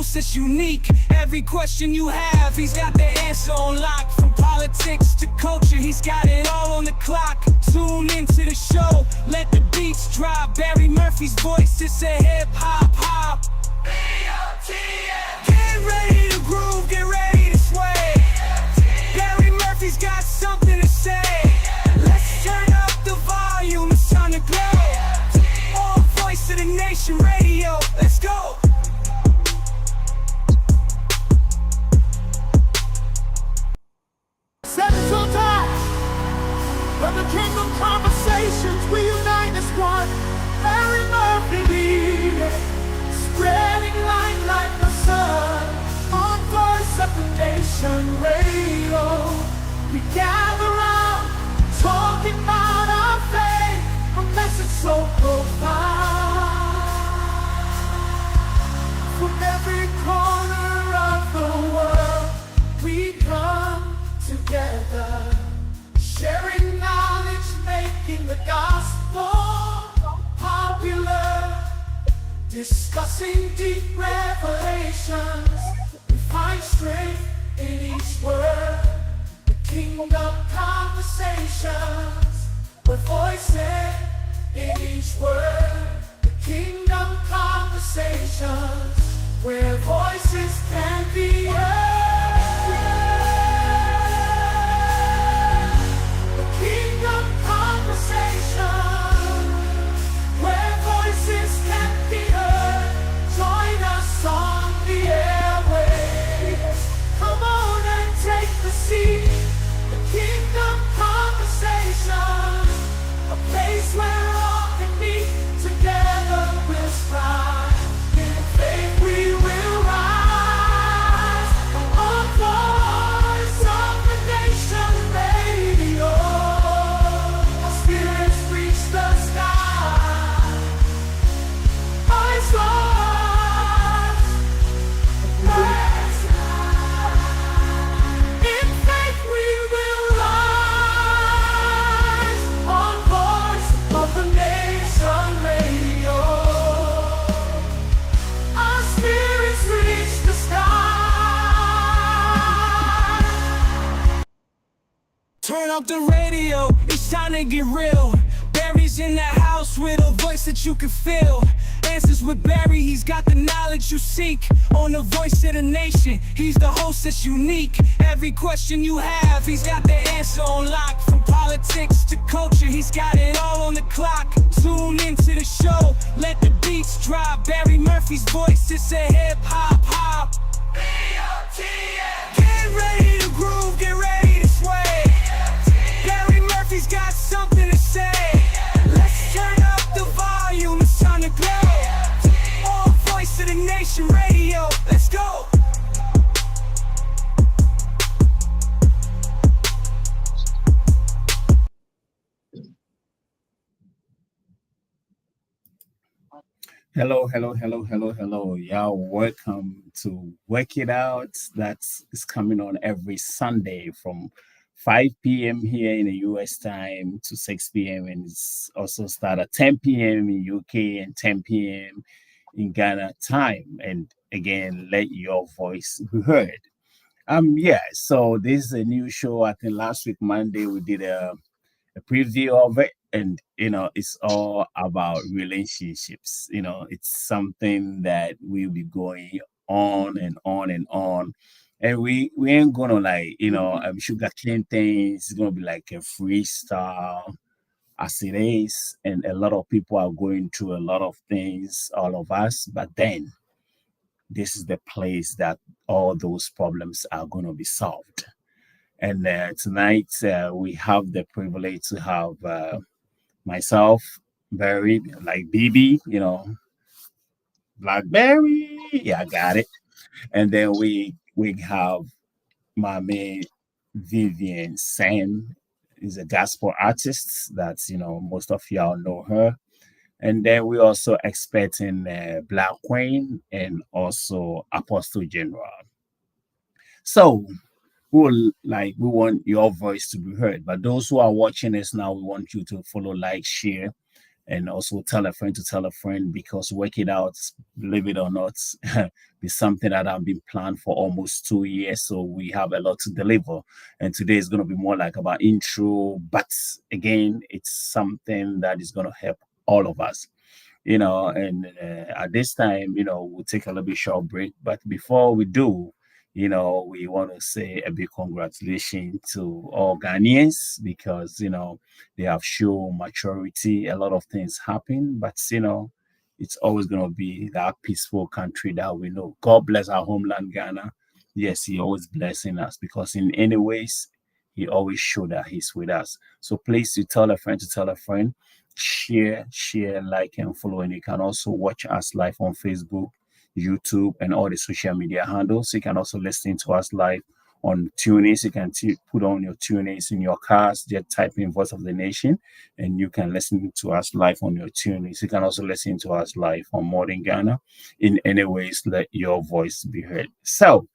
host that's unique. Every question you have, he's got the answer on lock. From politics to culture, he's got it all on the clock. Tune into the show, let the beats drop. Barry Murphy's voice, it's a hip-hop hop. Get ready to groove, get ready to sway. Barry Murphy's got something to say. Let's turn up the volume, it's time to glow. All Voice of the Nation Radio, let's go. Central time of the Kingdom Conversations, we unite as one. Barry Murphy leading, spreading light like the sun. On Voice of the Nation Radio, we gather round, talking about our faith, a message so profound. From every corner of the world, we come together, sharing knowledge, making the gospel popular, discussing deep revelations. We find strength in each word. The Kingdom Conversations, with voices in each word. The Kingdom Conversations, where voices can be heard. Kingdom Conversation, where voices can be heard. Join us on the airwaves. Come on and take the seat. The Kingdom Conversation, a place where all can meet together. We'll strive. In faith we will rise. On Voice of the Nation Radio. Turn up the radio, it's time to get real. Barry's in the house with a voice that you can feel. Answers with Barry, he's got the knowledge you seek. On the Voice of the Nation, he's the host that's unique. Every question you have, he's got the answer on lock. From politics to culture, he's got it all on the clock. Tune into the show, let the beats drop. Barry Murphy's voice, it's a hip-hop hop. Get ready to groove, get ready to sway. Barry Murphy's got something to say. Let's turn up the volume, it's time to glow. All Voice of the Nation Radio, let's go. Hello. Y'all, welcome to Work It Out. That's coming on every Sunday from 5 p.m. here in the US time to 6 p.m. and it's also start at 10 p.m. in UK and 10 p.m. in Ghana time. And again, let your voice be heard. So this is a new show. I think last week Monday we did a preview of it, and it's all about relationships. It's something that will be going on and on and on. And we ain't gonna sugar cane things. It's gonna be like a freestyle as it is. And a lot of people are going through a lot of things, all of us. But then this is the place that all those problems are gonna be solved. And tonight we have the privilege to have myself, Barry, like BB, Blackberry. Yeah, I got it. And then we have my man Vivian Sam is a gospel artist. That's most of y'all know her. And then we also expecting Black Queen and also Apostle General. So we want your voice to be heard. But those who are watching us now, we want you to follow, like, share, and also tell a friend to tell a friend, because work it out, believe it or not, is something that I've been planned for almost 2 years. So we have a lot to deliver. And today is going to be more like about intro, but again, it's something that is going to help all of us. And at this time, we'll take a little bit short break. But before we do, we want to say a big congratulations to all Ghanaians, because, they have shown maturity. A lot of things happen, but, it's always going to be that peaceful country that we know. God bless our homeland, Ghana. Yes, He always blessing us, because in any ways, He always show that He's with us. So please, you tell a friend to tell a friend, share, like, and follow. And you can also watch us live on Facebook, YouTube, and all the social media handles. You can also listen to us live on TuneIn. You can put on your TuneIn in your cars, just type in Voice of the Nation, and you can listen to us live on your TuneIn. You can also listen to us live on Modern Ghana. In any ways, let your voice be heard. So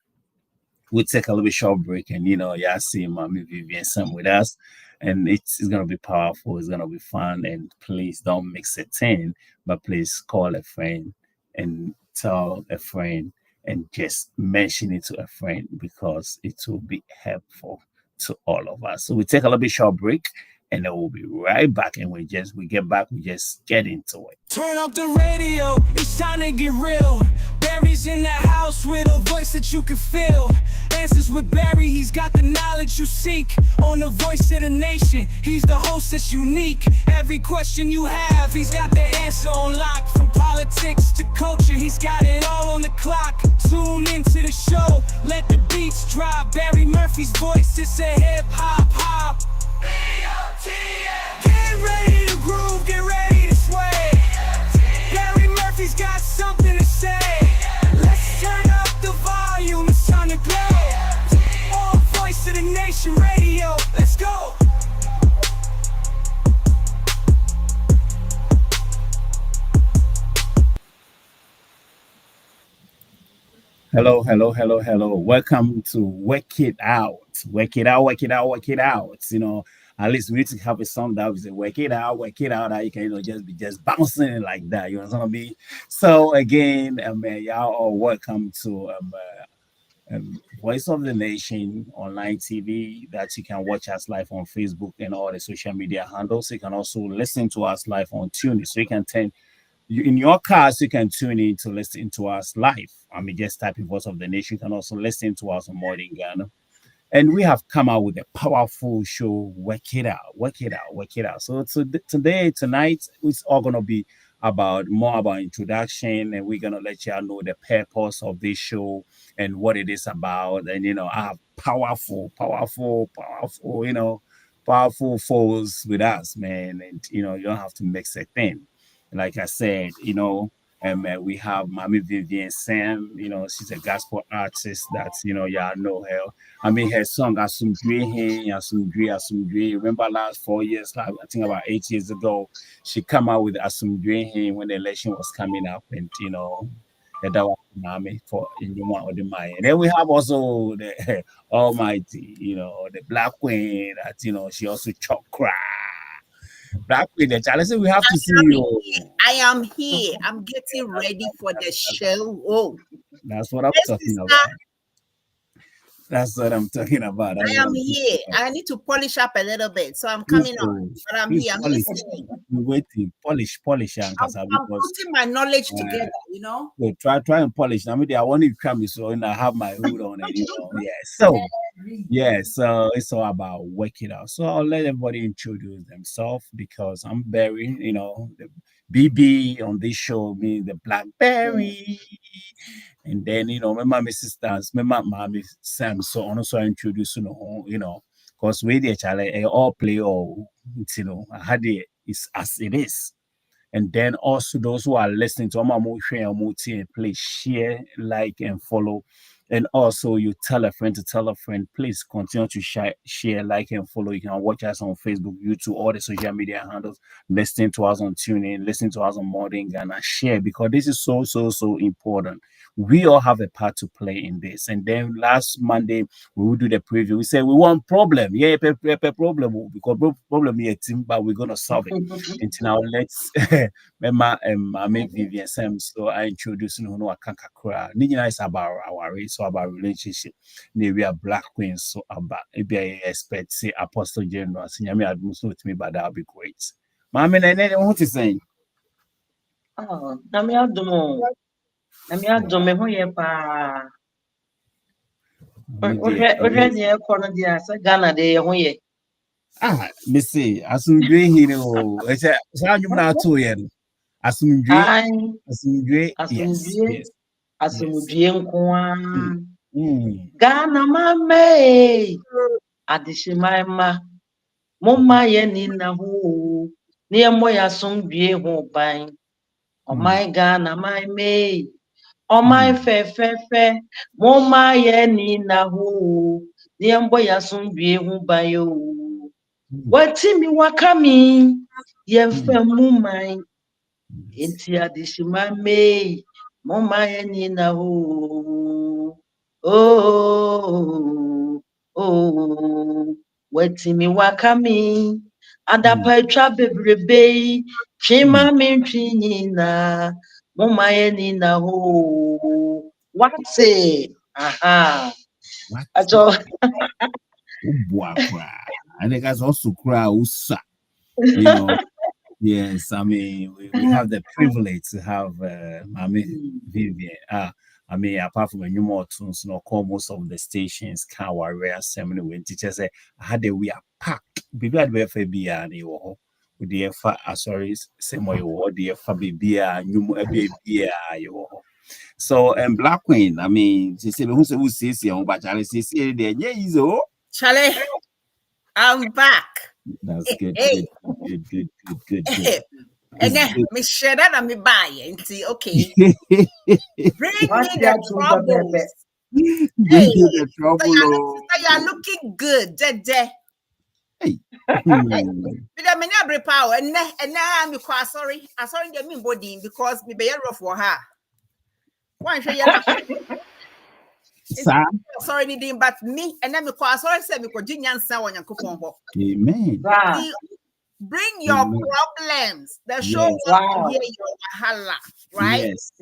we'll take a little bit short break, and yeah, see Mommy Vivian Sam with us, and it's gonna be powerful, it's gonna be fun. And please don't mix it in, but please call a friend and tell a friend and just mention it to a friend, because it will be helpful to all of us. So we take a little bit short break, and then we'll be right back. And we get back, we just get into it. Turn up the radio, it's time to get real. Barry's in the house with a voice that you can feel. Answers with Barry, he's got the knowledge you seek. On the Voice of the Nation, he's the host that's unique. Every question you have, he's got the answer on lock. From politics to culture, he's got it all on the clock. Tune into the show, let the beats drop. Barry Murphy's voice, it's a hip-hop. Get ready to groove, get ready to sway. Barry Murphy's got something to say. Let's turn up the volume, it's time to go. On Voice of the Nation Radio, let's go. Hello. Welcome to Work It Out. Work it out. At least we need to have a song that is work it out, that you can just be bouncing like that. You know what I mean? So again, y'all all welcome to Voice of the Nation online TV, that you can watch us live on Facebook and all the social media handles. You can also listen to us live on TuneIn. So you can in your cars, you can tune in to listen to us live. Just type in Voice of the Nation. You can also listen to us on Modern Ghana. And we have come out with a powerful show, Work It Out. So tonight, it's all going to be more about introduction, and we're going to let y'all know the purpose of this show and what it is about. And, I have powerful foes with us, man. And, you don't have to mix a thing. Like I said, we have Mommy Vivian Sam. She's a gospel artist that, y'all know her. Her song Asumdwe. Remember last 4 years, I think about 8 years ago, she came out with Asumdwe when the election was coming up, and that was Mommy for in the Maya. And then we have also the Almighty, the Black Queen that she also cry. Black Queen, the challenge, we have to see you. I am here. I'm getting ready for the show. Oh, that's what I'm talking about. That's what I'm talking about. I am here. I need to polish up a little bit, so I'm coming on. But I'm here. I'm listening. I'm waiting. Polish. I'm putting my knowledge together. So try and polish. I want to come me, so I have my hood on it. So it's all about working out. So I'll let everybody introduce themselves, because I'm Barry. The BB on this show means the Blackberry. And then, my mommy sisters, my mommy Sam, so on, so I introduce, because we the child, all play all, I had it is as it is. And then also those who are listening to my motion, please share, like, and follow. and also you tell a friend to tell a friend. Please continue to share, like, and follow. You can watch us on Facebook, YouTube, all the social media handles. Listen to us on TuneIn, listen to us on Modern Ghana. Share, because this is so important. We all have a part to play in this. And then last Monday we will do the preview. We say we want problem, problem, because problem here team, but we're gonna solve it. And now let's remember I made Vivian Sam, so I introduced you know Akankakura. Nina is about our race, so about relationship. We are Black Queens, so about maybe I expect say Apostle General, senior me admission with me, but that'll be great. Mammy, what is saying? Oh, Namiadumo. Namiadumo, who ye pa. Oje kono dia sa Ghana de ho ye. Me say, asumdwe hino. Eche sa nyum na ato ye no. Asumdwe. Yes. Asumdwe nkoa. Ghana mame. Adishima mumma ye ni na hu. Ni emo ya asumdwe ho ban. Oh my Ghana my me. Oh my fe. Mumma ye ni na hu. Ni emo ya asumdwe ho ban yo. Wati mi wakami ye fe mumma. Enti adishima me. Mumma ye ni na hu. Oh. Wati mi wakami. Adapa etwa bebrebe. Chima mi ntwinyina. Mumma ye ni na hu. Wati. Aha. Ajo. I think that's also cry usa. You know. Yes, I mean we have the privilege to have Vivian. I mean, apart from a new more tunes, call most of the stations can warrior assembly when teachers say how we are packed. Baby at BFB and with the sorry, same way the FBB new baby. So Black Queen, I mean, she said who says here, but I say yeah, Charlie, I'm back. That's good. Good. And then me share that and me buy it. Okay. Bring me the troubles. Hey, so you are looking good. Hey. With a many power and now I'm sorry. I saw in the mean body because me be rough for her. One show you sorry, anything but me and then me sorry say me ko jinyan sa won yankopon ho. Amen. Bring your problems. The show will hear your wahala, right? Yes.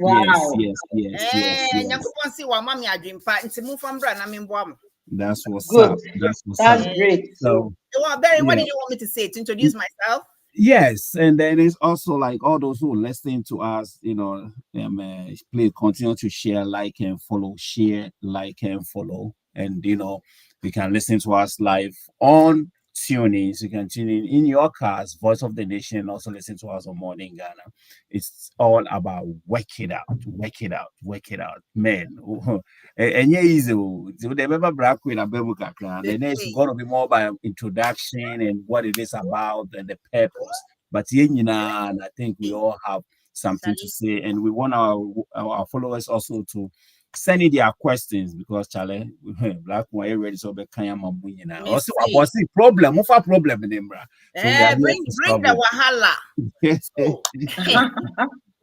Yankopon see wa mami adwimpa nti mu from bra na me mboa. That's what's good. Up. That's great. So, Barry, what did you want me to say to introduce myself? Yes, and then it's also like all those who are listening to us, you know, please continue to share, like, and follow. Share, like, and follow, and you know, you can listen to us live on TuneIn. So you can tune in your cars, Voice of the Nation, and also listen to us on Morning Ghana. It's all about work it out, man. And yeah, easy. They remember Black Queen and Bebuka. The next is going to be more by introduction and what it is about and the purpose. But and I think we all have something to say, and we want our followers also to send in their questions because Charlie Black one ready so be kanya mamu nyina. Also about problem in them, bra. So bring the wahala.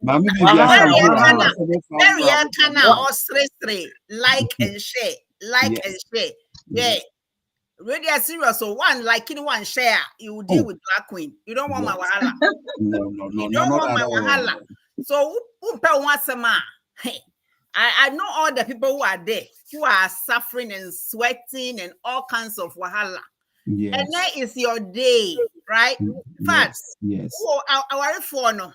Mami Very or straight, like and share. And share. Yeah. Really serious. So one like in one share, you will deal with Black Queen. You don't want my wahala. No. You don't want my wahala. So hey. I know all the people who are there who are suffering and sweating and all kinds of wahala. Yes. And that is your day, right? But yes. Our phone, no,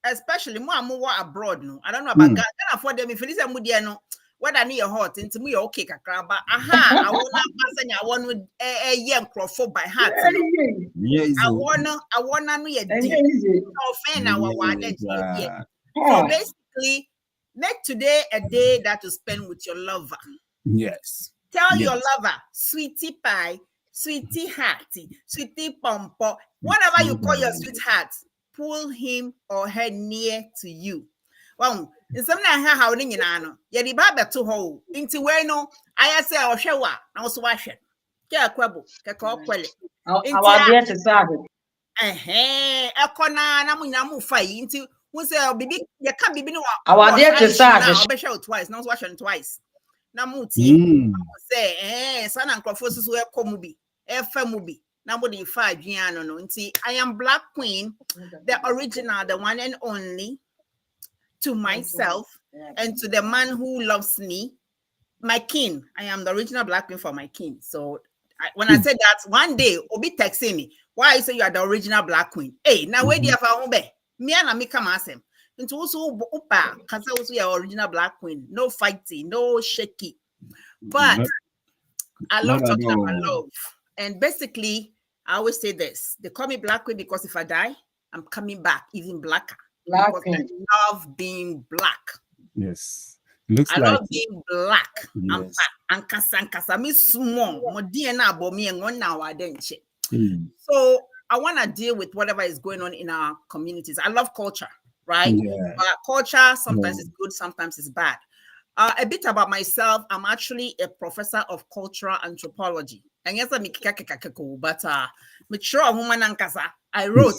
especially more abroad. No, I don't know about Ghana for them. If you listen to no, whether near hot into me okay, kakraba. I want with a young crowd by heart. I wanna know your day. Offend our one. So basically. Make today a day that you spend with your lover. Yes. Tell your lover, sweetie pie, sweetie hearty, sweetie pompo, whatever you call your sweetheart, pull him or her near to you. Well, Nsɛm na ɛha haw ne nyinaa no yɛde ba bɛto hɔ o nti wei no ayɛ sɛ ɔhwɛ wa na nso wahwɛ kɛ akwabo kɛkɛ ɔkwɛle awadeɛ te sɛ ade ɛkɔ na mo nyinaa mo fa yi nti wo sɛ bibi yɛka bibi no awadeɛ te sɛ ade ɔbɛhwɛ wo twice na nso wahwɛ no twice na mo tie sɛ saa na nkurɔfoɔ soso ɛkɔ mu bi ɛfa mu bi na mo de fa adwea no nti I am Black Queen, the original, the one and only, to myself and to the man who loves me, my king. I am the original Black Queen for my king. So when I said that, one day Obi texting me, why you say you are the original Black Queen? Hey, now where do you have me and me come ask him. Into also upa, cause also your original Black Queen. No fighting, no shaky. But I love talking about love. And basically, I always say this. They call me Black Queen because if I die, I'm coming back even blacker. Because I love being black. Yes. Looks I like love being black. Yes. I'm me small. My DNA about me and one now I didn't check. So I want to deal with whatever is going on in our communities. I love culture, right? Yeah. But culture sometimes is good, sometimes it's bad. A bit about myself. I'm actually a professor of cultural anthropology. And yes, I'm but I wrote.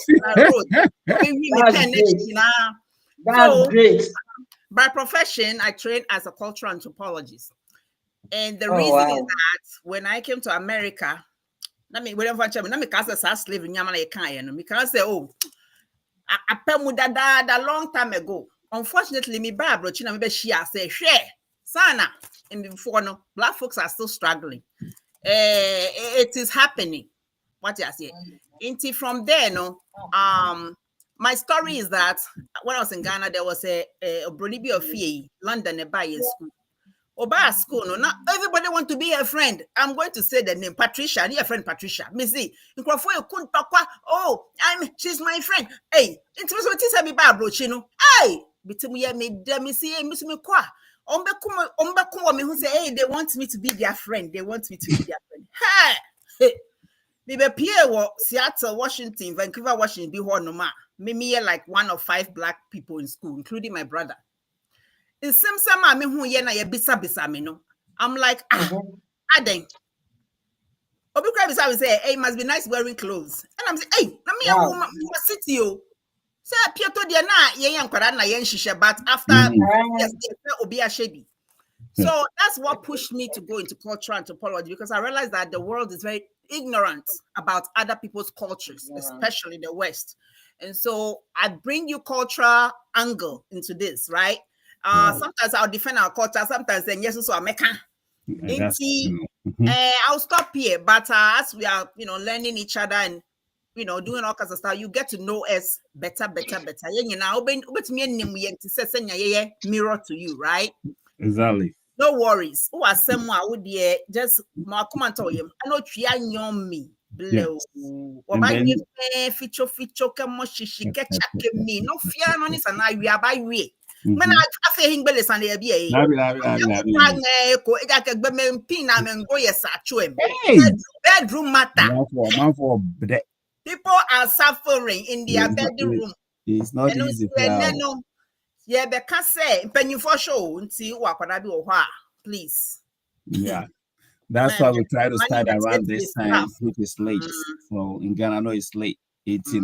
That's great. By profession, I trained as a cultural anthropologist. And the reason is that when I came to America, slave in because say, oh, a long time ago. Unfortunately, me bad China me share say share sana and before no black folks are still struggling. It is happening. What you say? From there, no. My story is that when I was in Ghana, there was a Bronibi of London a buy school. Oba school, no, not everybody want to be a friend. I'm going to say the name Patricia, your friend Patricia. Me see, she's my friend. Hey, it's what is a bad brochino. Hey, between me, me see, Miss me qua. Me who say, hey, they want me to be their friend. They want me to be their friend. Hey, Bibe Pierre, Seattle, Washington, Vancouver, Washington, be one no ma. Me like one of 5 black people in school, including my brother. In some me who ye na ye bisa me no. I'm like, Aden. Obi Crab is say, hey, must be nice wearing clothes. And I'm saying, hey, na me a woman city o. Say Pietro dia na ye yan kwara na ye shisha, but after yes, Obi Ashebi. So that's what pushed me to go into cultural anthropology, because I realized that the world is very ignorant about other people's cultures, especially the West. And so I bring you cultural angle into this, right? Sometimes I'll defend our culture, sometimes then yes, so I'm I'll stop here, but as we are, learning each other and doing all kinds of stuff, you get to know us better. You know, mirror to you, right? Exactly. No worries. Who are someone would just come and tell you. I know you on me. Below. Feature come get me. No fear on this and we are by way. Man, I feel him belly Sunday a bedroom matter. People are suffering in their bedroom. It's not easy. Yeah, because say penny for show until please. Yeah. That's why we try to start around this time, which is late. So in Ghana, I know it's late. It's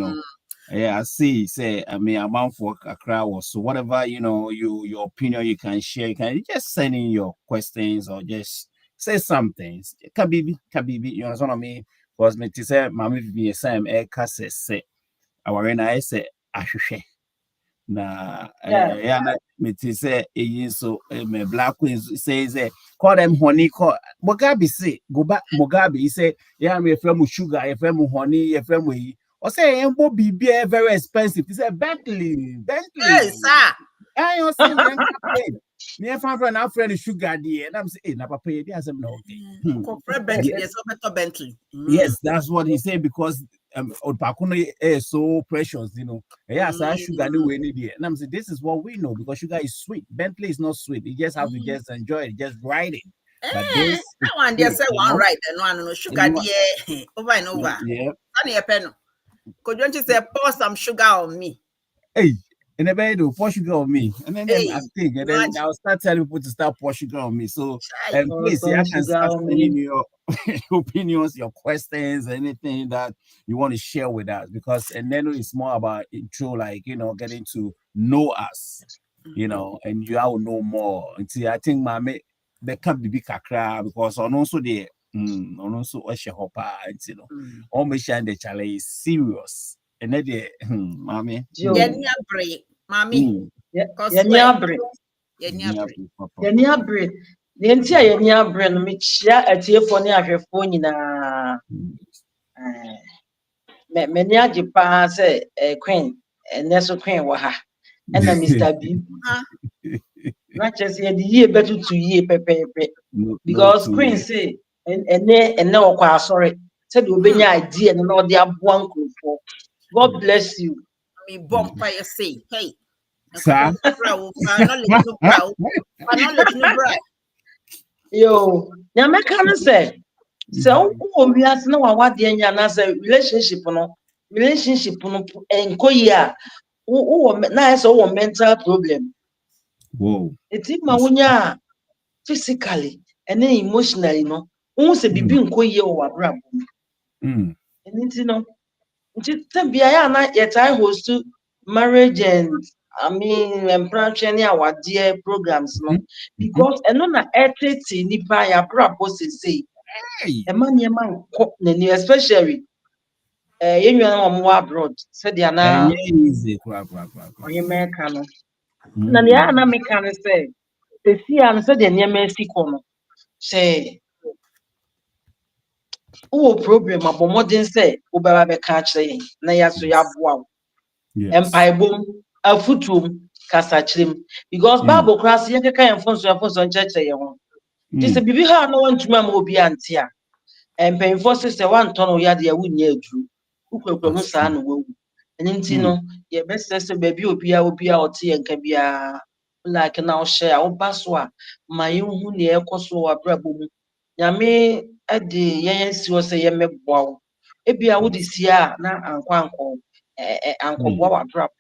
yeah, I see. Say, I mean, amount for a crowd, so whatever your opinion you can share. You can just send in your questions or just say something. Kabibi, you know what I mean? Because me to say, Mami be a same air casse say, our I say, Ashe. Na me to say, so me Black Queen says, call them honey, call Mugabe say, go back Mugabe. He say, yeah, me a friend with sugar, a friend with honey, a friend with. Or say, Embo be very expensive. He said, Bentley. Yes, sir. I say, me a friend sugar dear. And I'm saying, na papa, he has no. Bentley. Yes, that's what he said, because Odpakuno is so precious, Yes, I sugar anyway. And I'm saying, this is what we know, because sugar is sweet. Bentley is not sweet. You just have to just enjoy it, just ride it. But this, that one there say one right and one sugar dear over and over. Yeah. Could you just say pour some sugar on me? Hey, in a bed, pour sugar on me, and then Hey, I think, and then I'll start telling people to start pour sugar on me. So, Chai. please, Pour I can sugar start on sending me. your opinions, your questions, anything that you want to share with us, because and then it's more about intro, like getting to know us, and you will know more. And see, I think there can be kakra because on also the on also Oshahopa, almost the challenge is serious. And then mommy. Joe. Yeni abre, mami. Yeni abre. Yeni abre. Yeni abre. The entire yeni abre no mechia atiefo ne ahwefo nyinaa. Many ajipa say queen neso queen wa ha. And Mr. B. Not just the year better to year pepe. Because queen say and no kwa sorry. Said we be idea and all the abuan for. God bless you. Me bump you say, hey. Sir? Yo, Yamaka say, so we ask no what the relationship no and koya who nice or mental problem. Whoa. It's in my physically and then emotionally, no. Who say be being koya or brab. And it's yet I host to marriage and and our dear programs, no, because and on a 30 nipa ya brabo say, a man, especially you know, abroad, said the Anna, Easy. American. Nana, me can say, the sea answer the near Messi corner. Say, oh, problem about modern say, Uber catch saying, Naya so ya wow. Empire boom, a footum, Casachim, because Bible class, you can't phone so church. This a baby ha no one to my mobi antia. And paying for sister 1 ton of yard, ya wouldn't near true. Who could promise son will. And intino, your best sister baby will be out tea and can be a like now share or baswa. My own near Koso a brabum. Yame at the yes was a yame wow. Ebi I would see ya na uncle Bow drop.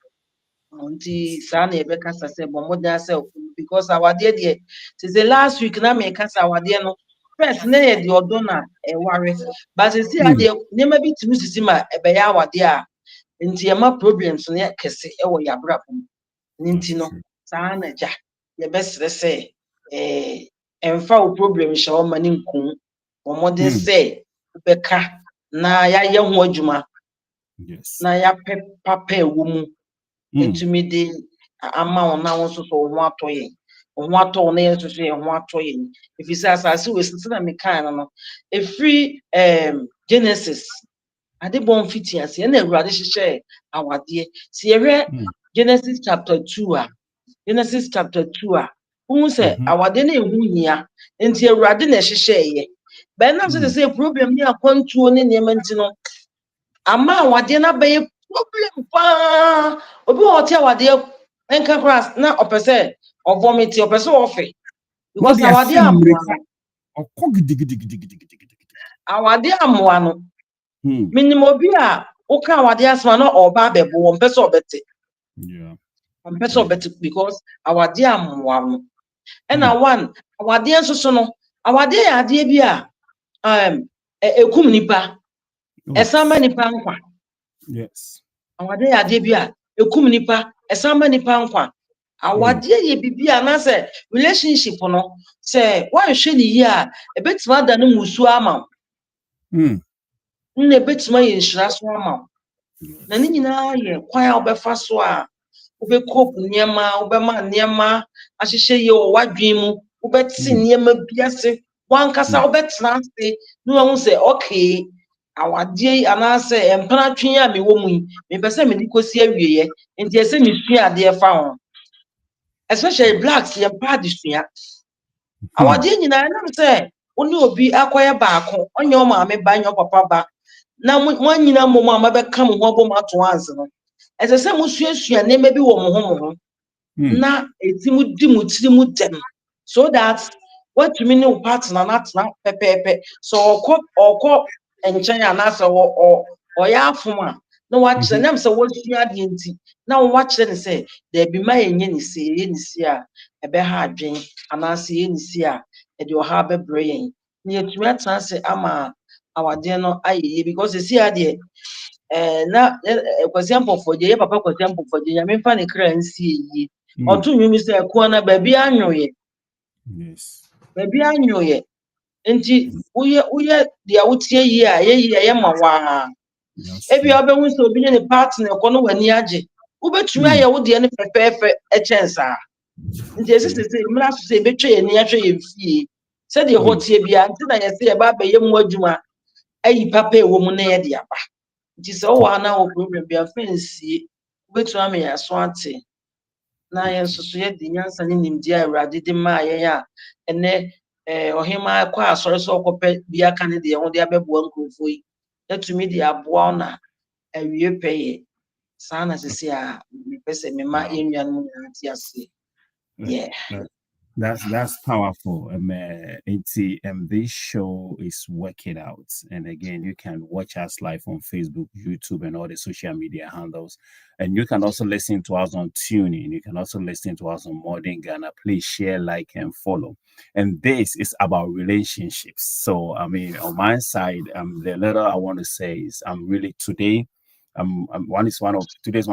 Auntie Sani Becca said, Momoda self, because our dear, since the last week, na make us our dear no. First, nay, the Odona, a worry, but it's here, never be to Mrs. Sima, a bayawa dear, into your problems, and yet can say, oh, ya brapum. Nintino, Sana Jack, your best, let's say, and foul problem shall manin coon, or modern say, Becca, na ya young wajuma, na ya papa woman. Into me the amount now also so one toy. One toy to say one toy. If he says I see we sit me kind a free Genesis. I did born 50 years and then radish share our dear. See Genesis chapter 2. Genesis chapter 2. Who say our dinner who near into a radin share. But now to say problem near control in the ama wade na be problem pa obi o tia wade enka class na opese o vomit opese ofe because awade amwa no minimum obi a o ka awade asma na oba bebo o mpese obete mpese obete because awade amwa no na one awade ensoso no awade ya ade bi a ekum nipa esama nipa nkwa. Yes. Awade ya de bia ekum nipa esamba nipa nkwa. Awade ye bibia na say relationship no say wan hwe ni yi a ebetima da no musu ama. Na ebetima ye nhira so ama. Na ni nyina ye kwan obefa so a obekop niema obema niema ahyehye ye o wadwen mu obeti niema biase wankasa obetina se no hu say okay awade anase empana twen a me wo mu me pese me dikosi awieye enti ese me sua ade fa ho especially blacks ye bad sua awade nyina na say oni obi akoye baako onye o ma me ba nyo papa ba na mo nyina mo ma be ka mo ho bo ma to anse no ese se mo sua na me bi wo mo ho na eti mu di mu tiri mu dem so that what you mean no partner not na pepepe so okọ enchen anase o ya afuma No watch the name so what you had yenti. Now watch them say there be my any see a be hard drink and I see any see a your harbor brain. Near to me say ama our dear no aye because you see there na example for the papa example for the yamin fan currency ye or to you say corner baby anyoye Yes. baby anyoye nti uye dia wotie yi a ye ma wa ebi obehu so obi ne partner ko no wani age ubetumi aye wo de ne pepefe echensa nti esese mra so se betwe ye ni ahwe ye fie se de hotie bia nti na ye se ye ba ye mu adwuma ayi papa e wo mu na ye de aba nti se wo ana wo problem bia fancy ubetumi am ya so ate na ye nso so ye de nyansa ne nimdi a awurade de ma ye ya ene ohima kwa asore so okope bia ka ne de ho de abeboa nkrofo yi natumi de aboa na awie peye sana sisi a me pese me ma enua no na ti ase yeah That's powerful. This show is working out. And again, you can watch us live on Facebook, YouTube, and all the social media handles. And you can also listen to us on TuneIn. You can also listen to us on Modern Ghana. Please share, like, and follow. And this is about relationships. So, I mean, on my side, the letter I want to say is, I'm really today. Today's one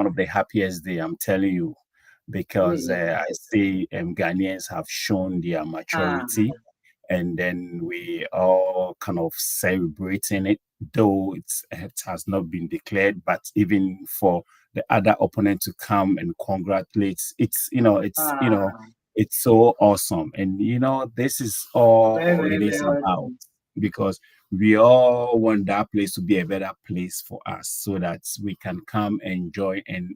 of the happiest day. I'm telling you. Because I see Ghanaians have shown their maturity, and then we all kind of celebrating it, though it has not been declared. But even for the other opponent to come and congratulate, it's so awesome. And this is all it is about, because we all want that place to be a better place for us, so that we can come enjoy and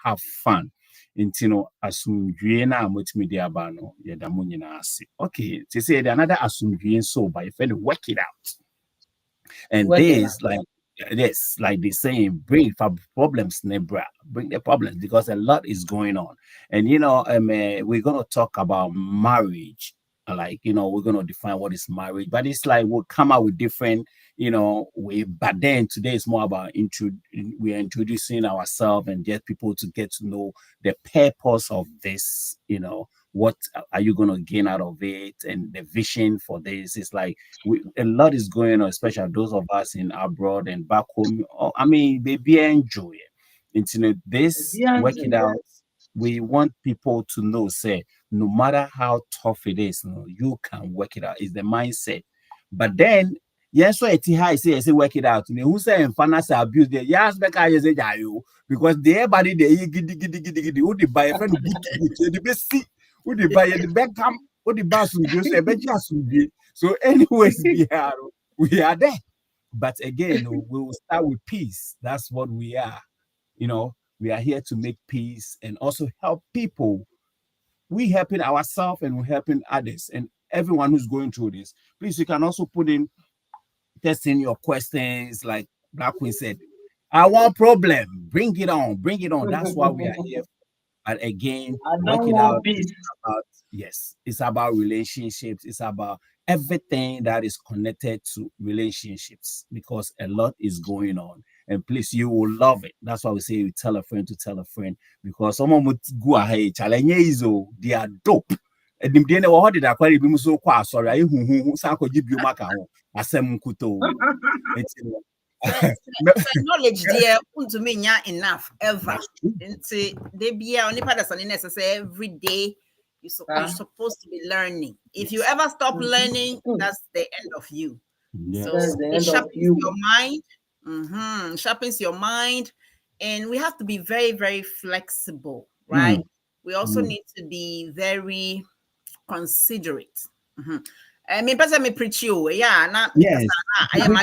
have fun. Asumdwie na motimi de aba no yeda mo nyina ase. Okay, to say another asumdwie so by if work it out. And this like the saying, bring problems nebra, bring the problems, because a lot is going on. And we're going to talk about marriage. Like, we're going to define what is marriage, but it's like we'll come out with different way. But then today is more about we're introducing ourselves and get people to get to know the purpose of this. What are you going to gain out of it, and the vision for this. It's like a lot is going on, especially those of us in abroad and back home. I mean, baby, enjoy it. This working out. We want people to know, say, no matter how tough it is, you can work it out. It's the mindset. But then, yes, so it's high, say work it out. Who say in finance abuse there? Yes, because everybody they giddy, who they buy a friend the best see, who they buy the back come, who the bus will so anyways, we are there. But again, we will start with peace. That's what we are. We are here to make peace and also help people. We helping ourselves and we're helping others and everyone who's going through this. Please, you can also put in your questions, like Black Queen said. I want problem. Bring it on. That's why we are here. But again, work it out. It's about relationships. It's about everything that is connected to relationships, because a lot is going on. And please, you will love it. That's why we say you tell a friend to tell a friend, because someone would go ahead, challenge they are dope. And the day what did I call it? So sorry, Sanko give you maka asem kuto. Knowledge there to me enough ever. They be only part of necessary every day. You're supposed to be learning. If you ever stop learning, that's the end of you. So it sharpens your mind. Sharpens your mind, and we have to be very, very flexible, right? We also need to be very considerate. I mean, person me preach you, yeah, not yes. I am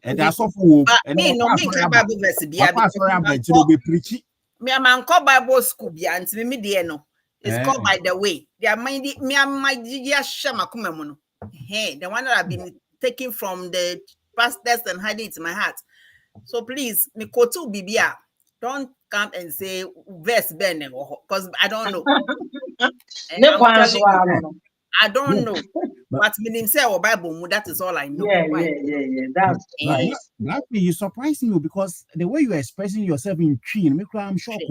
and that's all for me. No, me Bible verse be me a man called Bible school be and me dear no. It's called By the Way. They are my shama kumemono. Hey, the one that I've been taking from the pastors and hiding it in my heart. So please, me kotu bibia. Don't come and say verse Ben because I don't know. I don't know. but meaning say our Bible, that is all I know. Yeah. That's right. Blackly, you surprising you because the way you are expressing yourself in tree, I'm shocked.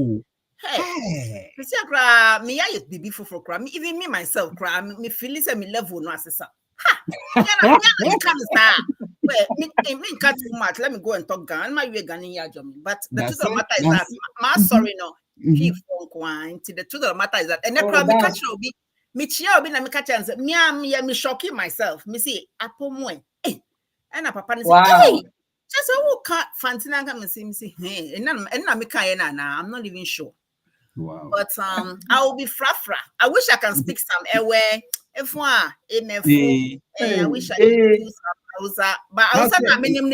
Hey, me I used be for cry. Even me myself cry. Me feel say me level no assessor. Ha! You can't start. Well, me cut too much. Let me go and talk gun. My way gun in your job. But the truth of the matter is that my sorry no. He the truth of the matter is that and then me catch you be me chia obi na me catch and say me shocking myself. Me say apomo eh. And a papa say hey. Just who can't fancy come and see hey and na me can na I'm not even sure. Wow. But I will be fra. I wish I can speak some airway. If one I wish I could do some Hausa, but Hausa na minimum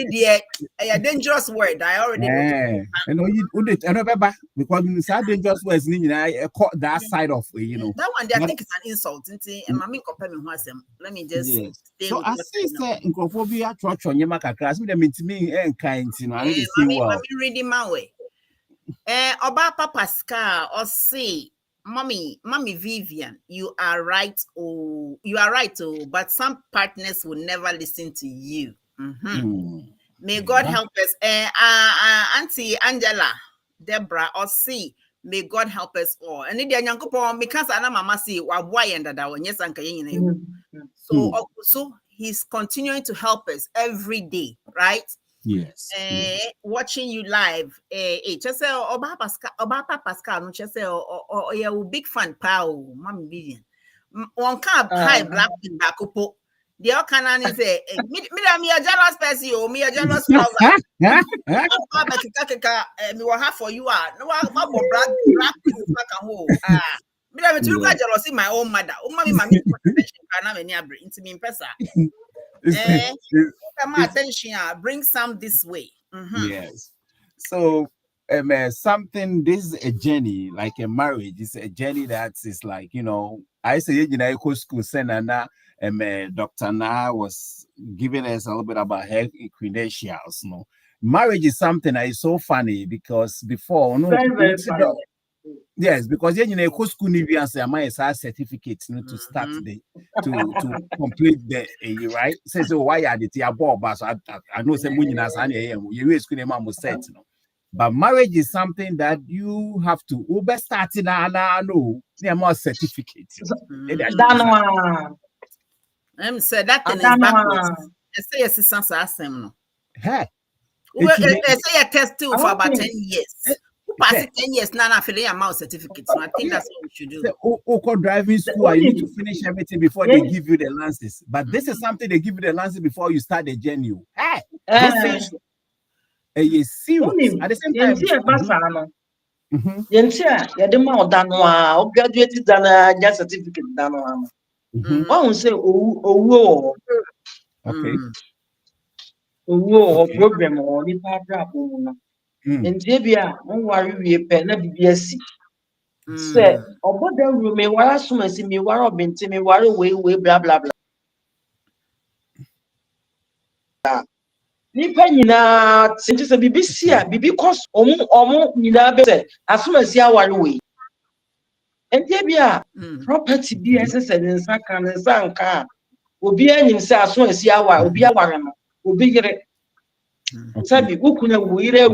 a dangerous word. I already know. And you remember because when you say dangerous words, that side of that one. I think it's an insult. And mommy compare me let me just stay. So I say Nkrophobia church on your macacras with them into me and kind. I mean, reading my way. Oba Pascal or say, Mommy Vivian, you are right. But some partners will never listen to you. May God help us. Auntie Angela, Deborah, or see, may God help us all. And if you're because I know Mama see why and that one, yes, so he's continuing to help us every day, right? Yes. Watching you live. Just say Oba Pascal, no just say oh big fan pal, Mommy Vivian. One can't high black in Bakupo. The other can say me a jealous person, me a jealous lover. Me will have for you are no black is back at home. Me that me look at jealousy my own mother. Mommy attention into me in person. My attention, bring some this way. Yes. So, something. This is a journey, like a marriage. It's a journey that is like I say eco school Senana. Dr. Na was giving us a little bit about her credentials. Marriage is something that is so funny because before very funny. Yes, because eco school need certificates to start to complete the right. Says why are the but I know some you school name set. But marriage is something that you have to start in no more certificates. Said that thing is backwards. I say a sister asem no. Hey. They say a test too for about 10 years. Who pass 10 years now and fill a mouse certificate. So I think that's what we should do. Driving school, you need to finish everything before they give you the license. But this is something they give you the license before you start the journey. Hey, this is serious. At the same time, okay. Problem or the problem. And Jabia, no worry, pen, BSC. Say, or then we may wear as soon as me war of me war away, blah blah blah. Nipa since a BBC, because almost neither as soon as you are away. And Jabia, property BSS and Sakan and Sanka will be any say as soon as you are, will be a warren. Be Sabi ukuna wire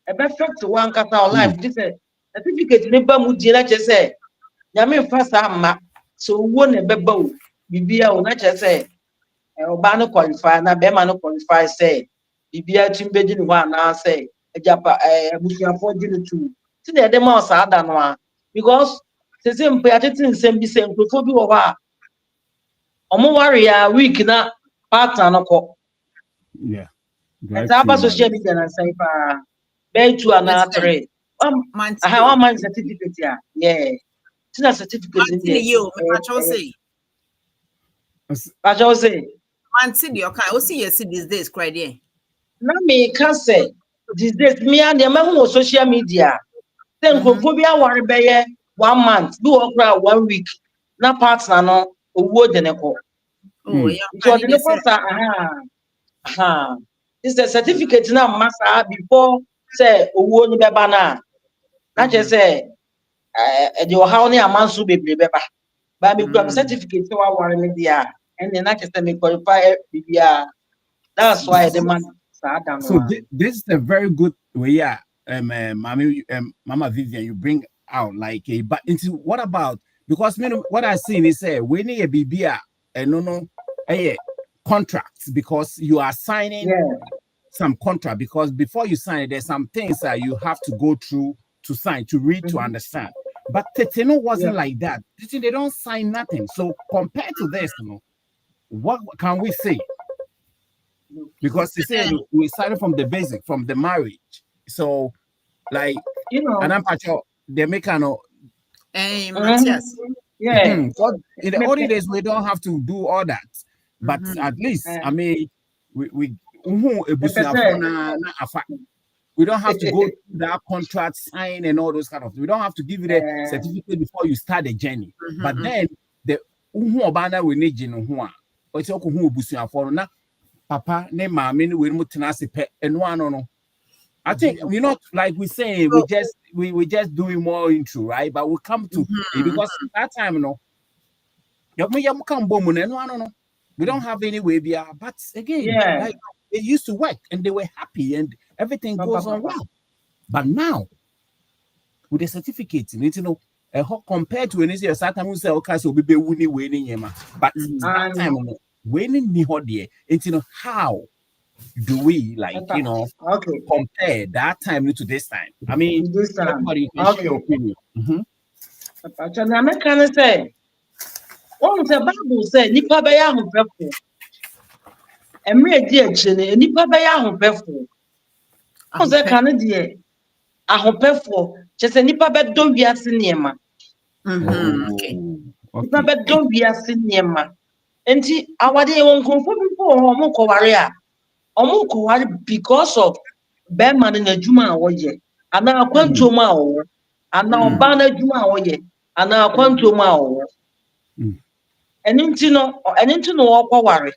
e be fact one kata life this certificate ne ba mu di na che say nyame fa sa ma so wo ne beba o bibia o na che say oba no qualify na be ma no qualify say bibia timbe di no na say ejapa abusuafo di no tu ti na de ma o sa ada no a because se mpe atetin nsem bi se nkofo bi wo ba omo warrior week na partner no ko. Yeah. It's about social media and cyber. Bay 2 and 3. 1 month certificate. Yeah. It's not certificate in there. I just say. Man, see your car. Oh, see, you see these days, cry there. Now, me can say these days, me and the man on social media. Then, Phobia worry by 1 month, do okra 1 week. Now, partner, no, a word in a call. Oh, yeah. It's the certificate now, Master, before say, oh, ni beba na. Not just say, how many amounts to be beba. But because certificate, so I want me there. and then I just say me qualify BBR. That's why the man So this is a very good way. Yeah, Mama Vivian, you bring out like a but into what about because what I seen is we need a BBR and no contracts because you are signing some contract because before you sign it, there's some things that you have to go through to sign, to read, to understand. But Teteno wasn't like that. They don't sign nothing. So compared to this, what can we say? Because they say we started from the basic, from the marriage. So, like, and I'm sure they make an yes. Yeah. In the olden days, we don't have to do all that. But at least, I mean, we don't have to go through that contract, sign, and all those kind of things. We don't have to give you the certificate before you start the journey. But then the we need Papa, ne mama, we mutinasi pe and one. I think like we say, we just doing more intro, right? But we come to because that time, we don't have any way beyond. But again, like they used to work and they were happy and everything goes on well. But now, with the certificate, compared to any time we say, okay, so we be winning, but that time, winning the hodie, how do we compare that time to this time? I mean, everybody can share your opinion. American say, the Bible say, Nipa Baya who pepper. And me a dear chin, Nipa Baya who pepper. How's that Canadian? I hope for just a Nipa bed don't be a cinema. Nipa bed don't be a cinema. And our day won't conform before Omoko Waria. Omoko Wari because of Beman in a Juma Oye, and now Quantuma, and now Banner Juma Oye, and now Quantuma. And into no worry.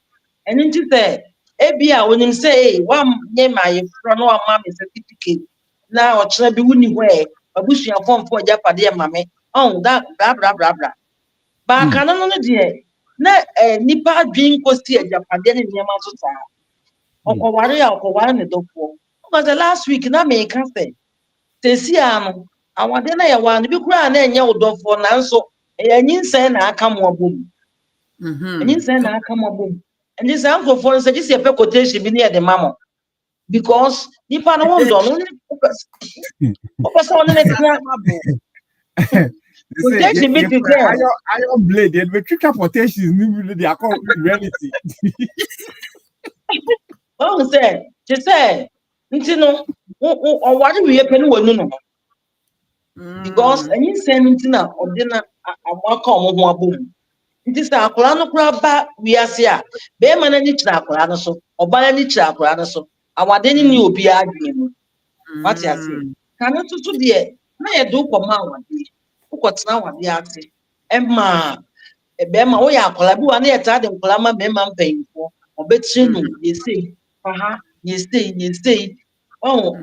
And into there, Abia when him say, one name my front or mammy certificate. Now, try be winning way, a bush your phone for Japadia, mammy. Oh, that blah blah blah blah. But I cannot dear. Na nipa dream kosti Japadia in Yamasuta. Oko Waria, Oko Wan Dofo. Because the last week, na me can say, Tesiano, I want to know one, be grand and yell Dofo, and so, and you say, I come more boom. And you say, I come more boom. And this uncle for us, this is a quotation be near the mamma. Because Nipa no one don't focus on the next iron blade and we trick quotations they are called reality. Oh, say, just say, or what do we happen no? Because any seminar or dinner, I walk on one boom. It is a plano crab, we are here. Bearman and each so, or by any trap, so. Our didn't you be arguing? What you say? Cannot to dear. May I do for my what's now at the art? Emma, a bema, we are collabu and yet I don't clamor bema paying for. Or bet you say, you say, oh,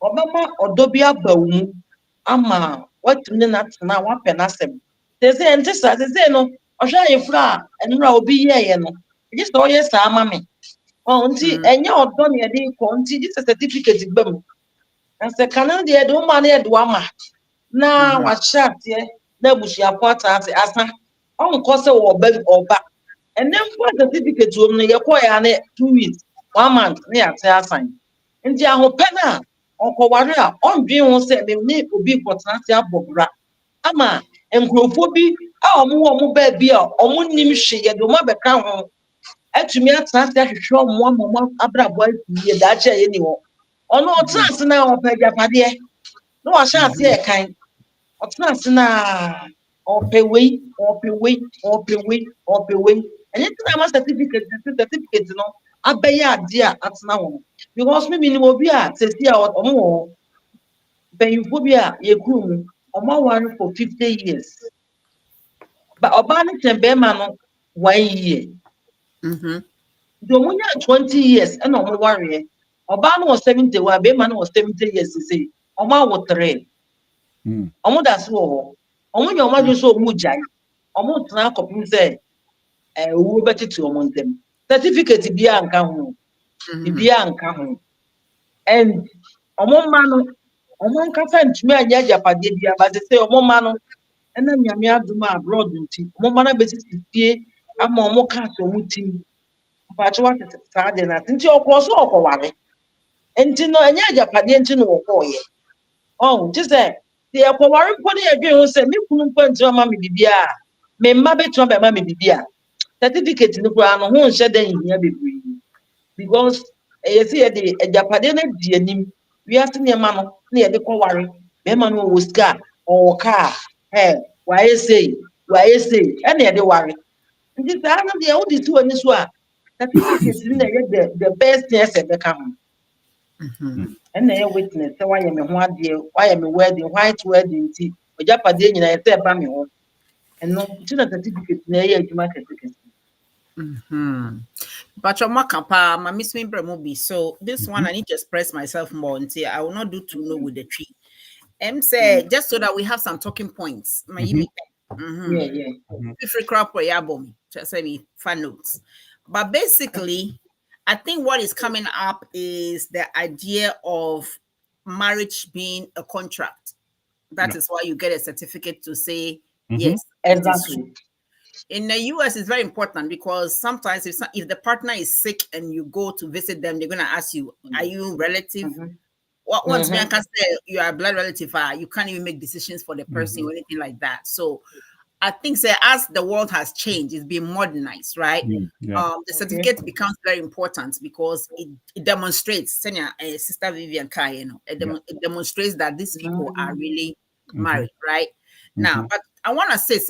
Obama or Dobia Boom, Amma, what not now up and ask them. They say, and this, they say, no, or shall you fly and I'll be here, just all yes, mammy. Oh, and you're done your day, this is a certificate. And the Canadian do money at Wama. Now, what shot, no bush your pot as on cost or bed or back. And then what certificate to me acquire 2 weeks, 1 month, near sign. And the Ahopena, Uncle Waria, on dream will say, they need to be for Tansia Bobra. Ama, and Gropobi, our more baby, or Munim she, and the mother crown. To me, I trust that show one moment abra boy be that anymore. Or no trust now, Pegapadia. No, I shan't say a kind of trust now. Or pay way, or pay way, or pay way, or pay way. And it's not a certificate, I pay ya, dear, at now. Because maybe will be at says here or more. Paying phobia, a groom, or more one for 50 years. But Obama can bear man 1 year. The woman 20 years and no worry. Obama was 70, while Bayman was 70 years to say, Oma was 3. Omo that's all. Omo your mother so mujai. Omo Tana copy say, Who better to among them? Certificate be anka ho. Be anka ho. And among man, among Caffeine to me and Yapadi, but they say among man, and then Yamia do my abroad. Momana basis is here. I'm more castle mutim. But what is sad and I think you're cross over worry. And to know and Yapadi and to know for ye. Oh, just say, the Aquarium Pony again will say, me couldn't point to Mammy Bibia. Me mabbe to my Mammy Bibia. Certificate in the ground, won't shed in here because you see the Japadena Dianim, we have to near Mamma near the Kowari, Memman was car or car. Hey, why say, any other worry. And this are not the oldest two in this one. Certificates in the best yes at the come. And they witness, so I am a 1 year, why am a wedding, white wedding tea, or Japadena, I said, Bammy home. And no certificate near you market. But your makapa, my miss me be. So this one I need to express myself more until I will not do too low with the tree. Say just so that we have some talking points. My if we crop or yabom, just say me fan notes. But basically, I think what is coming up is the idea of marriage being a contract. That is why you get a certificate to say yes. Exactly. In the US, it's very important because sometimes if the partner is sick and you go to visit them, they're going to ask you, are you relative? Once man can say you are a blood relative, you can't even make decisions for the person or anything like that. So I think as the world has changed, it's been modernized, right? The certificate becomes very important because it demonstrates, Sister Vivian Kai, it demonstrates that these people are really married, right? Now, but I want to say,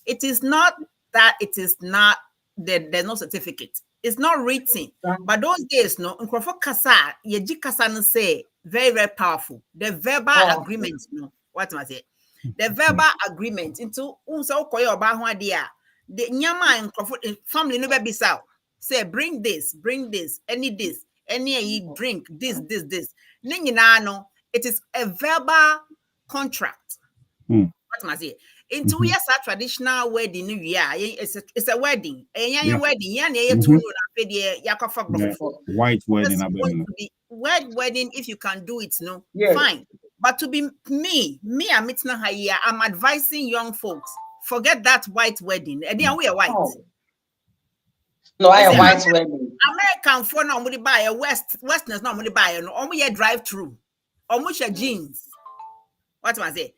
it is not that it is not there's no certificate. It's not written. But those days, no, Nkrofo Kasa, Yeji Kasa no say very, very powerful. The verbal agreement, no, what am I say? The verbal agreement into unsa okoye oba ho ade a the nyama Nkrofo family no be bisa say bring this, any drink, this. Ne nyina no, it is a verbal contract. What am I say? Into yes, a traditional wedding, it's a wedding. A wedding, white wedding. White wedding, if you can do it, no, fine. But to be me, I'm advising young folks, forget that white wedding. And then we are white. No, I am white wedding. American for no money buy a Westerners no money buy no only drive through. Almost your jeans. What am I say?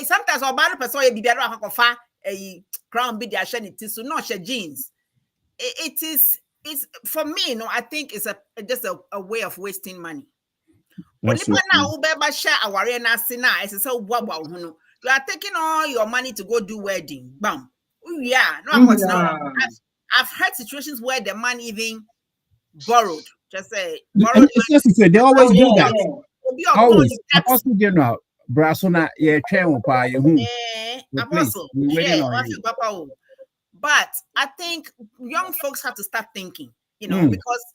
Sometimes our bad person you be better akofa a crown be their shiny so not your jeans. It's for me, no, I think it's just a way of wasting money. When you now share our arena it's so you are taking all your money to go do wedding. Bam. Yeah, no, I've heard situations where the man even borrowed. Just say borrowed. They always do that. Always. Apostle General. Brasona, Apostle. But I think young folks have to start thinking, because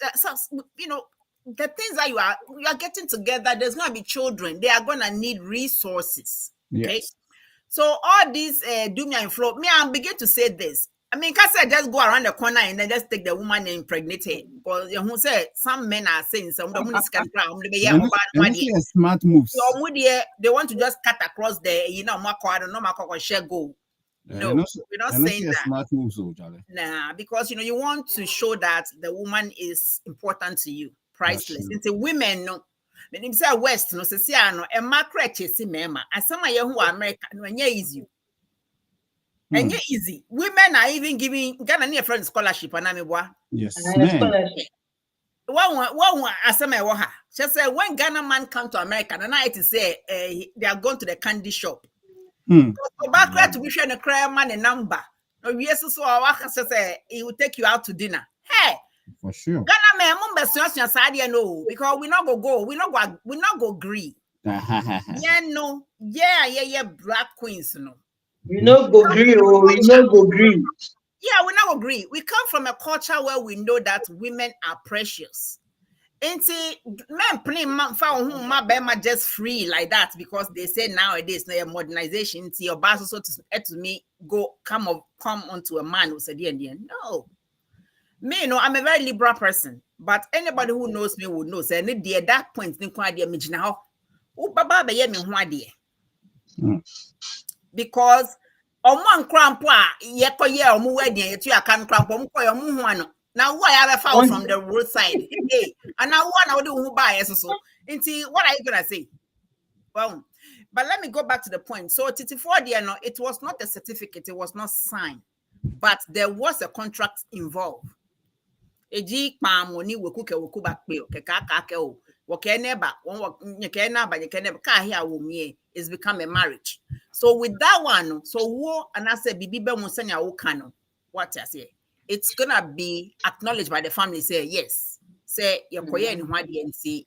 the things that you are getting together, there's gonna be children, they are gonna need resources. Okay. So all these do me and flow. Me, I'm begin to say this. I mean, can't say just go around the corner and then just take the woman and impregnate her. Because who said some men are saying some smart moves. So they want to just cut across the share go. No, we're not saying that. Smart moves, nah, because you want to show that the woman is important to you, priceless. It's a women no. When you say West no, say no, a macro chesi mema. As some of you who are American, when easy. And easy. Women are even giving Ghana near friend scholarship and yes. One she said when Ghana man come to America, and I to say they are going to the candy shop. So back to be sharing a cry man a number. No, yes, so I say he will take you out to dinner. Hey, for sure. Ghana man, no, because we not go agree. Yeah, black queens, no. We not go green, we not go green. Yeah, we not agree. We come from a culture where we know that women are precious. Men play found whom my bema just free like that because they say nowadays no modernization. Into your boss so to me come onto a man who said no. Me, no, I'm a very liberal person, but anybody who knows me would know. Say, at that point, think quite dear me now. Oh, Baba, be me who dear. Because one crampa, ye wedding, you can cramp one. Now, why have I found from the roadside? Hey, and now one I would do who buy so. What are you gonna say? Well, but let me go back to the point. So, Titi4 dear, no, it was not a certificate, it was not signed, but there was a contract involved. Eji pamoni woku back pay kaka o wokeneba won nyekena ba nyekena ka here wo mie is become a marriage. So with that one, so wo and I say bibi be musanya wo kano what I say it's gonna be acknowledged by the family say yes say yekoye ni hwade and see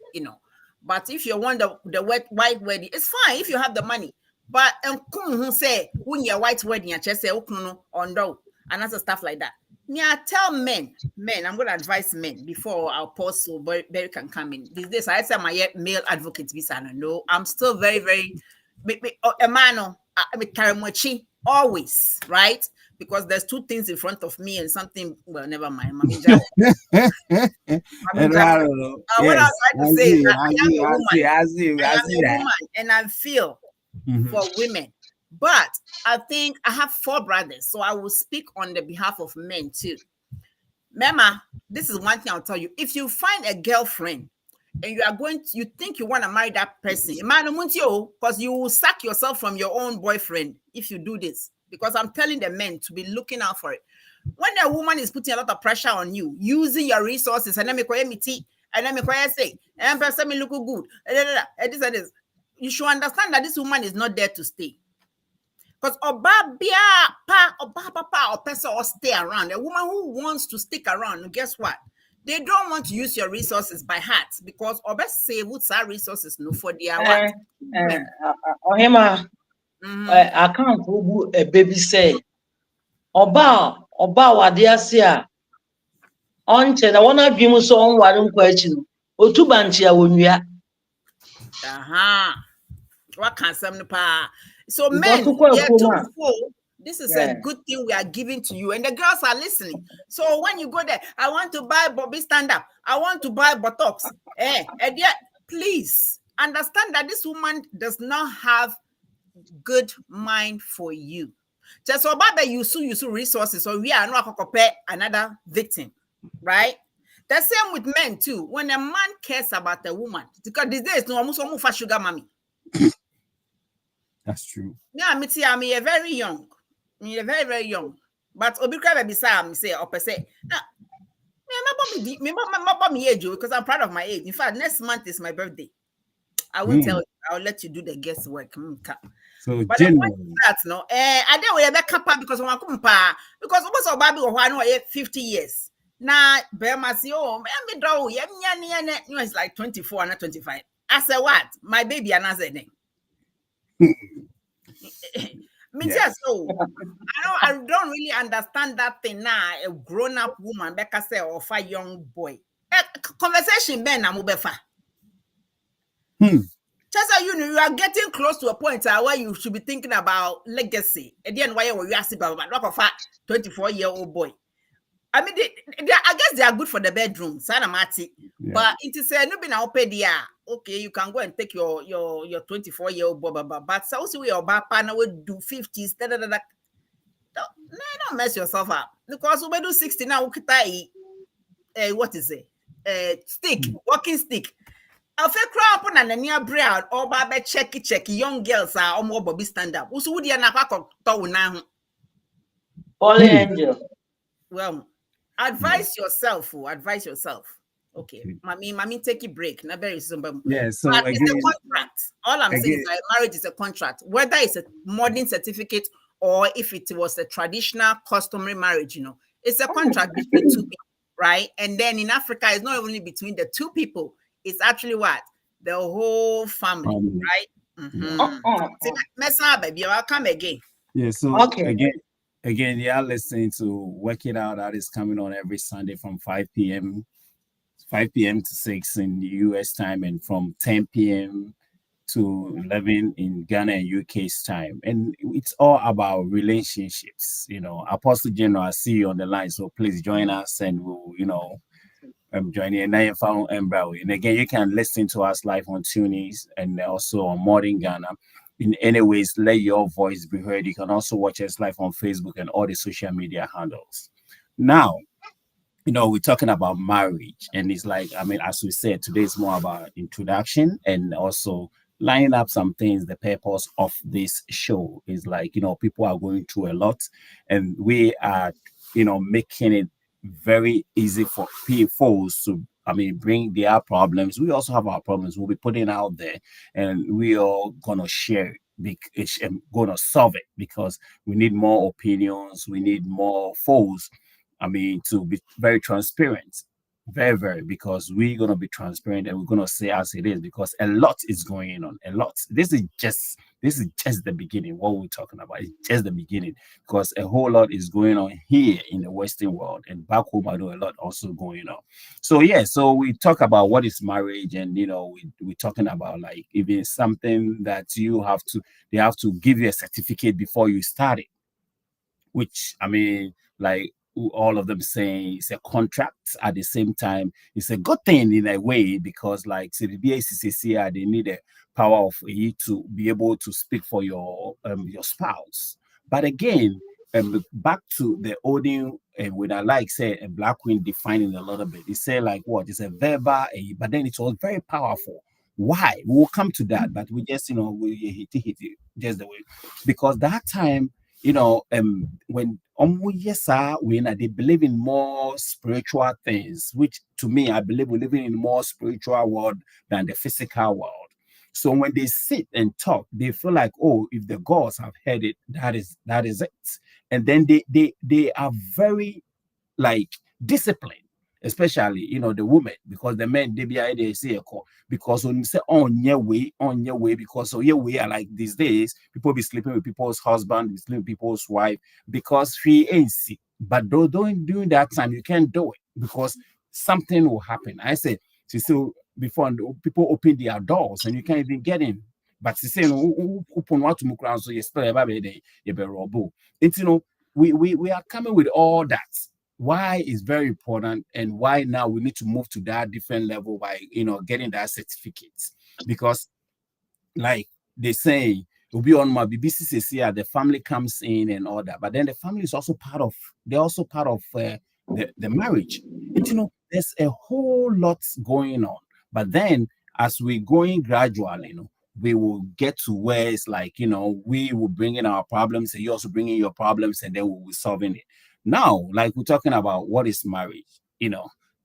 but if you want the white wedding it's fine if you have the money but who say when your white wedding just say okunu on do and other stuff like that. Yeah, tell men, I'm going to advise men before our pause so Barry can come in. These days, I say my male advocate, no, I'm still very, very, a man, always, right? Because there's two things in front of me and something, well, never mind. What I was trying to say is that I am a woman and I feel for women. But I think I have 4 brothers, so I will speak on the behalf of men too. Mama, this is one thing I'll tell you. If you find a girlfriend and you think you want to marry that person, because you will sack yourself from your own boyfriend if you do this. Because I'm telling the men to be looking out for it. When a woman is putting a lot of pressure on you, using your resources, and then me tea, and then me say, and person me look good, and this, you should understand that this woman is not there to stay. Because or person or stay around. A woman who wants to stick around, guess what? They don't want to use your resources by heart because say what's our resources no for their what? I can't a baby say Oba wadiasia onche na wana bimu so onware nkwa achi no otubanchi ya wonua what can some pa so men this is a good thing we are giving to you and the girls are listening. So when you go there, I want to buy Bobby stand up, I want to buy Botox, and yet please understand that this woman does not have good mind for you. Just so bad that you sue resources, so we are not compare another victim, right? The same with men too. When a man cares about a woman, because these days no almost sugar mommy. That's true. Yeah, I'm very young. I'm very, very young. But Obikra be say or per se. Me age because I'm proud of my age. In fact, next month is my birthday. I will tell you, I'll let you do the guesswork. So but that no, I don't wear that kappa because I'm because most of Baby or 50 years. Now, Bermasio, it's like 24 and 25. I said, what? My baby another name. So I don't really understand that thing now. A grown-up woman, Becca say, or a young boy. Conversation, Ben, I'm Ubefa. Just so you are getting close to a point where you should be thinking about legacy. And then why you ask about a 24-year-old boy. I mean, I guess they are good for the bedroom, but it is a no be now pay there. Okay, you can go and take your 24-year-old boy, but so your partner would do 50s. Don't mess yourself up because we do 60 now. What is it? Stick, walking stick. I feel crap on a near brown or baby checky. Young girls are all more Bobby stand up. Who's would you now? Holy angel. Well. Advise yourself. Okay, mommy, take a break. Yeah, so but it's a contract. All I'm saying is that marriage is a contract, whether it's a modern certificate or if it was a traditional customary marriage. It's a contract between two people, right? And then in Africa, it's not only between the two people; it's actually what the whole family, right? Mess up, baby. I'll come again. Yeah. So Again, you're listening to Work It Out. That is coming on every Sunday from 5 p.m. 5 p.m. to 6 in the US time, and from 10 p.m. to 11 in Ghana and UK's time. And it's all about relationships. Apostle General, I see you on the line, so please join us and we'll, join you. And again, you can listen to us live on TuneIn and also on Modern Ghana. In any ways, let your voice be heard. You can also watch us live on Facebook and all the social media handles. Now, we're talking about marriage, and it's like, as we said, today is more about introduction and also line up some things. The purpose of this show is like, people are going through a lot, and we are, making it very easy for people to, bring their problems. We also have our problems. We'll be putting out there, and we are gonna share it, gonna solve it, because we need more opinions. We need more foes. To be very transparent, very, very, because we're going to be transparent and we're going to say as it is, because a lot is going on. A lot. This is just the beginning. What we're talking about is just the beginning, because a whole lot is going on here in the Western world, and back home I know a lot also going on. So so we talk about what is marriage, and we're talking about like even something that they have to give you a certificate before you start it, which like all of them saying it's a contract. At the same time, it's a good thing in a way, because like the BACCCR, they need a power of you to be able to speak for your spouse. But again, back to the audio, when I like say a Black Queen defining a little bit, it say like what? It's a verbal, but then it was very powerful. Why? We will come to that, but we just we hit it just the way, because that time, when they believe in more spiritual things, which to me, I believe we're living in a more spiritual world than the physical world. So when they sit and talk, they feel like, oh, if the gods have heard it, that is it. And then they are very like disciplined, especially the women, because the men they say because when you say on your way, because so your way are like these days, people be sleeping with people's husband, be sleeping with people's wife, because she ain't sick. But during that time, you can't do it, because something will happen. I say, so before people open their doors and you can't even get in. But she say open what to move around, so you still we are coming with all that. Why is very important, and why now we need to move to that different level by getting that certificate, because like they say will be on my BBCCR, the family comes in and all that, but then the family is also part of the marriage. And, there's a whole lot going on, but then as we going gradually, we will get to where it's like we will bring in our problems and you also bring in your problems, and then we will be solving it. Now, like we're talking about what is marriage,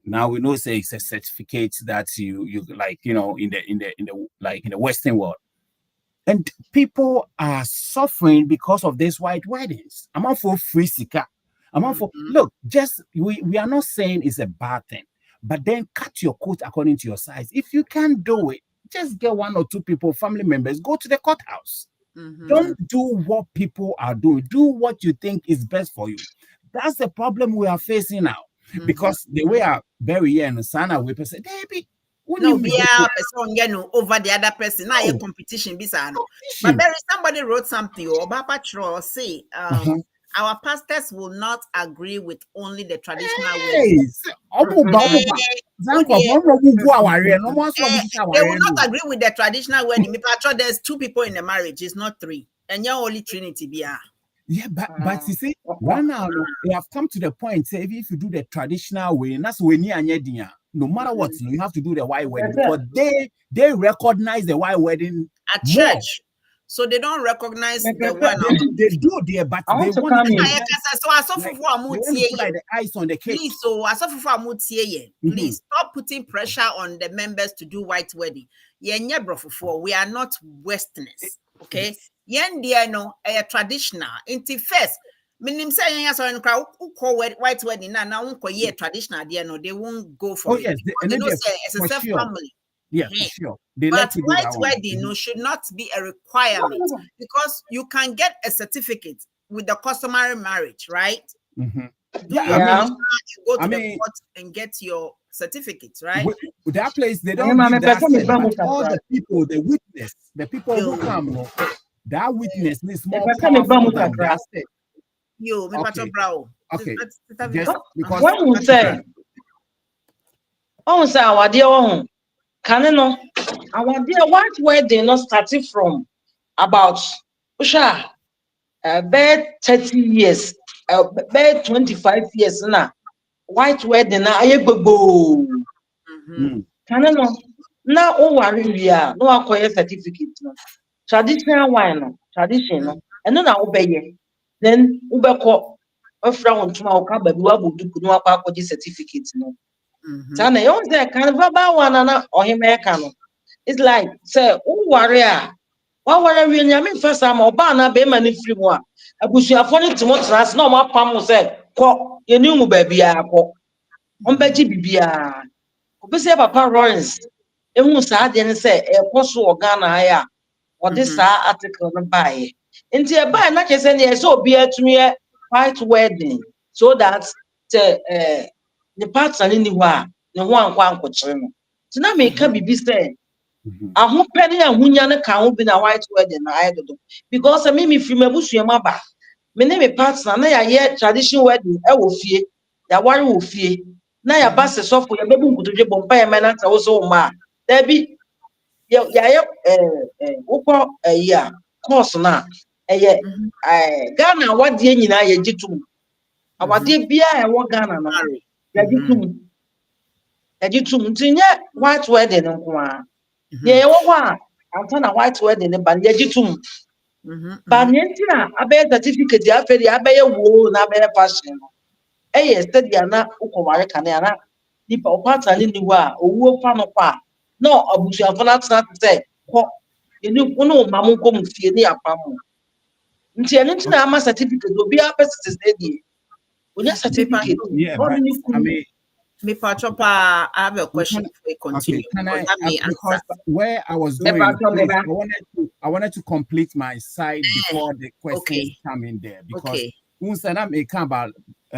now we know it's a certificate that you like, in the Western world, and people are suffering because of these white weddings. I'm not for free sika. I'm not for look. Just we are not saying it's a bad thing, but then cut your coat according to your size. If you can't do it, just get one or two people, family members, go to the courthouse. Don't do what people are doing. Do what you think is best for you. That's the problem we are facing now, because the way I bury here and Sana we say, Debbie, no, be a person, over the other person. Now, a competition, but there is somebody wrote something or Baba Tro say, our pastors will not agree with only the traditional way. They will not agree with the traditional wedding. There's 2 people in the marriage, it's not 3, and you're only Trinity. Yeah, but you see, right now they have come to the point. Say, if you do the traditional way, and that's when no matter what, you have to do the white wedding, because they recognize the white wedding at church. So they don't recognize the one. They do there, but they want so I suffer for like the ice on the cake. Please, so I suffer for please stop putting pressure on the members to do white wedding. We are not Westerners, okay? Yen no a traditional. Inti first, minim say yen so nkra call white wedding now unko ye traditional there no, they won't go for it. Yes, they know say it's a self family. Yeah, for sure. But white wedding should not be a requirement, because you can get a certificate with the customary marriage, right? You go to the court and get your certificate, right? With that place, they don't need that. But all the people, the witness, the people who come, that witness needs more powerful than that. You, me pato bravo. Okay. Just because when you say, our dear one, can you know, our dear white wedding not starting from about about 30 years, about 25 years now. White wedding na ayegbo. Can you know? Now all worry no acquire certificate no. Traditional wine no, tradition no. And no na obey. Then ubeko ofra wontuma oka baby wa bodu no akwa akodi certificate no. Sana you say can baba one na ohimeka no. It's like say who worry wa worry we nyame first am oba na be ma ni free mu a abusuafo ni timo trans na o ma pam mo say ko yeni mu baby akọ ombeji bibia obese papa Lawrence ehun sa de ne say ekoso Ghana ya o de sa article no buy nti e buy na che say ne so obi atumi white wedding so that the partner ni ho a ne ho ankwa ankokyere no ti na me ka bibi say ahopene ahunya ne ka ho bi na white wedding na ayedo because me free mabusu ba me ne me partner na ya ye tradition wedding e wo fie ya ware wo fie na ya basse sofo ya bebu nkutodwe bompa ya mena ta wo so ma da bi ya ye ukọ ya course na eye Ghana wade nyina ya gitum awade bia e wo Ghana no ya gitum tinye white wedding nko a ye wo kwa anta na white wedding ba ya gitum ba nyentina abe certificate ya feri abe wo na abe fashion study na ukoware kana na nipa opata ni niwa owo fa no kwa no abusuafo na tena say ko eni unu mamu ko mfie ni apam nti eni ntina ama certificate obi apese dey onya certificate I mean me patropa I have a question for you continue. Okay, because where I was going, I wanted to complete my side before the questions come in there because Unsana may come about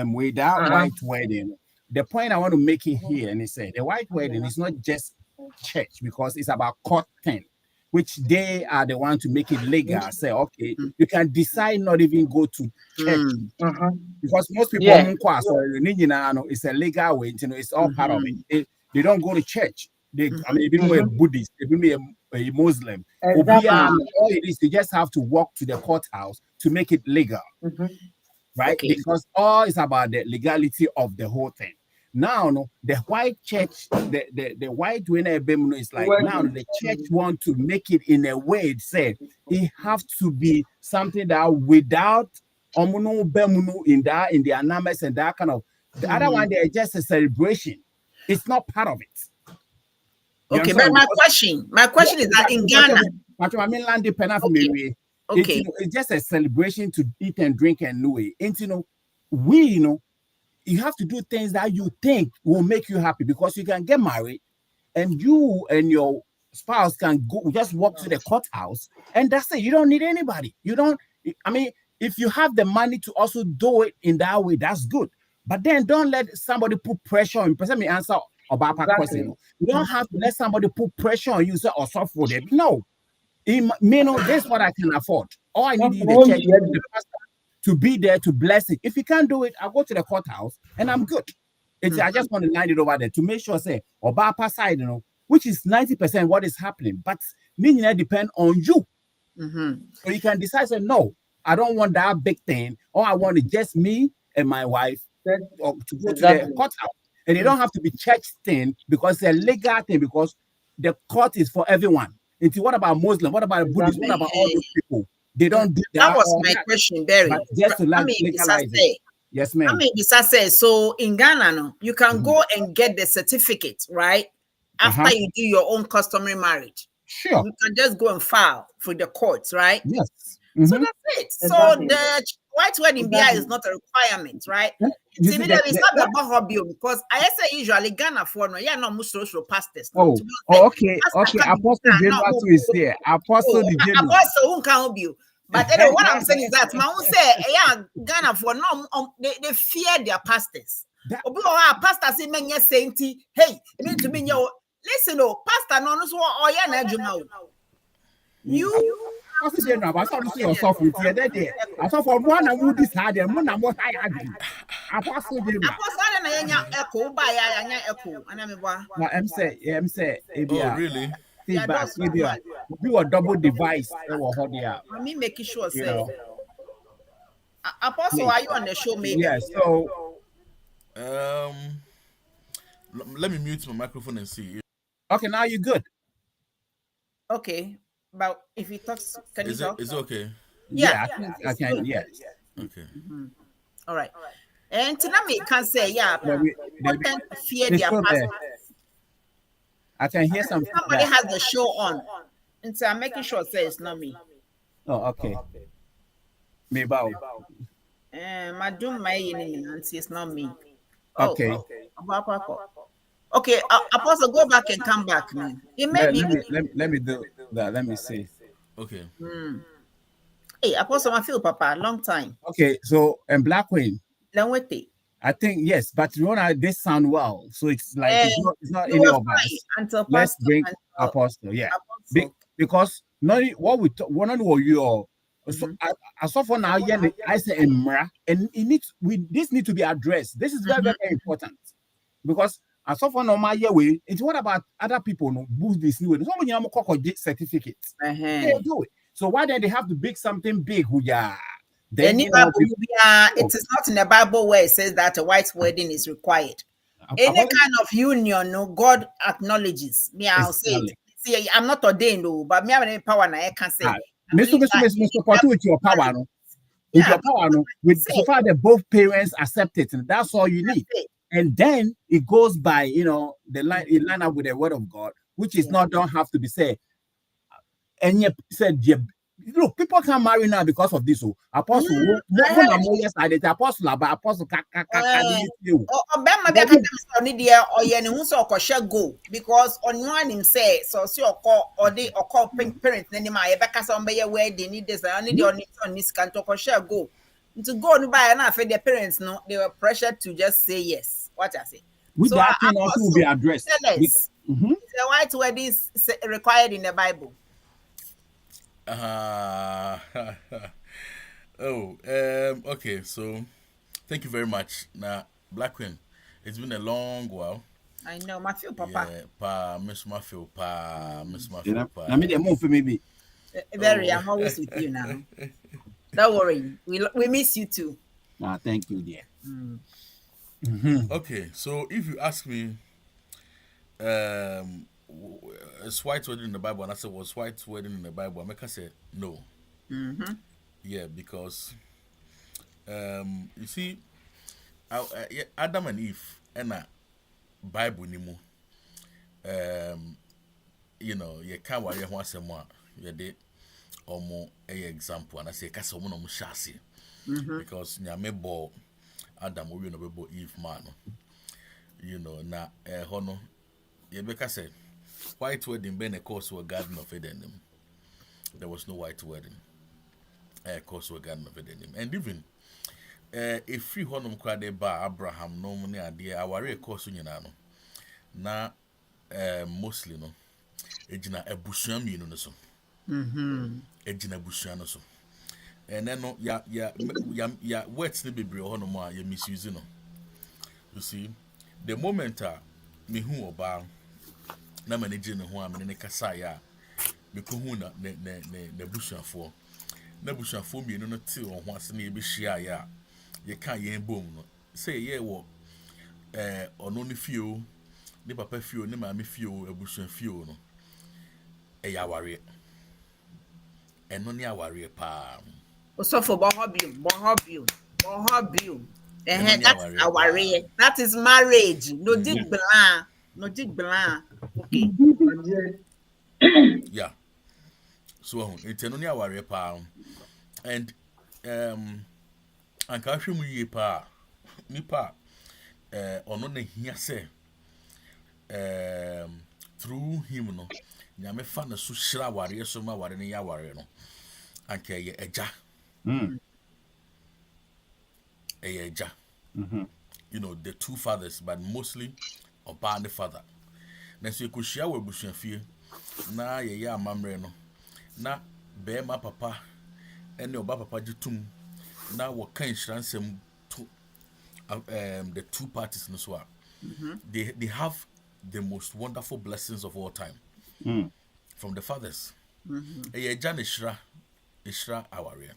without white wedding. The point I want to make it here, and he said the white wedding is not just church because it's about court thing, which they are the one to make it legal. Say, okay, you can decide not even go to church because most people it's a legal way. You know, it's all part of it. They don't go to church. They, I mean, even a Buddhist, even a Muslim, all it is, they just have to walk to the courthouse to make it legal. Right? Because all is about the legality of the whole thing. Now, no, the white church, the white winner is like now the church want to make it in a way it said it have to be something that without in their numbers and that kind of the other one they're just a celebration. It's not part of it. Okay, but my question is that in Ghana, it's just a celebration to eat and drink and know it. And you have to do things that you think will make you happy because you can get married and you and your spouse can go just walk to the courthouse and that's it. You don't need anybody. If you have the money to also do it in that way, that's good. But then don't let somebody put pressure on. Let me answer about that question. You don't have to let somebody put pressure on you or suffer for them. No. This is what I can afford. All I need is the church, the pastor to be there to bless it. If you can't do it, I'll go to the courthouse and I'm good. I just want to line it over there to make sure, say, Obapa side, which is 90% what is happening. But it depend on you. So you can decide, say, no, I don't want that big thing. Or I want it just me and my wife to go to the courthouse. And it don't have to be church thing because it's a legal thing because the court is for everyone. What about Muslim? What about Buddhists? What about all those people? They don't do that. That was my question, Barry. Just to legalize it. Yes, ma'am. So in Ghana, you can go and get the certificate, right? After you do your own customary marriage. Sure. You can just go and file for the courts, right? Yes. So that's it. Exactly. So the white wedding beer is not a requirement, right? It's not the hobby because I say usually Ghana for no, yeah, no most social pastors. Okay. Apostle General is here. Apostle who can you? But anyway, what I'm saying is that my own say, yeah, Ghana for no, they fear their pastors. Obi pastor say men yes sainty. Hey, me to be your listen, oh, pastor no so or ya na adwuma o. You I said, no, but I see yourself with you there. I saw for one and would decide and one and what I agree. Apostle na yenya echo by ya echo. Ana me boa. No, I'm say, Oh, really? feedback, we were double device. Me making sure say. Apostle, are you on the show, maybe? Yeah, so let me mute my microphone and see. okay, now you're good. Okay, but if he talks, can you talk? Is it okay? Yeah, I can. Yes. Okay. All right. And Tinami can say, yeah, tend to fear their pastor. I can hear something. Somebody has the show on, and so I'm making sure say it's not me. Oh, okay. Me bow. Madam, my auntie, it's not me. Okay. Okay, Apostle, go back and come back, man. It may be. Let me do that. Let me see. Okay. Hey, Apostle, I feel Papa, long time. Okay, so and Black Queen. Lanwete. I think yes, but you know they sound well, so it's like it's not any of us. Let's bring Apostle, yeah, because not what we one on you. So I saw for now, I say Emra, and it needs this need to be addressed. This is very, very important because I saw for normal way. It's what about other people no boost this new way. So when you have certificates, they do it. So why don't they have to big something big? Then it is not in the Bible where it says that a white wedding is required. Any kind of union, no, God acknowledges. Me, I'll say it. See, I'm not ordained, but me having power now, I can say. Mr. Support with your power, no? With your power, no? With so far that both parents accept it, and that's all you need. And then it goes by, the line, it line up with the word of God, which is not don't have to be said. And you said, look, people can't marry now because of this. Apostle, apostle, go because on one him say so call or they or call parents where they need this and need on this can talk or share go to go and buy enough for their parents. No, they were pressured to just say yes. What I say. With that thing also will be addressed. The white wedding is required in the Bible. Okay, so thank you very much. Now, Black Queen, it's been a long while. I know, Matthew, Papa. Yeah, Miss Matthew, Miss Matthew, I mean, they're more for maybe. Very, I'm always with you now. Don't worry, we miss you too. Thank you, dear. Okay, so if you ask me, is white wedding in the Bible? And I said, was white wedding in the Bible? America said no. Yeah, because you see, Adam and Eve and Bible nimu. You can't worry once a month. You did almost a example, and I say, "Cause someone shasi," because nyame bo Adam we no bo Eve man. Na hono. Yebeka said. White wedding being a course to a Garden of Eden. There was no white wedding. A course to a Garden of Eden. And even a free honum crowd bar Abraham no money idea our course in Yanano. Na mostly no Ejina a busham so. Ejina bushano so. And then no ya wets the baby or no more you misusing no. You see, the moment me who oba na manage no ho amene kasa ya me ko hu na busuafo na busuafo mienu no te on ho ase na ye be hia ya ye kan ye bom no say ye wo ono ne fio ne papa fio ne maame fio abusua fio no ya ware eno ne aware pa so for bohobio that's aware, that is marriage. No dig blan. Okay. Yeah. So it's no near worry pa. And anka hwemu ye pa. Nipa ono na hia se through him no. Nyame fa na so hira ware so ma ware ne ya ware no. Anka ye eja. Eja. the two fathers, but mostly Oba the father. Then so you could share with Bushiafie. Na ye amamre no. Na bema papa and Oba papa jitum. Na what kind shansem to the two parties no so. They have the most wonderful blessings of all time from the fathers. Jan Ishra Awaria.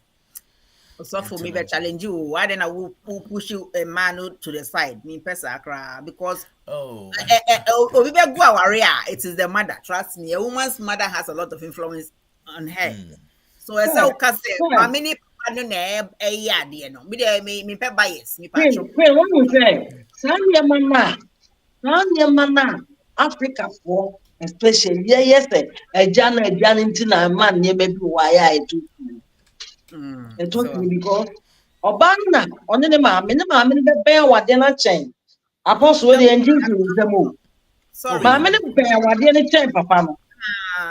So for me, the challenge you. Why then I will push you a man to the side, me pesa because it is the mother. Trust me, a woman's mother has a lot of influence on her. So as I say, how many no me bias, me What you say? Sanya mana Africa for especially yes a jana into na man near maybe why I do. And told me because Obana on the mamma bear what dinner chain. Apostle the engine to the move. Sorry, Mamma bear what dinner chain, papa.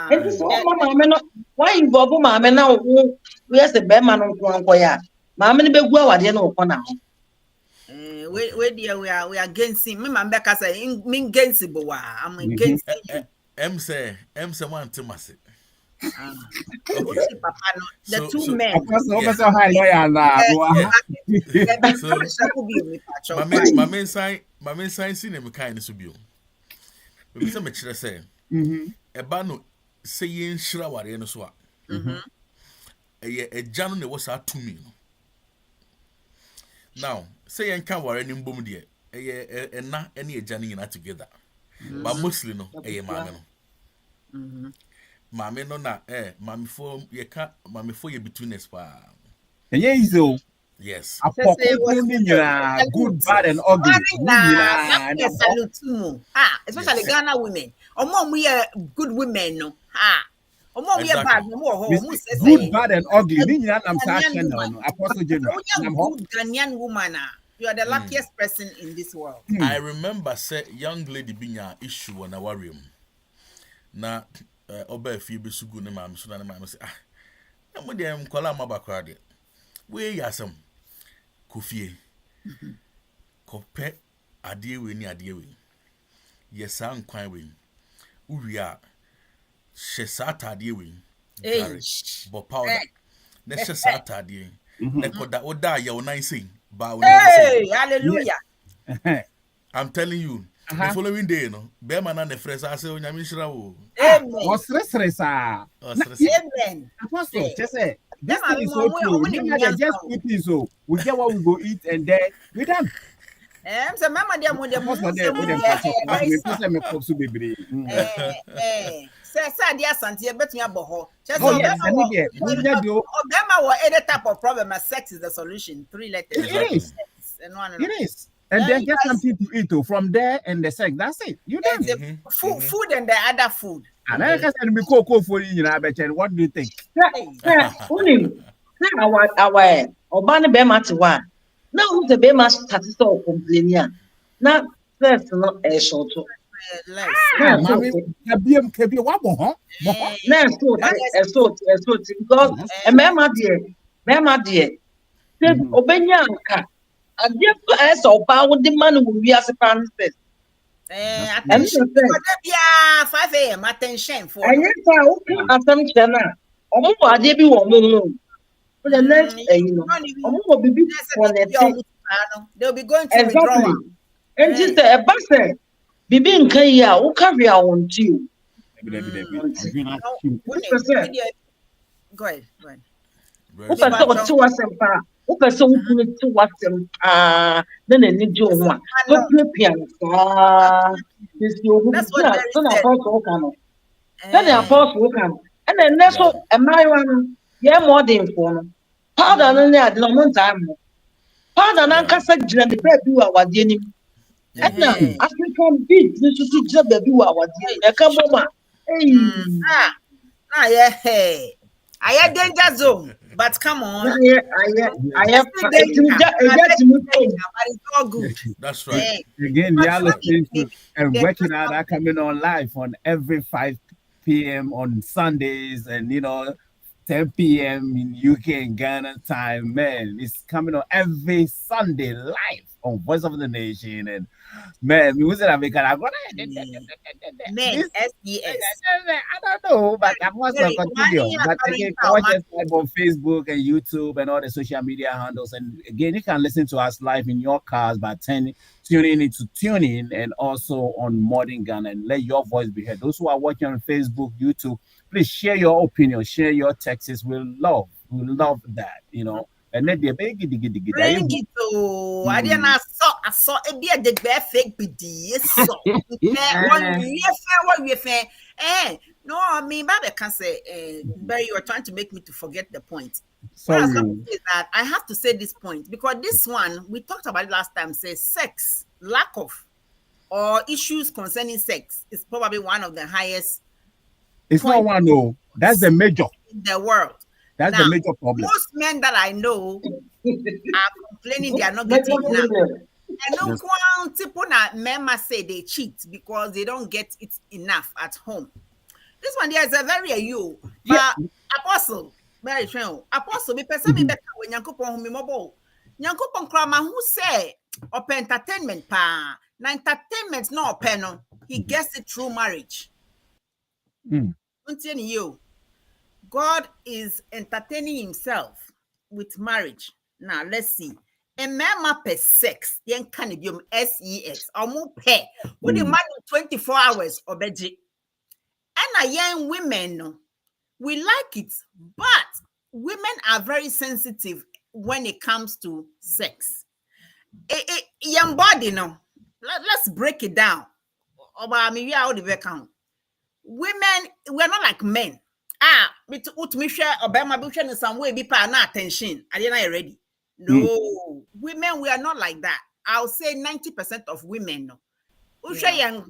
And this mamma, why you go, mamma now? Where's the bear man on Quanquaya? Mamma be go what dinner upon now. we are against him. Me Becca say me against him, I'm against him. M say one Timasi. The two men. My main sign seen him kind of subio. We some chere say. Eba no say yin shira ware no so a. A janu ne was to me. Now, say yen kan ware ni mbom de e na ene janu yin together. But mostly no e maame no. Mame no na mame fo ye between us pa. Yes. Good, bad, and ugly. Especially Ghana women. We are good women, no. We are bad, no. Good, bad, and ugly. Apostle General. Good Ghanaian woman. You are the luckiest person in this world. I remember say young lady being an issue on our room. Na oba fi be sugu ne mam so na ne mam say mo dem kola ma bakra de we yasem kofie kope ade we ni ade we yesa nkwan we uwi a hye satade we bo powder ne hye satade ne koda oda ye onan sei ba we hey hallelujah I'm telling you. The following day, no, Beman and the friends are saying, I'm sure. Amen. Amen. Apostle, just say, this is so true. Just eating so. We get what we go eat and then we done. So Mama dear with Say dear Santi, bet me about her. Any type of problem as sex is the solution. 3 letters. It is. And then get something to eat from there and the sex. That's it. You done. Food and the other food. And I can be cocoa for you, what do you think? Our Obana Bema to one. Now the Bema started to complain. Now, first, not a short. Because a Mama dear, Obenyanka. And yes, so pound the man will be as a francis. 5 a.m. attention for and yes, I assumption. Oh, they be woman. For the next, they'll be going to withdraw. And just a bus, be being Kaya, who carry on to you. Go ahead. To us and far. Okay, so we put to what them then a new one. Go play piano. That's what then apostle can. And then that's what am I one? Yeah, more than for pardon and that no time. Pardon and Cassa the bread do our dinner. And now African beat, this is the do our dinner. Come on. Yeah, I had danger zone. But come on, I have but it's all good. That's right. Again, the other things and working out are coming on live on every 5 p.m. on Sundays, and 10 p.m. in UK and Ghana time. Man, it's coming on every Sunday live on Voice of the Nation. And man, music I make, I got Men, this. SES. I don't know, but I must Very continue. money But according again, to watch our us live on Facebook and YouTube and all the social media handles. And again, you can listen to us live in your cars by tuning into TuneIn and also on Modern Ghana and let your voice be heard. Those who are watching on Facebook, YouTube, please share your opinion, share your texts. We love that, you know. And then they're big, bring it to I didn't I saw a be a the fake BD. So what we fair. No, I mean, Baba can say, Barry, you are trying to make me to forget the point. What I was going to say is that I have to say this point because this one we talked about it last time. Says sex, lack of, or issues concerning sex is probably one of the highest. It's not one, no. That's the major in the world. That's the major problem. Most men that I know are complaining they are not getting enough. And no people men must say they cheat because they don't get it enough at home. This one there is a very you. But Apostle, very true. Apostle, me person me better when Yankopon me mobile. Yankopon krama who say open entertainment pa. Na entertainment no open. He gets it through marriage. You. God is entertaining himself with marriage. Now, let's see. A man per sex, then can it be SEX or more pay with the man 24 hours or better. And a young women, we like it, but women are very sensitive when it comes to sex. Young body, no. Let's break it down. We are all the way count. Women, we're not like men. Me share Obama be in some way be pay no attention. Are you not ready? No, women we are not like that. I'll say 90% of women no. Usha yang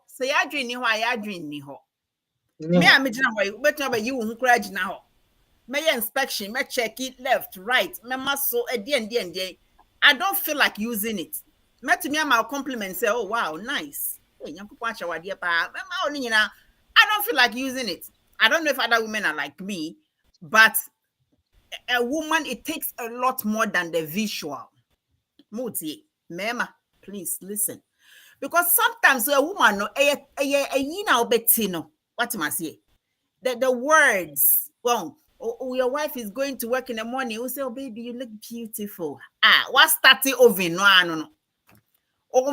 say I dream ni ho, I dream ni ho. Me am gina ho, better be you who cry gina ho. Me inspection, me check it left, right. Me maso edi. I don't feel like using it. Me to me am compliment say, oh wow, nice. Hey, Nyankopon acha wade pa. Me ma oni nyina. I don't feel like using it. I don't know if other women are like me, but a woman, it takes a lot more than the visual. Muti, Mema, please listen. Because sometimes a woman, what am I say? The words, well, your wife is going to work in the morning. You say, oh, baby, you look beautiful. What's starting over? No.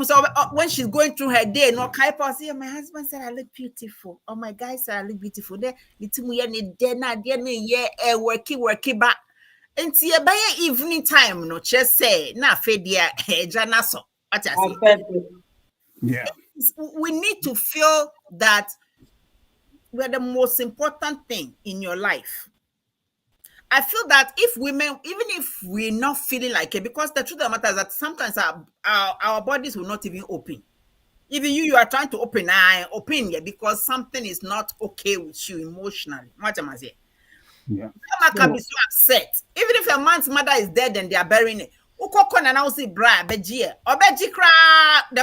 So when she's going through her day, no Kaipa say, my husband said I look beautiful. Oh, my guy said I look beautiful. Then worky back. And see by evening time, no just say na fedia janaso. What I say? Yeah. We need to feel that we're the most important thing in your life. I feel that if women, even if we're not feeling like it, because the truth of the matter is that sometimes our bodies will not even open. Even you are trying to open because something is not okay with you emotionally. What am I saying? Yeah. Man can be so upset. Even if a man's mother is dead and they are burying it. The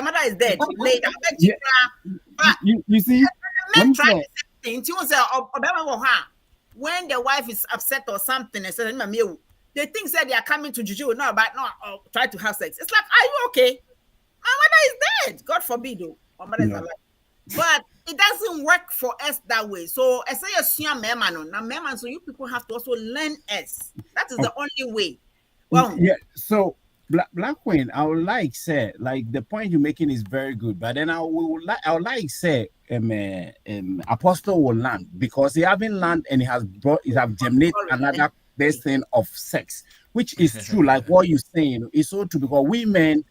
mother is dead. Later, you see, men try the same thing. When the wife is upset or something and says, they think that they are coming to juju, no, but no, try to have sex. It's like, are you okay? My mother is dead. God forbid, though. My mother is alive. But it doesn't work for us that way. So I say, so you people have to also learn us. That is the only way. Well, yeah. So Black Queen, I would like say, like the point you're making is very good, but then I would like say, Apostle will land because he haven't landed and he have germinated another best thing of sex, which is true. Like what you're saying is so true because women,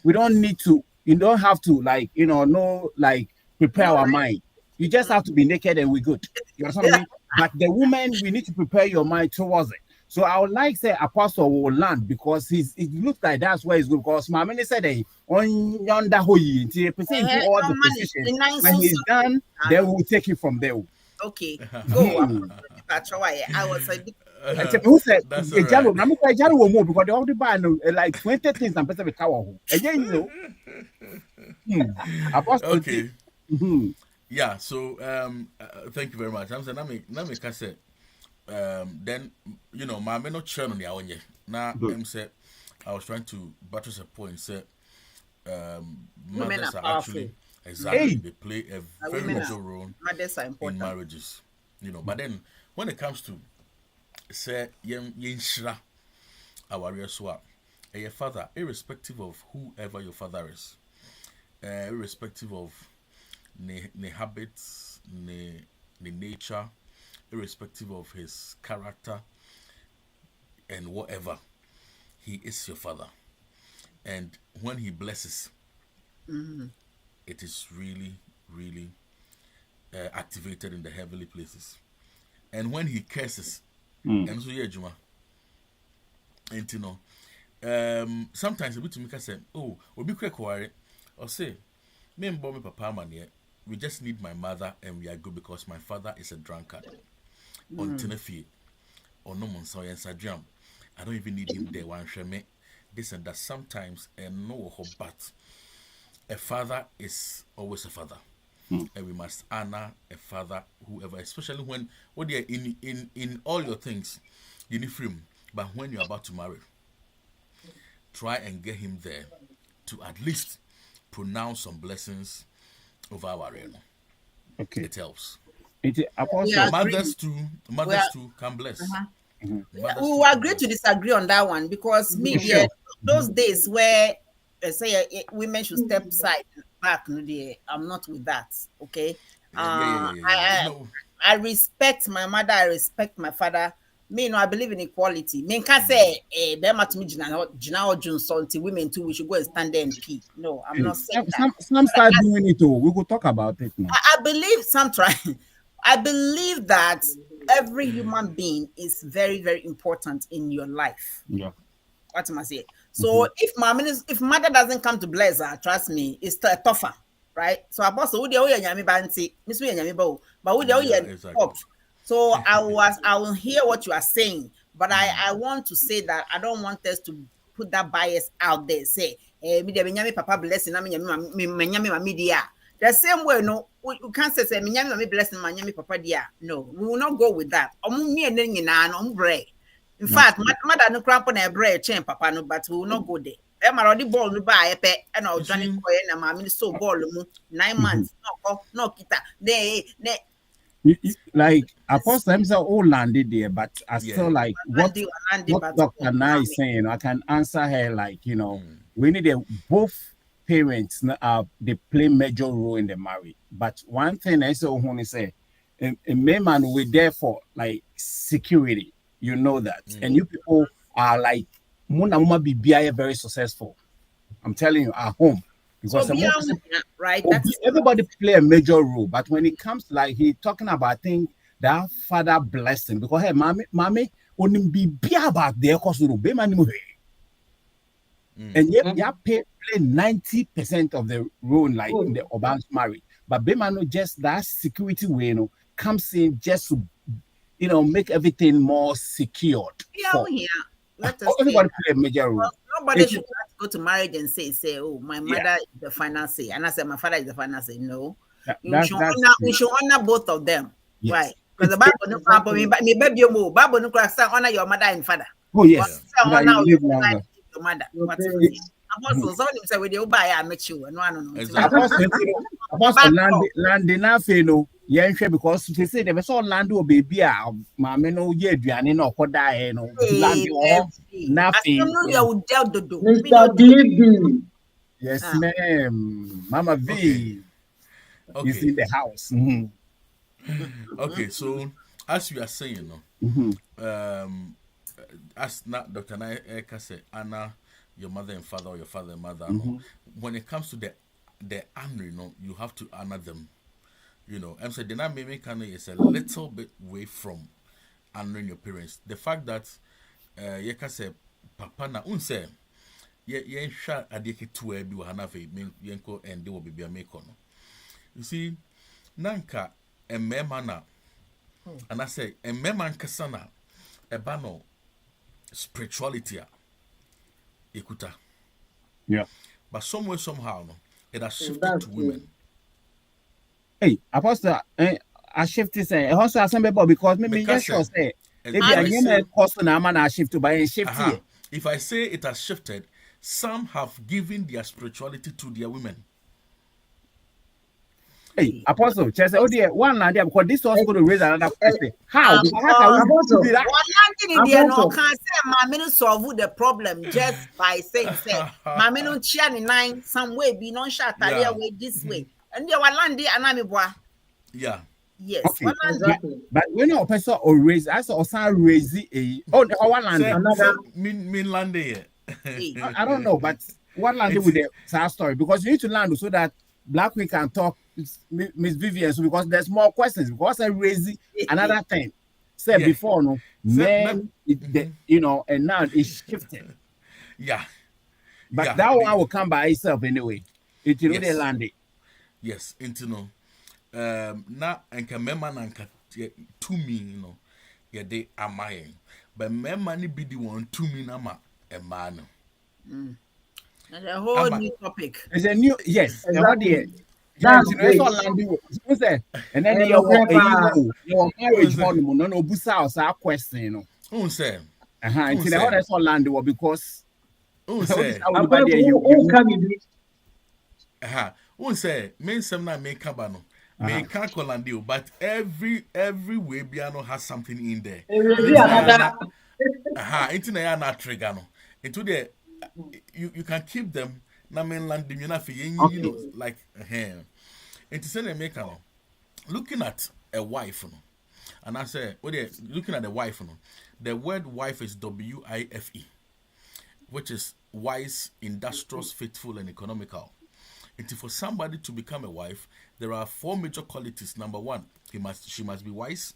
we don't need to. You don't have to prepare our mind. You just have to be naked and we're good. You understand what I mean? But the woman, we need to prepare your mind towards it. So I would like to say Apostle will land because it looks like that's where he's good. Because my minister said on yonder all the positions. When he's done, then we'll take it from there. Okay. Go. I was who said because they already buy like 20 things and person with cower. Again, Apostle. Okay. Yeah, so thank you very much. I'm saying Nami Cassette. then my men not churn on the own. Now I'm said I was trying to buttress a point. Say Women mothers are are actually powerful. exactly they play a very Women major are role mothers are in important. marriages. But then when it comes to say yen shra our swap, your father, irrespective of whoever your father is, irrespective of the habits, the nature, irrespective of his character and whatever, he is your father. And when he blesses, it is really, really activated in the heavenly places. And when he curses, and so yeah, Juma, and sometimes a bit to make us say, oh, we'll be quick or say, me and Bobby Papa man here, we just need my mother and we are good because my father is a drunkard. On Tenefi, or no monsa and Sajam. I don't even need him there one shame. This and that sometimes and no but a father is always a father. And we must honor a father, whoever, especially when they are in all your things, you need freedom. But when you're about to marry, try and get him there to at least pronounce some blessings over our realm. Okay. It helps. Apostle, Mothers too can bless. We will agree to disagree on that one because me, Sure. those days where say women should step back, no, I'm not with that. Okay. No. I respect my mother. I respect my father. Me, I believe in equality. Me can say, Bema to me, Jina Johnson, women too. We should go and stand there and pee. No, I'm not saying that. Some start doing it too. We could talk about it now. I believe some try. I believe that every human being is very, very important in your life. Yeah. What am I saying? So if mother doesn't come to bless her, trust me, it's tougher, right? So apostle, but so I will hear what you are saying, but I want to say that I don't want us to put that bias out there. Say, papa blessing, the same way, no, we can't say me blessing my papa dear. No, we will not go with that. In fact, mother no cramp on a bread chain, papa no, but we will not go there. I'm already ball no buy a pet and I'll join it and my so ball 9 months. No, kita. They like Apostle himself all landed there, but I still like what Dr. Nye is saying. I can answer her like, we need both parents they play major role in the marriage. But one thing I saw when he say a man we're there for like security, you know that. And you people are like Muna be very successful. I'm telling you, at home. Because so right, everybody play a major role, but when it comes to like he talking about things that father blessing, because hey, mommy only be about there because be man and yet play 90% of the role like in the urban marriage, but be man just that security way comes in just to make everything more secured. Everybody play a major role. Well, nobody should go to marriage and say, oh, my mother is the final say, and I said my father is the final say. No, we should honor both of them, yes. Right? Because the Bible no Bible no honor your mother and father. Oh yes, honor your mother. Apostle, somebody say we dey buy I met you. No, Apostle land because they say they saw land or baby mama no ye aduane na okoda he no land nothing. Mr. DB. Yes, ma'am. Mama V is in the house. Okay, so as we are saying, as not Dr. Naika said, Anna, your mother and father, or your father and mother, when it comes to the honoring, you have to honor them. I'm saying the name is a little bit away from honoring your parents. The fact that you can say papa na unse ye sha adike to e bi wa na fe yenko and they will be make on. You see, nanka emema na and I say emema nkasa na eba no spirituality ekuta. Yeah. But somewhere somehow it has shifted to women. Hey, Apostle, I shifted say also somebody because maybe you sure say If you cost na man shift to buy shift here. If I say it has shifted, some have given their spirituality to their women. Hey, Apostle, just oh dear, one land there because this was going to raise another question. How can we do that? One landing in there can say my men solve the problem just by saying say my men don't share in nine some way be non shot way this way. And there one land there and boy. Yeah. Yes, okay. But when a person or raise, I saw some raise a one land another mean land here. I don't know, but what land with the sad story because you need to land so that Black Queen can talk Miss Vivian so because there's more questions because I raise another thing. Said before no man you know and now it's shifted. Yeah. But that one will come by itself anyway. It will really land it. Yes, into no. Na enka mema na nka to me you know ye de amaye but mema ni be the one to me na ma e ma no and a whole new topic. It's a new yes exactly. That's great. And then your marriage honeymoon no busa us our question you know who say until the other all land because who say who who say men sem na me kaba no me can call and deal, but every way piano has something in there. Into the na trigger no. Into the you can keep them na mainland you know like into say make no. Looking at a wife no. And I say looking at the wife no. The word wife is WIFE, which is wise, industrious, faithful, and economical. And for somebody to become a wife, there are 4 major qualities. Number 1, she must be wise,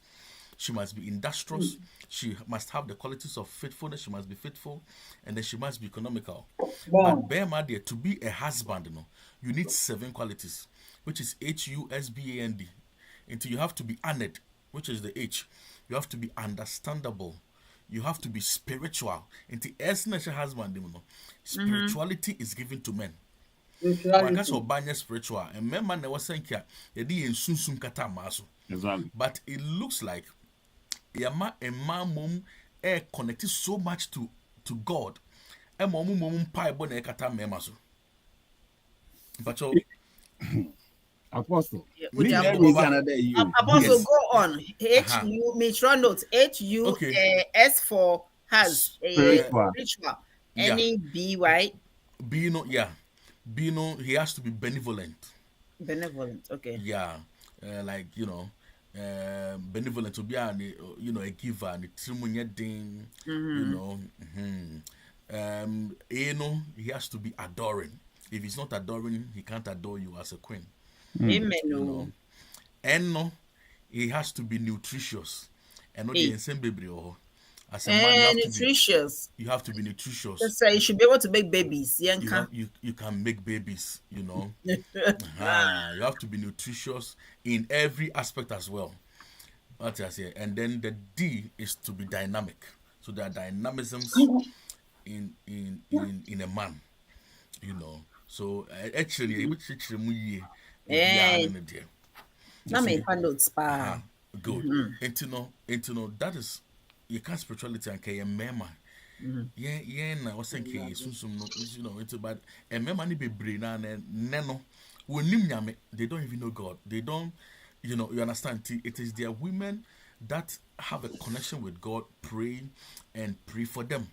she must be industrious, she must have the qualities of faithfulness, she must be faithful, and then she must be economical. But bear mind there, to be a husband, you need 7 qualities, which is HUSBAND. Until you have to be honored, which is the H. You have to be understandable. You have to be spiritual. Until as a husband, spirituality is given to men. Spiritual and member never sank ya in sunsum kata maso. But it looks like yama and mum connected so much to God. And mum pie bone kata memaso. But Apostle. Apostle, go on. HU Mitron notes HU S for has spiritual. Any BY. B no Bino, he has to be benevolent. Benevolent, okay. Yeah, like benevolent to be a giver, and he has to be adoring. If he's not adoring, he can't adore you as a queen. Amen. And he has to be nutritious, and not the same baby. As a man, nutritious. You have to be nutritious. So you should be able to make babies. You can make babies, you have to be nutritious in every aspect as well. What I say. And then the D is to be dynamic. So there are dynamisms in a man, So actually, good. And that is you can't spirituality and kay mema. Na was saying it's about a mema ni be brain and neno. They don't even know God. They don't, you understand? It is their women that have a connection with God, pray and pray for them.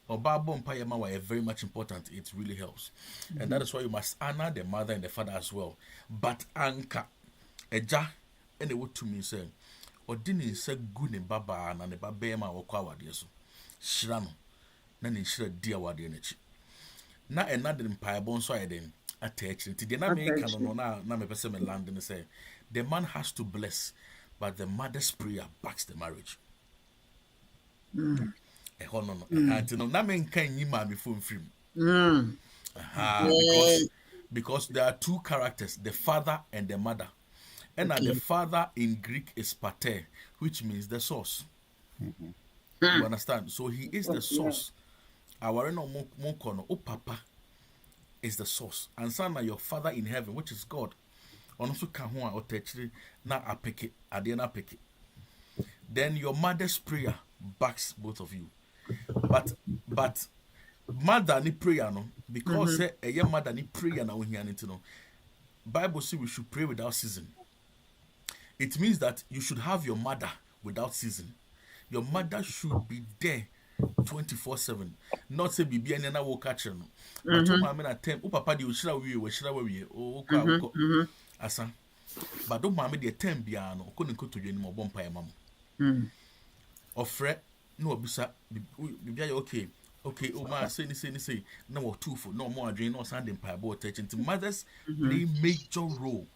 Bible and Payama were very much important. It really helps. And that is why you must honor the mother and the father as well. But anka eja and they would to me say or didn't say good in baba and the babema or kwa so shrano nani shira dear wadi energy na another empire bon so I then attach it did not make na me person land and say the man has to bless but the mother's prayer backs the marriage. Until na men can you ma before film. Because there are 2 characters, the father and the mother. And the father in Greek is pater, which means the source. You understand? So he is the source. Our no papa is the source. And son, your father in heaven, which is God. Also kahua or techri na apeke, adiana peke. Then your mother's prayer backs both of you. But mother ni prayer no, because a young mother ni prayer na when he no. Bible says we should pray without ceasing. It means that you should have your mother without ceasing. Your mother should be there 24/7. Not say bibi any na wo catch no. But to mama na time, o papa di o shira we o kwa asa. But don't mama the time bia no, ko nko to dwani mo bompa e mam. Ofre no obisa bibi okay. Okay, oh my, say. No, two for no more drain, no sanding pie, but attention to mothers play major role.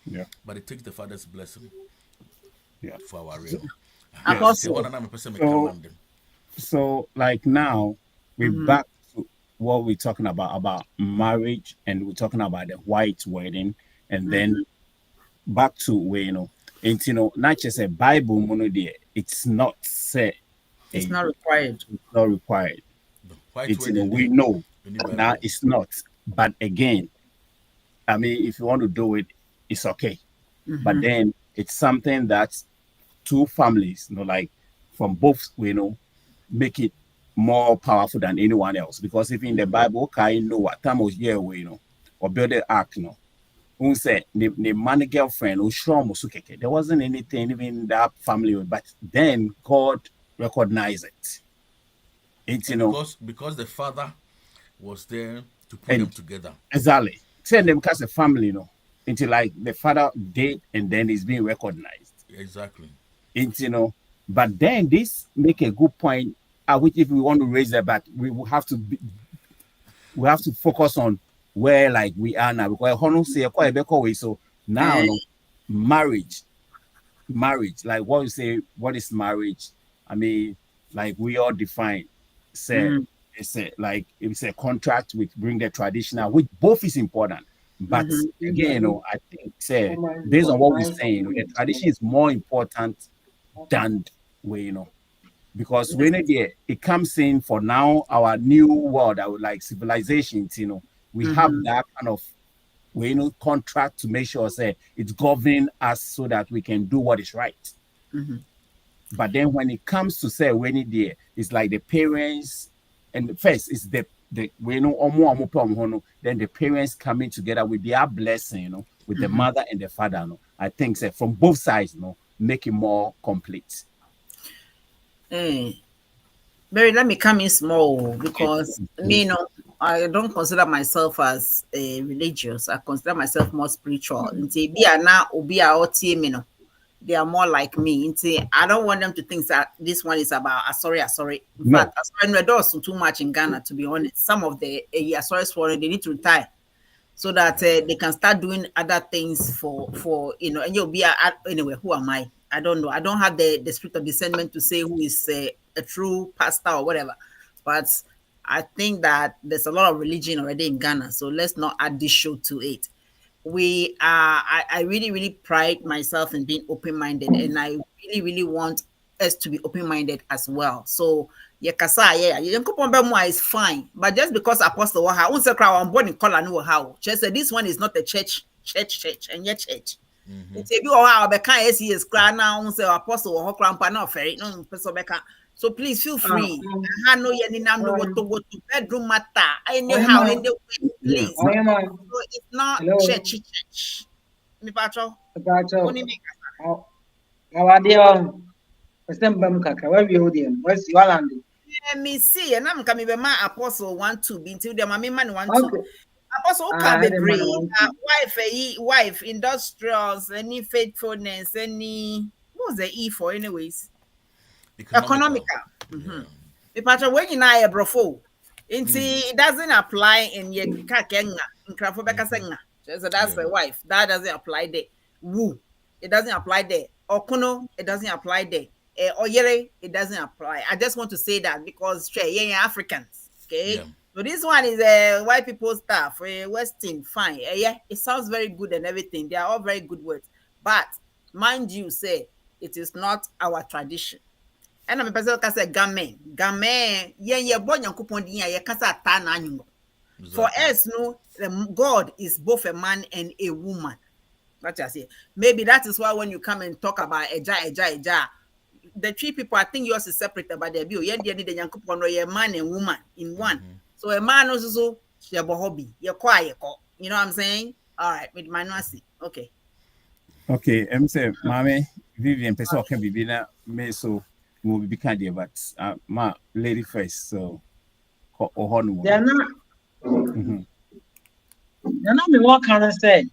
Yeah. But it takes the father's blessing. Yeah. For our real. So like now we're back to what we're talking about marriage, and we're talking about the white wedding, and then back to where and not just a Bible mono there. It's not said. It's not required. It's not required. It's we know now it's not. But again, I mean, if you want to do it, it's okay. But then it's something that two families, like from both, make it more powerful than anyone else. Because if in the Bible, okay, know what time was year or build the ark, who said the man girlfriend who there wasn't anything even in that family, but then God recognized it. It's because the father was there to put them together. Exactly. Send them as a family, until like the father did, and then it's being recognized. Exactly. It's but then this make a good point. Which if we want to raise that, but we will have to focus on where like we are now, because so now marriage, like what you say, what is marriage? I mean, like we all define. It's a contract which bring the traditional, which both is important. But again, I think based on what we're saying, the tradition is more important than because when it comes in for now, our new world, our like civilizations, we have that kind of contract to make sure it's governing us so that we can do what is right. But then when it comes to it's like the parents, and first it's the then the parents coming together with their blessing, with the mother and the father. I think from both sides, make it more complete. Hey, Barry, let me come in small because I don't consider myself as religious. I consider myself more spiritual. They are more like me. I don't want them to think that this one is about sorry. In fact, Asori does too much in Ghana, to be honest. Some of the Asori they need to retire so that they can start doing other things for and you'll be anyway. Who am I? I don't know. I don't have the spirit of discernment to say who is a true pastor or whatever. But I think that there's a lot of religion already in Ghana, so let's not add this show to it. I really, really pride myself in being open-minded, and I really, really want us to be open-minded as well. So is fine, but just because Apostle Waha, I'm born in Kolanu, just said this one is not a church, and yet church. It's a bit of the kind of is crying now, say Apostle or Crampa, no ferry, no person. So please feel free. I know you need to go to bedroom matter. I know how in the way, please. So it's not church. Me patro. Let me see, and I'm coming by my Apostle 1-2 until the mommy man 1-2. Apostle can be great. Wife, industrials, any faithfulness, any what was the E for anyways? Economical. When you know a brofo, it doesn't apply in your kakenga in Krafobeka Senga. So that's the wife. That doesn't apply there. Woo, it doesn't apply there. Okono, it doesn't apply there. Oyere, it doesn't apply. I just want to say that because you're Africans. Okay. Yeah. So this one is white people stuff, Western, fine. Yeah, it sounds very good and everything. They are all very good words. But mind you, say it is not our tradition. And I'm a person who say game, yeah, born yankupon diya, ya kasa ta na anyumo. For us, no, God is both a man and a woman. That's what I say. Maybe that is why when you come and talk about eja, the three people, I think yours is separate about the view. Yeah, the Yankupon or a man and woman in one. So a man also your hobby, you're quiet, you know what I'm saying? All right, with my nasi. Okay. Okay, say, Mommy, Vivian, person can be na me so will be kind of, but my lady first, so They're not. They're not me what can I say?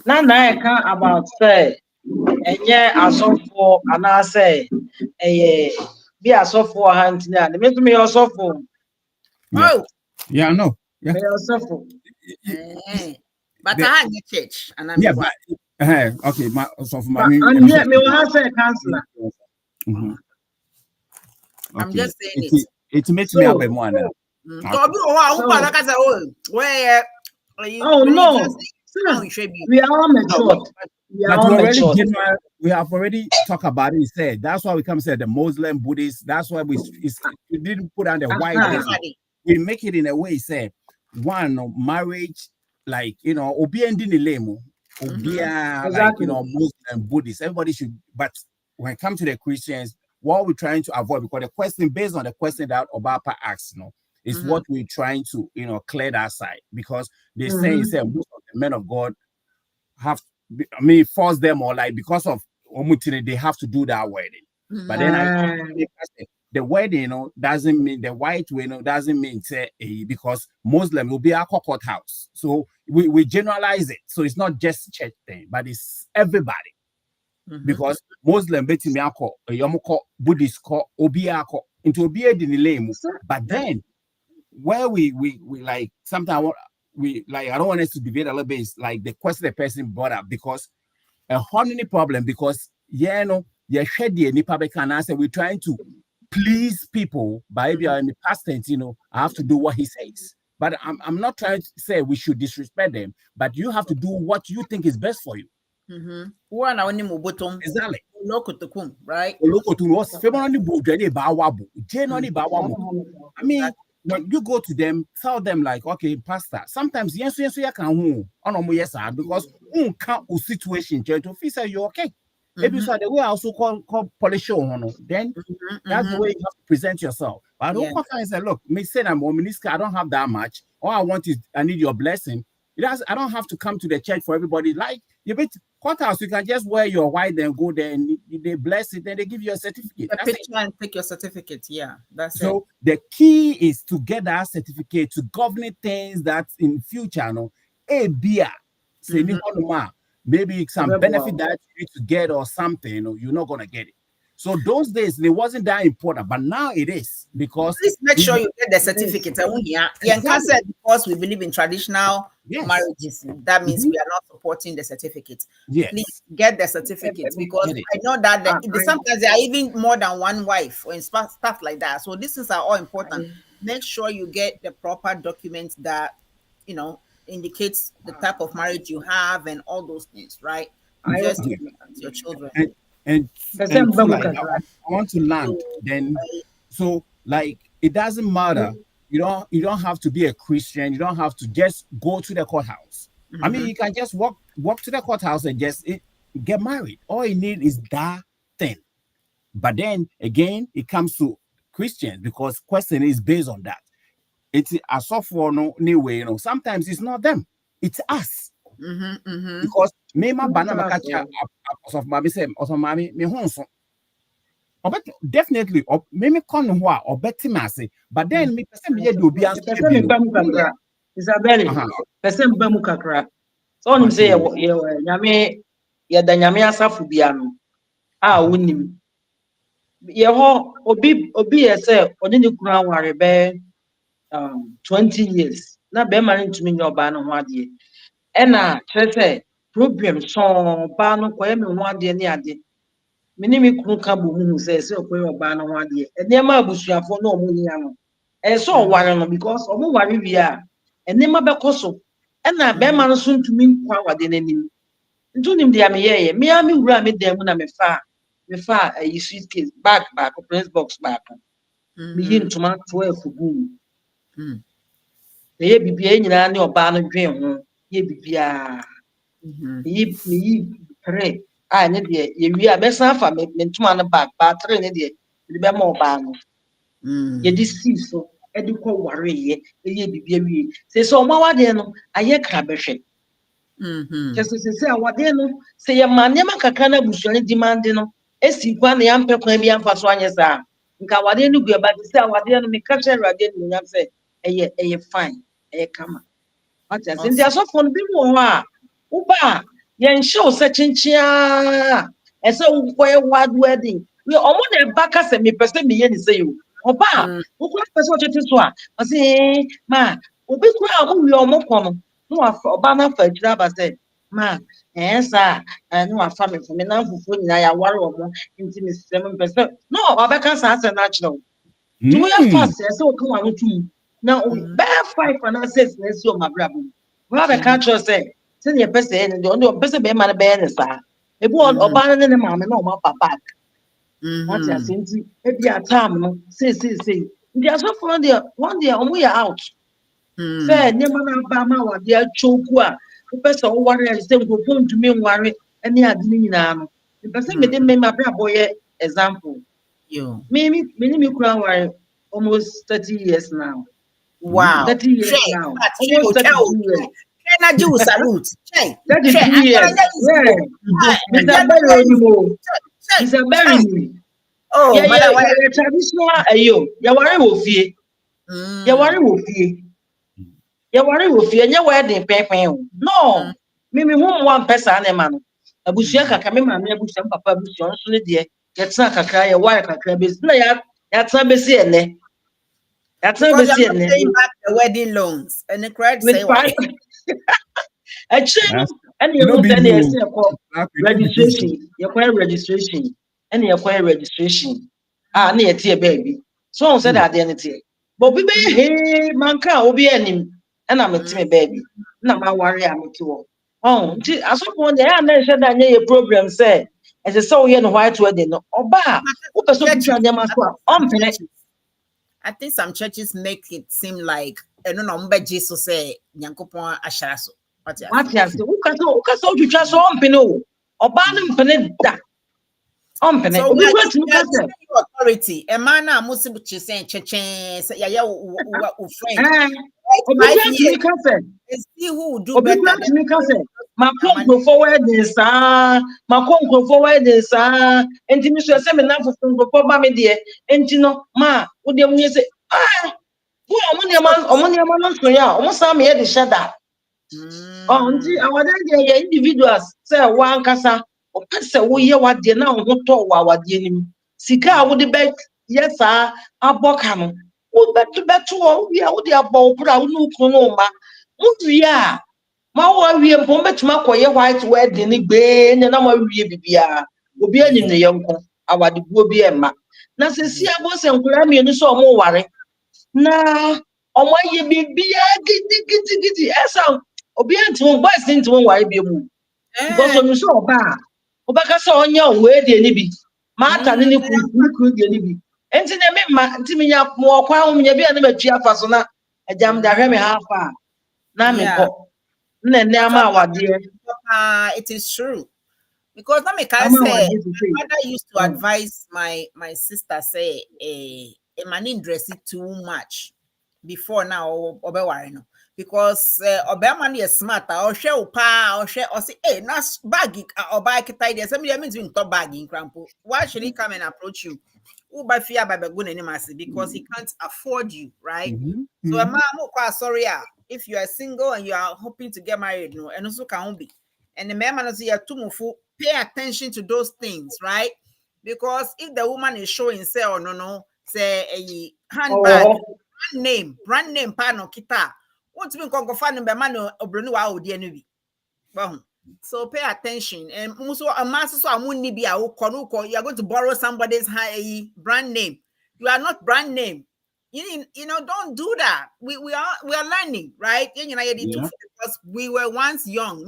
Now I can about say, and yeah, I saw for and I say, be a soft for hunting. The make me also for. Oh, yeah, no, yeah. Me also for. But I had the church, and I'm but okay, my so for my And yet, me will have say counselor. I'm just saying it. It makes me up more now. Oh no, we are all matured. We have already talked about it. Said that's why we come say the Muslim, Buddhist. That's why we didn't put on the white. We make it in a way. Say one marriage, like obi ending the lemo, like Muslim, Buddhist. Everybody should. But when it comes to the Christians, what we're trying to avoid, because the question based on the question that Obapa asked, is what we're trying to clear that side, because they say most of the men of God have, force them, or like because of Omutine, they have to do that wedding. But then the wedding, doesn't mean the white way, doesn't mean say because Muslim will be a courthouse. So we generalize it. So it's not just church thing, but it's everybody. Because Muslim beti me ako, yomuko Buddhist ko, obiako into obiye dinilemu. But then where we like sometimes we like, I don't want us to debate a little bit, like the question the person brought up, because a honey problem, because we're trying to please people by in the past tense, I have to do what he says. But I'm not trying to say we should disrespect them, but you have to do what you think is best for you. Exactly. Right? I mean, when you go to them, tell them like, okay, pastor, sometimes yes, you can because situation to feel you're okay. Maybe so the way I also call polish then that's the way you have to present yourself. But I don't say, look, me say I'm a minister, I don't have that much. All I want is I need your blessing. I don't have to come to the church for everybody. Like you bet courthouse, you can just wear your white and go there and they bless it, then they give you a certificate. A picture and take your certificate. Yeah, that's so the key is to get that certificate to govern things that in future, maybe some benefit that you need to get or something, you're not gonna get it. So those days it wasn't that important, but now it is, because please make sure you get the certificate. Exactly. Because we believe in traditional marriages, that means we are not supporting the certificate. Yes. Please get the certificate, because I know that sometimes there are even more than one wife or stuff like that. So these things are all important. Make sure you get the proper documents that indicates the type of marriage you have and all those things, right? Just to your children. And so, like, I want to land then. So like it doesn't matter. You don't have to be a Christian. You don't have to just go to the courthouse. I mean, you can just walk to the courthouse and just get married. All you need is that thing. But then again, it comes to Christians, because question is based on that. It's a software anyway. Sometimes it's not them, it's us. Because me my banana catch of mommy say or mommy me honso. Definitely me con or betty massy, but then me person me do be Isabel person bamu kakra. So on say nyame ya da nyame asafu bia no wonim ye ho obi say oni ni kunu aware be 20 years na be ma ntumi nyoba no ho ade. Ena say problem so ba no koye me ho ade ni ade mini mi kunu ka bo hu say koye oba no ho ade enema abusuafo na omu ni ano so ware no, because omu ware wi a enema be koso ena be ma no so ntumi kwa wade nanim ntunim dia me ye me a me wura me dem na me fa a suitcase bag press box back me yin tuma 12 gu ye bibia nyina ne oba no dwen ho ye bibia yi pray a ne de ye wi a besa fa me ntuma no back ba tre ne de de be mo ba no ye di si so e di ko ware ye ye bibia wi se so ma wa de no aye kra behwe se awade no se ye mane makaka na busuani demand no esi kwa na ya mpekwa bi amfa so anye sa nka awade no gu ba se awade no me ka chere awade no nyam se eye fine eye kama ati ase ndi asofo no bi mo ho a uba ye nhye se chinchia ese ukwoye wad wedding we omo na baka se me pese me ye ni se yo oba ukwo pese o chete so a ase ma obi kwa mo wi omo kono no afa oba na fa jira ba se ma sa no afa me na fufu nyina ya ware omo nti me se me pese no oba ka sa ase na chiro do ya fast ese o kan wa no tum na be 5 and 6 na si o mabrabo we have a culture say se ne pese ne de o pese be ma na be ne sa ebi oba ne ma me na o ma papa what you say nti e bia time no say ndi asofo no de one day omo ya out say ne ma na ba ma wa de achoku a pese o ware say go pon tumi nware ene ade ni nyina no pese me de me ma brabo ye example me kura ware almost 30 years now. Wow. 30 years now. Almost 32 years. Can I do a salute? 32 years. Yeah. Mr. Berry anymore. Mr. Berry. Oh, yeah, traditional ayo. Yawari wo fie. Yawari wo fie. Yawari wo fie. Nya wedding pepen. No. Me hu one person na ma no. Abusua kaka me ma me abusua papa abusua nso ne de. Yetsa kakra ya wire kakra besi na ya tsa besi ene. That's not paying back the wedding loans and the credit say what? Actually, and you know then registration. You acquire registration, and you acquire registration. Near tea baby. So on said identity. But we be hey manka obi anim, and I'm a team baby. No my worry I'm to. Oh, I saw one day I mentioned that your program said as a so you know white wedding. Oba, who person to them as well. I think some churches make it seem like no number Jesus say Nyankopon asharaso. What you say? Who so you just ompene oba no mpene da. Ompene. Obi kwat mu ka say authority. E man na musi bu chisen chechen say ya friend. Obi kwat mu ka say. See who will do better. Obi kwat mu ka say. Makonko forward this makonko forward this enti mi so say me na fofo ba me de enti no ma wo de mu say omo ne ma no so ya omo sa me de shada nti awade de individuals say wan kasa o pese wo ye wade na ho to wa wade nim sika wo de be yesa aboka no wo betu wo wi a wo de abo bra wo no ku no ma wo wi a ma wo wie mpo betuma koye white wedding ni gbe ne na ma wie bibia obi anim ne yenko awade buo bi emma na se si abo se nkura mi ni so omo ware na omo ye bibia gidi esa obi anti boys nti won ware bi mu because onu so oba ka so onya wedding ni bi ma ata ni ku die ni bi enti ne me ma enti me nya mo kwa ho nya bi na matui afa so na ajam da hwe me hafa na me ko it is true because let me can say my mother used to advise my sister say a man dress it too much before now no because obama is smart or share pa or share or say hey not bag or buy kita somebody means to bag in crampo why should he come and approach you by fear by good animals because he can't afford you, right? So a man sorry if you are single and you are hoping to get married, no, and also can be. And the man is here to pay attention to those things, right? Because if the woman is showing say or no, say a handbag, brand name pano kita, what to be confined by man or Bruno or the so pay attention and also a master so you are going to borrow somebody's high brand name. You are not brand name. You know, don't do that. We are learning, right? Because we were once young.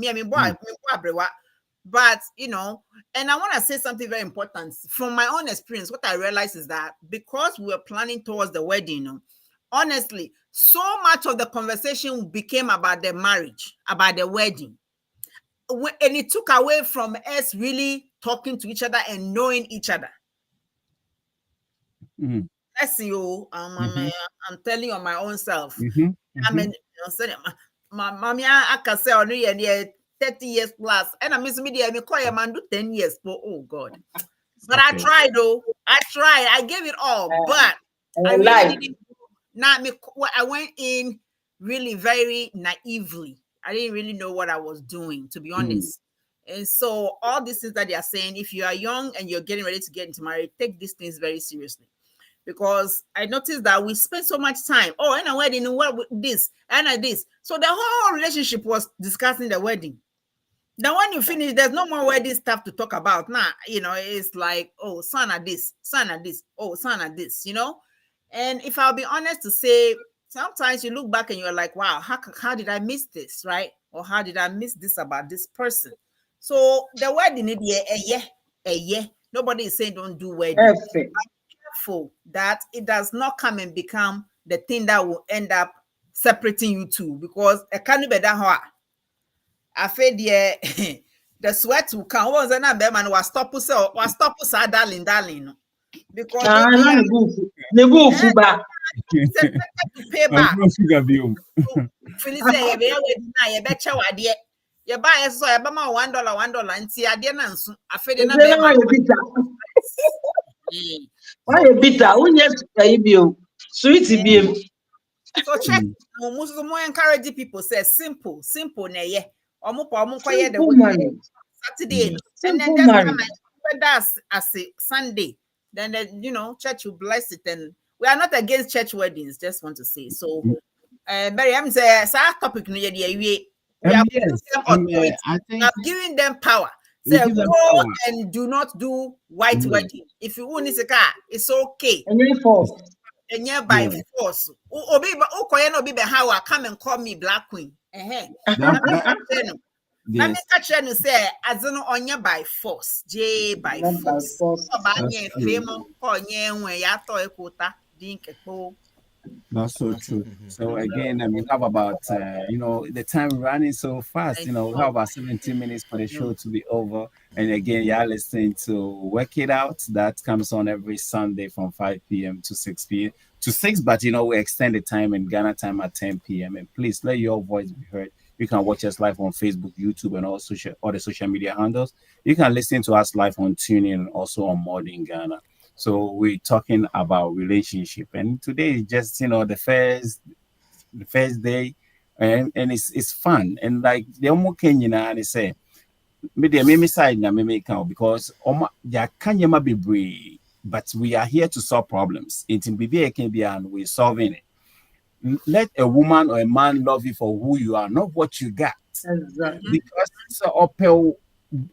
But you know, and I want to say something very important from my own experience. What I realized is that because we were planning towards the wedding, honestly, so much of the conversation became about the marriage, about the wedding. And it took away from us really talking to each other and knowing each other. Let's see, I'm telling you on my own self. I mean, my mommy, I can say on 30 years plus, and I miss me, I call a man do 10 years. Oh God. But I tried though. I gave it all, but I really didn't. I went in really very naively. I didn't really know what I was doing, to be honest. And so all these things that they are saying, if you are young and you're getting ready to get into marriage, take these things very seriously. Because I noticed that we spend so much time. Oh, and a wedding, what this and this. So the whole relationship was discussing the wedding. Now, when you finish, there's no more wedding stuff to talk about. Now, it's like, oh, son of this, oh, son of this, And if I'll be honest to say, sometimes you look back and you're like, wow, how did I miss this, right? Or how did I miss this about this person? So the wedding, a year. Nobody is saying don't do wedding. Perfect. Careful that it does not come and become the thing that will end up separating you two, because it can't be that. I feel the sweat will come. What was the name? Man, was stop us, darling. Because they go for back. Pay back. Phyllis say, "You bet you are dear. You buy a so $1, $1, and see, I didn't. I feel why a bitter? Sweetie beam. So check. Most more encouraging people say simple. Nah, Saturday, and then that's as a Sunday. Then church will bless it, and we are not against church weddings. Just want to say so. Barry, I'm saying, topic. We are giving them power. Say go and do not do white wedding. If you own a car, it's okay. And yeah, by force. How come and call me Black Queen? Let me catch you say, as no on your by force, J by force. That's so true. So again, we have about the time running so fast. We have about 17 minutes for the show to be over. And again, you're listening to Work It Out. That comes on every Sunday from 5 p.m. to 6 p.m. to 6. But we extend the time in Ghana time at 10 p.m. And please let your voice be heard. You can watch us live on Facebook, YouTube, and all the social media handles. You can listen to us live on TuneIn and also on Modern Ghana. So we're talking about relationship, and today is just the first day, and it's fun. And like the Omo Kenya and say, me side na me count because ya kanyama be brave, but we are here to solve problems. It's in BBA can be and we're solving it. Let a woman or a man love you for who you are, not what you got. Exactly. Because so upel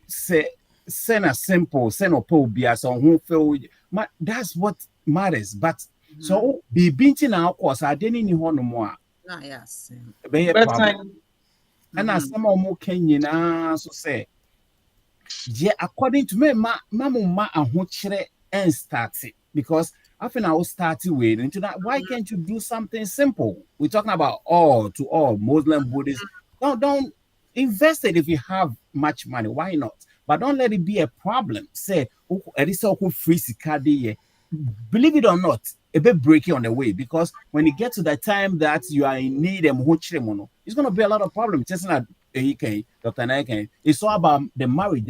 say send a simple send upel be as on who feel. That's what matters. But so be binting our course. I didn't know no more. Yes. And as some more Kenyan so say, yeah, according to me, mama and who and start it because I think I will start with into that. Why can't you do something simple? We're talking about all to all Muslim, Buddhist. Don't invest it if you have much money. Why not? But don't let it be a problem. Say, believe it or not, a bit breaking on the way because when you get to the time that you are in need and it's going to be a lot of problems. Just like Dr. Nike, it's all about the marriage.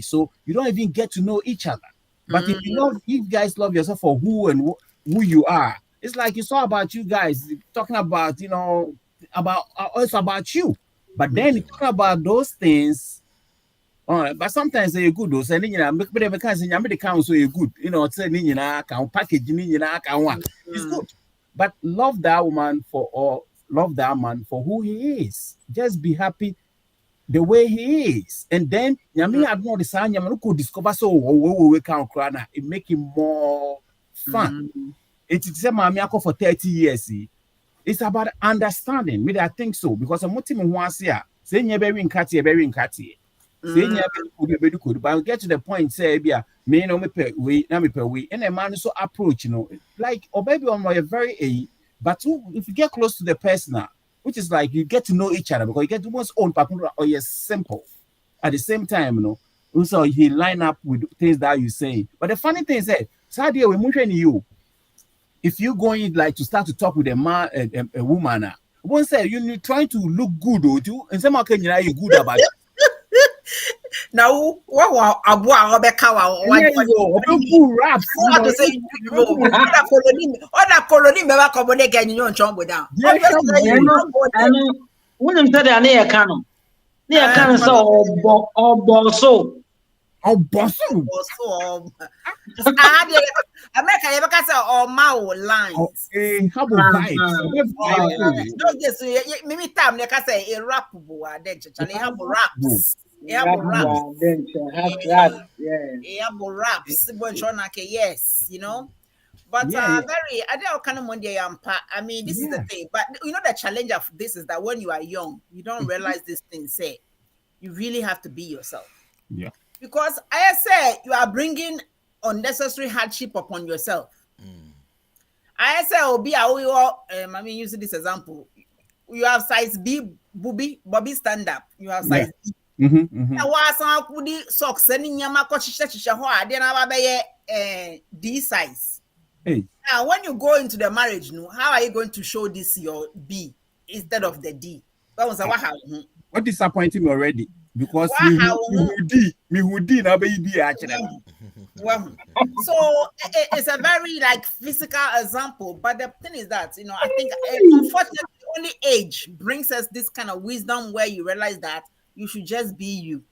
So you don't even get to know each other. But if you guys love yourself for who and who you are, it's like it's all about you guys talking about, it's about you. But then you talk about those things. But sometimes they're good. Those and because the council is good. Can package it's good. But love that woman love that man for who he is. Just be happy the way he is. And then could discover we can it make it more fun. It's a for 30 years. It's about understanding. Maybe I think so because I'm once here. Saying you're very in Katie. But get to the point, say, me no me pay we, and a man so approach, like or maybe on my very but if you get close to the person, which is like you get to know each other because you get to one's own partner or you're simple. At the same time, Also, he line up with things that you say. But the funny thing is that Sadia, we're moving you. If you going like to start to talk with a man, a woman, one say you're trying to look good, or you, and some can you good about it. Now, what abu Rebecca or raps. What to say? Other colony never come on again. You know, jump down. Wouldn't say that near canon. Near canon, so or so. Oh, boss. America never can say all Mao lines. How about vibes? Don't just maybe time they can say a rap boy. Then they have raps. Yeah, raps. Yes, you know. But very, I don't kind of Monday. I mean, this is the thing. But you know, the challenge of this is that when you are young, you don't realize this thing. Say, you really have to be yourself. Yeah. Because I said you are bringing unnecessary hardship upon yourself. I said, I mean, using this example, you have size B, Bobby stand up. You have size B. Socks sending D size. Hey. Now, when you go into the marriage, how are you going to show this your B instead of the D? That was what disappointed me already because me who did now baby actually. Well, so it's a very like physical example, but the thing is that I think unfortunately only age brings us this kind of wisdom where you realize that you should just be you.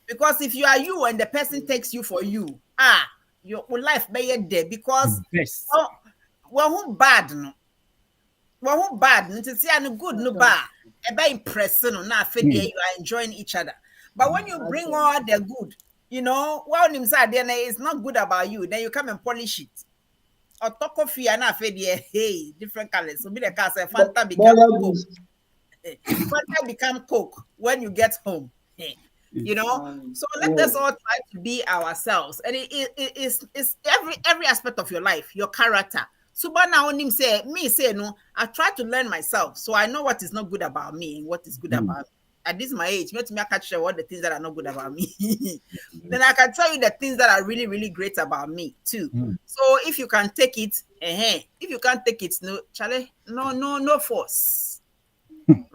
Because if you are you and the person takes you for you, your life may dead because who bad no. Well, who bad? To see any good no bad. About impressing or not, you are enjoying each other. But when you bring all the good, well, inside then it's not good about you. Then you come and polish it. Or talk of you and not hey, different colors. So be the car say Fanta become Coke. Fanta become Coke when you get home. So let us all try to be ourselves, and it's every aspect of your life, your character. So but now him say no, I try to learn myself, so I know what is not good about me and what is good about me. At this my age, let me catch what the things that are not good about me. Then I can tell you the things that are really, really great about me too. So if you can take it, if you can't take it, no, Charlie, no force.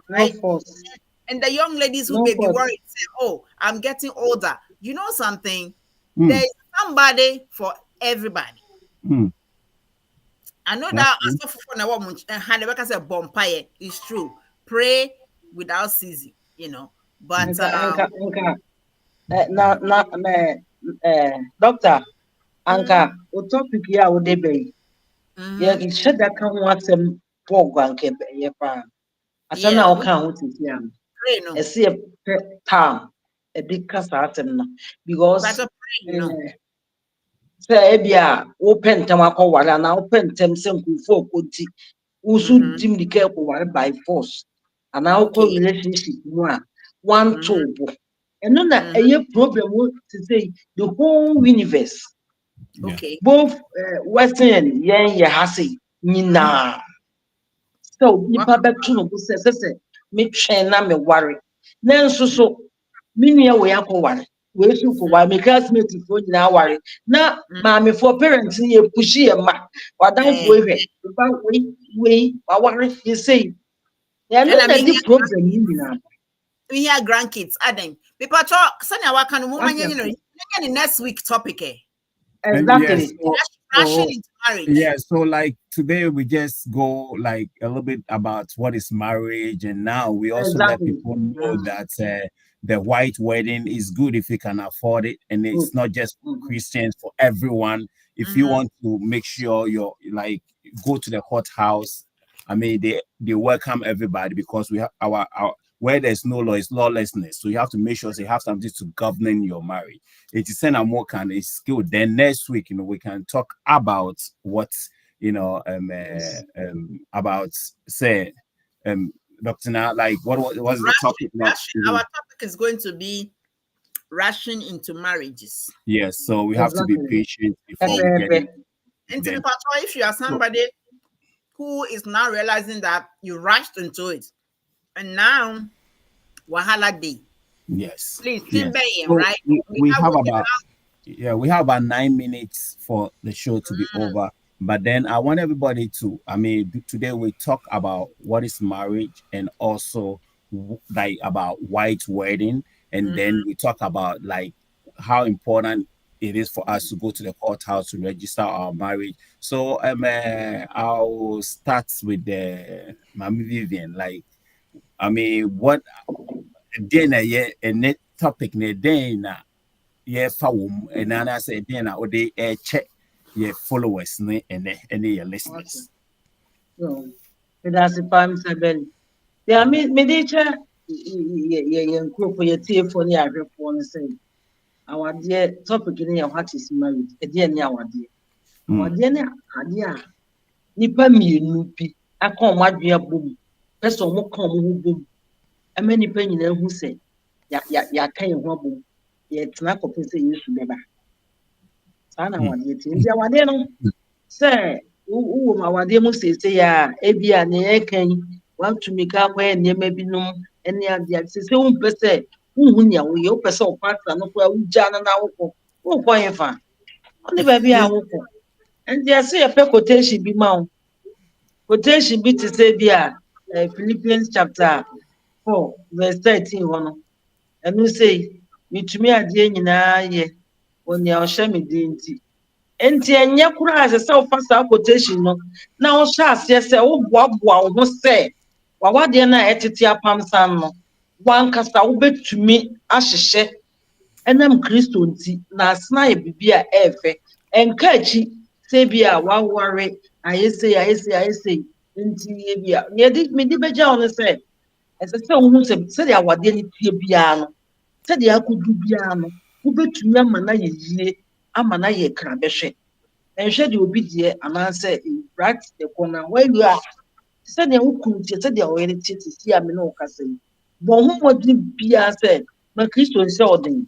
Right? No force. And the young ladies who may be worried say, "Oh, I'm getting older." You know something? There is somebody for everybody. I know that it's true. Pray without ceasing, But doctor, Anka, o topic ya o debe. You should that come want some program keep pa. Asana o kan ho tisi am. I see a time a big cast because say ebia open tem akọwara na open tem se nkufo okoti usu dim the care by force and now relationship mu a one two and no na a problem to say the whole universe both western yen ye hase nyina so nipa betu no say me twen na me worry na nso so me nua we akọwara we su for why me classmate for nyina worry na maame for parents ye push ye ma wadan for we worry you say yeah no the problem nyina we hear grandkids Adam people talk sanya waka no mo manya next week topic exactly so like today we just go like a little bit about what is marriage, and now we also let people know that the white wedding is good if you can afford it, and it's not just for Christians, for everyone. If you want to make sure you're like go to the hot house, I mean they welcome everybody because we have our where there's no law is lawlessness. So you have to make sure you have something to govern your marriage. It is a more kind of skill. Then next week, we can talk about what about say Dr. Na, like what was the topic? Our topic is going to be rushing into marriages. Yes, so we have to be patient before we get it. And if you are somebody who is now realizing that you rushed into it, and now wahala day, Yes. Please, Yes. Timbayan, So right? we have about 9 minutes for the show to be over. But then I want everybody to, today we talk about what is marriage and also like about white wedding. And then we talk about like how important it is for us to go to the courthouse to register our marriage. So I'll start with the Mami Vivian. Like, what then a topic then fa wom and I say then I would check your followers and your listeners. So, that's the palm seven. Yeah, me teacher, for your tea for the other phone say, our dear topic in your what is married, a dear near our dear. Our dear, Nipa me nupi, I call my dear boom, person who come who boom. A many penny who say, ya kind of boom, yet not for say you should never. Sana one yet, India one day no, sir. Ma wade mu sese ya ebia na eken want to make up when ne mabinom ene ade sese wo pese wo nya wo ye wo pese o partner no kwa uja na na wo ko yen fa oni ba bia wo ko ende se ye pe quotation bi ma wo quotation bi te say bia Philippians chapter 4 verse 13 wono enu say mitumi ade nyina ye oni a ohye me de nti enti enye kura ase se ofasa quotation no na wo sha ase se wo boaboa wo se wawade na etete apam san no wankasa wo betumi ahyehye enam Kristo nti na asena ye bibia efe enka achi se bia waware ayese nti ye bia ye di me di beja on se ese se wo hu se dia wade ni tie bia no se dia akudu bia no wo betumi amana ye yie amana ye krabehwe enhwe de obi die ananse right the corner where you are said the wukunti said the oyere titi am no kase bo hu modin bia se na Kristo nse odin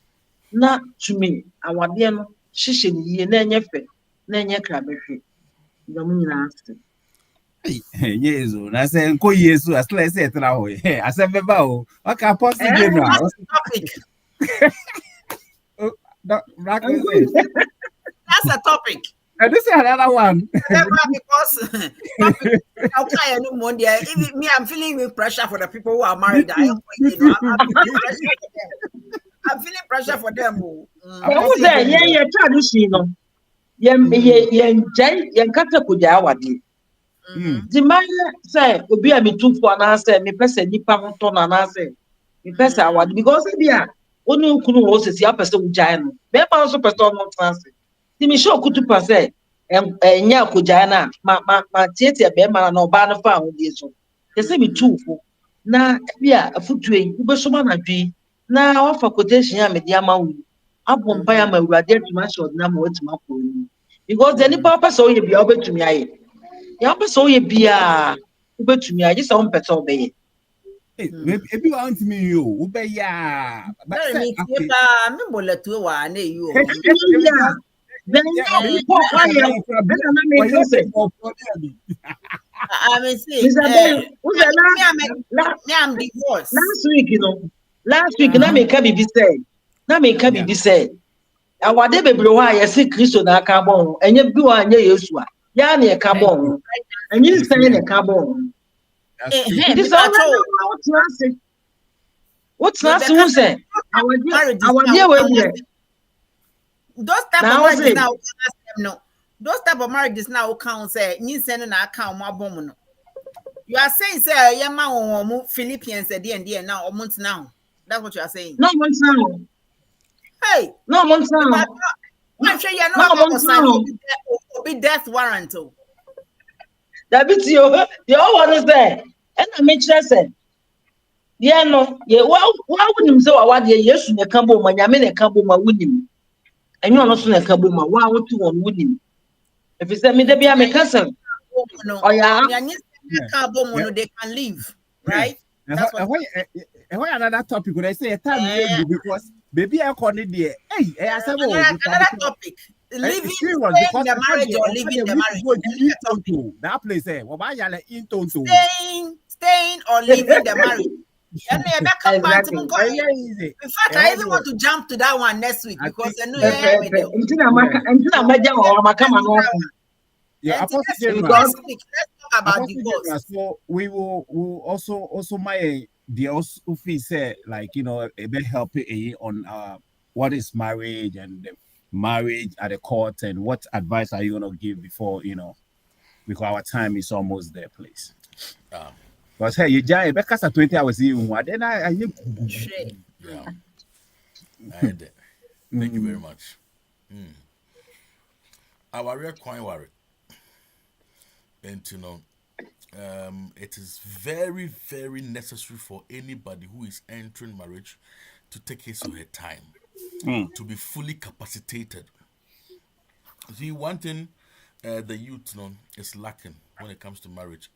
na tumi awade no hihye ni yie na enye fe na enye krabehwe ndom nyina ase Yesu na say nko Yesu asla say tra ho ase beba o aka apostle general Topic. That's a topic. And this is another one. Because okay, no more there. Even me, I'm feeling with pressure for the people who are married. I'm feeling pressure for them. Who say ye tradition no ye kata kuja awade di man say obi a metufo na say me pese nipa hoto na na say me pese awade because bia onu kunu wo sesi apese ujai no be ma so pese on transe ti mi show kutu pase enya kujai na ma tietia be ma na oba no fa ho die so te se metufo na bia afutue ube so ma na dwi na wa quotation ya me dia ma wu abompa ya ma urade atuma short na ma watuma ko ni because the nipa pese o ye bia obetumi aye ya pese o ye bia obetumi aye so on pese obeye if you want me you ubeya but me mbola tu wa na you then I'm divorced. Last week, na me ka bibi say. Awade bebre ho a yesi Kristo na aka bon. Enye bi wa anya Yesu a. Ya na e ka bon. Enye nsan na e ka bon. This all what trust who say? Awade we here. Those type of marriages now no. Those type of marriages now count say nyin na account mo abom no. You are saying say your man won Philippians and now month now. That's what you are saying. No month now. Hey, no month now. I'm sure you know be death warrant. That bit you all want to say. And I make sure say. Yeah no, yeah why wouldn't so awade Yesu ne ka bo ma nyame ne ka bo ma wunim. Enyo no so na ka bo ma wa wotu won wunim. If you say me dey be me cancel. Oh yeah. They can leave, right? That's why another topic when I say a time because baby I call it there. Hey, another topic. Living the marriage or leaving the marriage. That place there. Staying or leaving the marriage. And you back up Exactly. Very easy. In fact, I even want to jump to that one next week I because I think- know Ntina maja wa makama no. Yeah, And Apostle next General. next week, let's talk about Apostle General, divorce. so we will also my the also fee say like a bit help on what is marriage and the marriage at the court and what advice are you gonna give before because our time is almost there, please. Because hey, you jay because at 20 hours even what then I Shit. Yeah. I heard that. Thank you very much. Our real coin worry. And it is very, very necessary for anybody who is entering marriage to take his or her time to be fully capacitated. See, one thing the youth is lacking when it comes to marriage.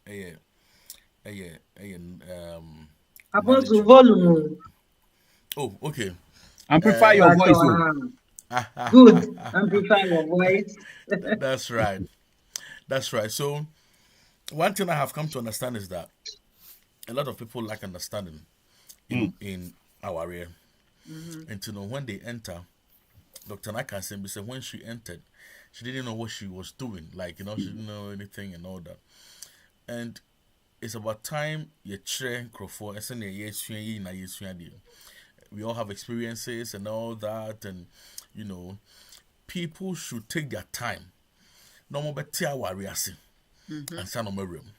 Apostle volume. Oh, okay. amplify your voice. Good. Amplify your voice. That's right. That's right. So, one thing I have come to understand is that a lot of people lack understanding in our area. And when they enter, Dr. Naka said when she entered, she didn't know what she was doing. Like, she didn't know anything and all that. And it's about time you train Crawford. We all have experiences and all that, and people should take their time. No more better warriors and son of my room.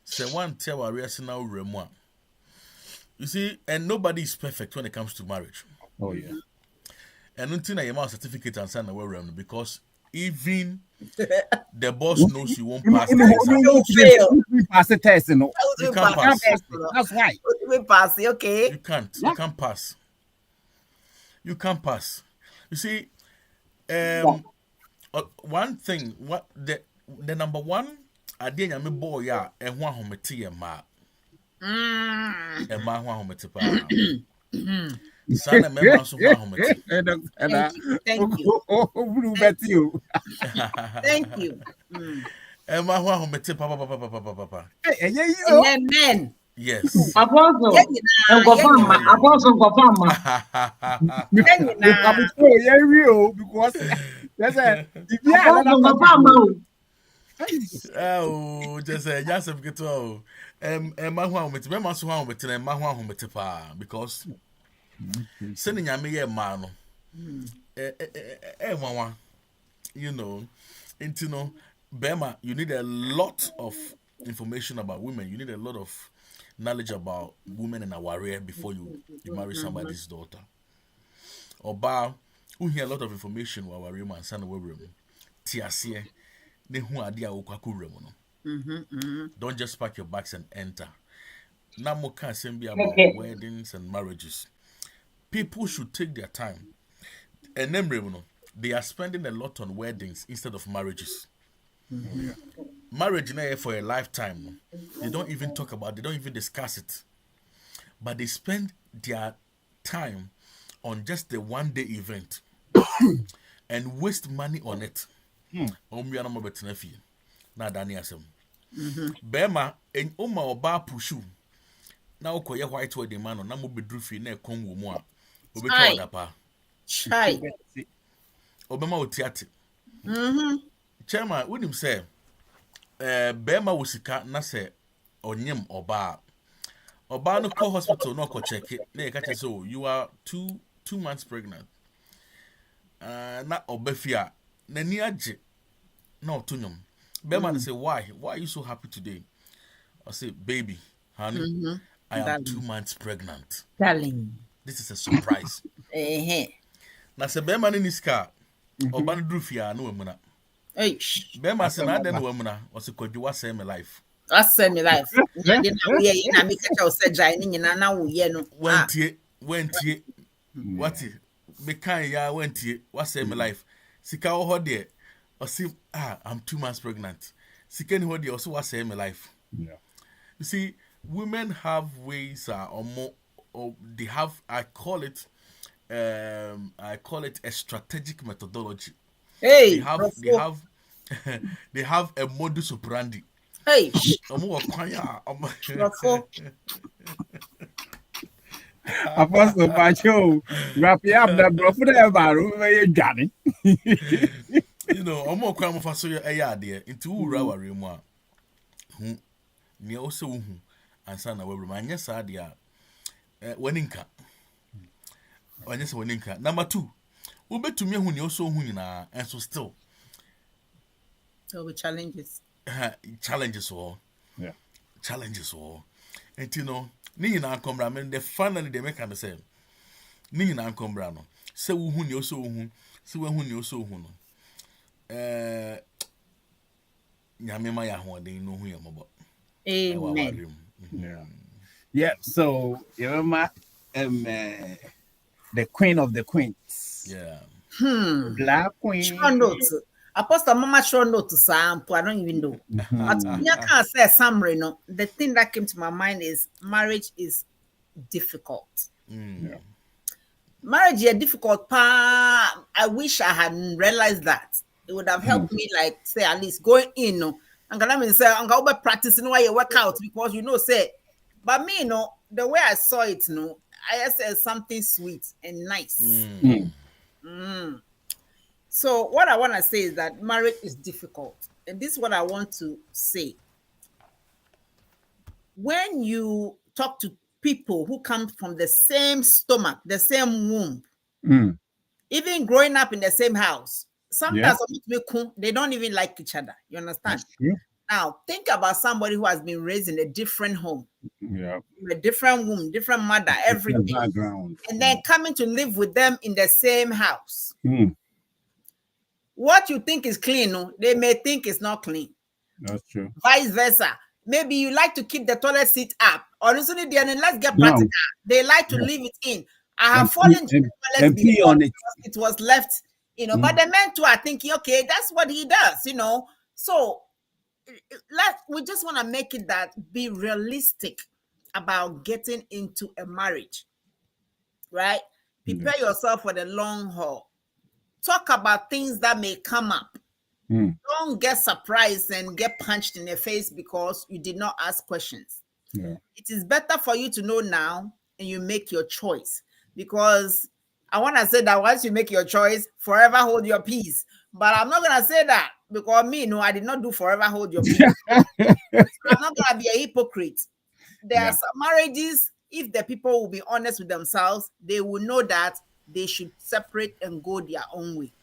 Say one tear warriors now room. You see, and nobody is perfect when it comes to marriage. Oh yeah. And until I have certificate and sign away room because even the boss knows you won't pass the exam. You pass the test, You can't pass. That's right. We pass it, okay? You can't. You can't pass. You can't pass. You see, one thing, what the number one, I didn't me boy ya and one homety and ma. And my one homety pa. Son and members of one homety. Thank you. Thank you. And my one homety papa. Amen. Yes. Apostle. Apostle Gopama. Because that's a Apostle Gopama. Oh, just say yes, I'm get to. My one with me, my one with me, my one with pa because sending ya me a man. Mama, Bema, you need a lot of information about women. You need a lot of knowledge about women in our area before you marry somebody's daughter. Oba, we hear a lot of information about our room and son of room. Tiasie, ne hu adia okwaku room no. Don't just pack your bags and enter. Now more can be about weddings and marriages. People should take their time. And then they are spending a lot on weddings instead of marriages. Marriage now for a lifetime. They don't even talk about it, they don't even discuss it. But they spend their time on just the one-day event and waste money on it. Bema and Oma Oba Pushu. Now call your white wedding man on Namu Bedrufi ne Congo Moa. Obeka Chai. Obama Otiati. Chairman, what him say? Bema Wusika Nase Onyem Oba. Oba no call hospital no ko check it. Ne catch so you are 2 months pregnant. Na Obefia. Nani aje. No tunyum. Bema say why? Why are you so happy today? I say, baby, honey, I am 2 months pregnant. Darling. This is a surprise. Na se Bema ni niska. Oba no drufia no wemuna. Bema se na den wemuna. O se kwadwa say my life. I send me life. Then we na me catch us say ni nyina na wo ye no. Wentie. What me kan ya wentie. What say my life. Sika wo ho de. O see I'm 2 months pregnant. Sika ni ho de also what say my life. Yeah. You see, women have ways or more, or they have. I call it a strategic methodology. Hey, They have a modus operandi. Hey, Omo kwanya. Rofo. Apostle Pacho, wrap it up that bro for the baru where you Johnny. You know, omo kwa mo fa so ya ade into wura ware mu a. Hu me also hu ansa na wabru ma nya sa ade a waninka. Onye se waninka. Number 2. Ubetumi hu ne also hu nyina and so still So with challenges. Challenges all. Yeah. Challenges all. And you know, ni nyina akombra me the finally they make am say. Ni nyina akombra no. Se wo hu ne also hu, se wo hu ne also hu no. Nyame ma ya hoden no hu ye mobo. Amen. Yeah. Yeah. So you remember the queen of the queens. Yeah. Black queen. Sure note. Apostle Mama sure note to sample. I don't even know. But I can't say summary. No, the thing that came to my mind is marriage is difficult. Yeah. Marriage is difficult. I wish I hadn't realized that. It would have helped me, like, say, at least going in. No, and I mean, say, I'm going to practicing while you work out because you know, say, but me, no, the way I saw it, no, I said something sweet and nice. So what I want to say is that marriage is difficult. And this is what I want to say. When you talk to people who come from the same stomach, the same womb, even growing up in the same house, sometimes they don't even like each other. You understand? Now, think about somebody who has been raised in a different home, a different womb, different mother, everything, background, and then coming to live with them in the same house. What you think is clean, no, they may think it's not clean. That's true. Vice versa. Maybe you like to keep the toilet seat up, or let's get practical. They like to leave it in. I have fallen to the toilet before on it was left, you know. But the men too are thinking, okay, that's what he does, you know. So we just want to make it that be realistic about getting into a marriage, right? Prepare yourself for the long haul. Talk about things that may come up. Don't get surprised and get punched in the face because you did not ask questions. It is better for you to know now and you make your choice, because I want to say that once you make your choice, forever hold your peace. But I'm not going to say that because I did not do forever hold your peace. I'm not going to be a hypocrite. There are some marriages, if the people will be honest with themselves, they will know that they should separate and go their own way.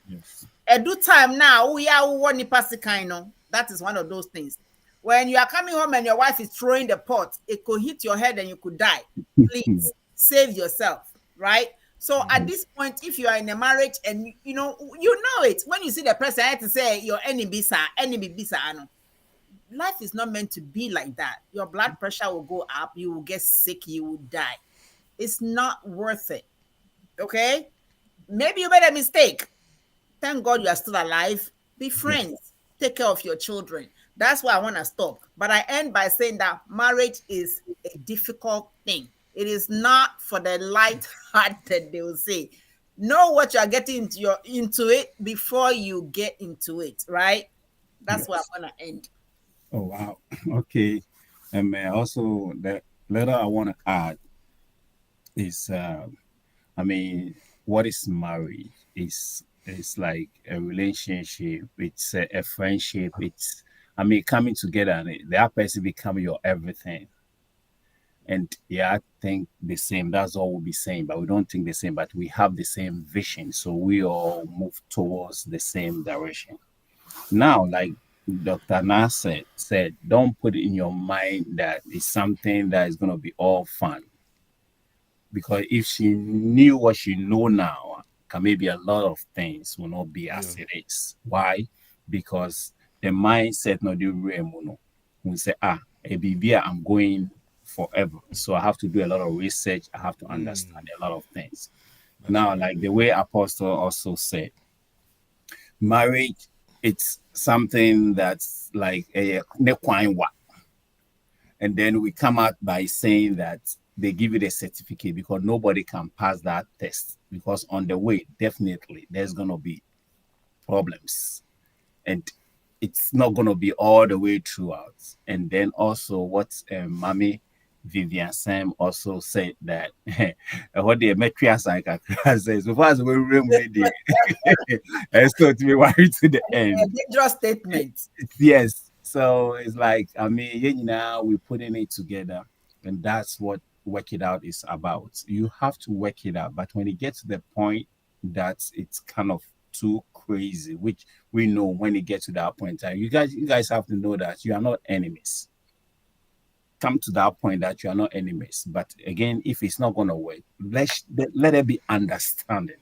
At do time now, that is one of those things. When you are coming home and your wife is throwing the pot, it could hit your head and you could die. Please save yourself, right? So at this point, if you are in a marriage and you know it, when you see the person, I have to say your enemy, life is not meant to be like that. Your blood pressure will go up, you will get sick, you will die. It's not worth it. Okay? Maybe you made a mistake. Thank God you are still alive. Be friends. Take care of your children. That's why I want to stop. But I end by saying that marriage is a difficult thing. It is not for the light-hearted, they will say. Know what you are getting into it before you get into it, right? That's where I'm going to end. Oh, wow. Okay. And also, the letter I want to add is, what is marriage? It's like a relationship. It's a friendship. It's, coming together and that person become your everything. And I think the same. That's all we'll be saying, but we don't think the same, but we have the same vision. So we all move towards the same direction. Now, like Dr. Nas said, don't put it in your mind that it's something that is going to be all fun. Because if she knew what she know now, maybe a lot of things will not be as it is. Why? Because the mindset not the real. We say, I'm going forever. So I have to do a lot of research. I have to understand a lot of things. Now, like the way Apostle also said, marriage, it's something that's like a and then we come out by saying that they give you the certificate because nobody can pass that test, because on the way, definitely there's going to be problems. And it's not going to be all the way throughout. And then also what Mommy Vivian Sam also said that what the matriarch says, so far as we remember, and so to be worried to the end. Dangerous statement. Yes. So it's like, I mean, now we're putting it together, and that's what work it out is about. You have to work it out, but when it gets to the point that it's kind of too crazy, which we know when it gets to that point in time, you guys have to know that you are not enemies. Come to that point that you are not enemies. But again, if it's not going to work, let there be understanding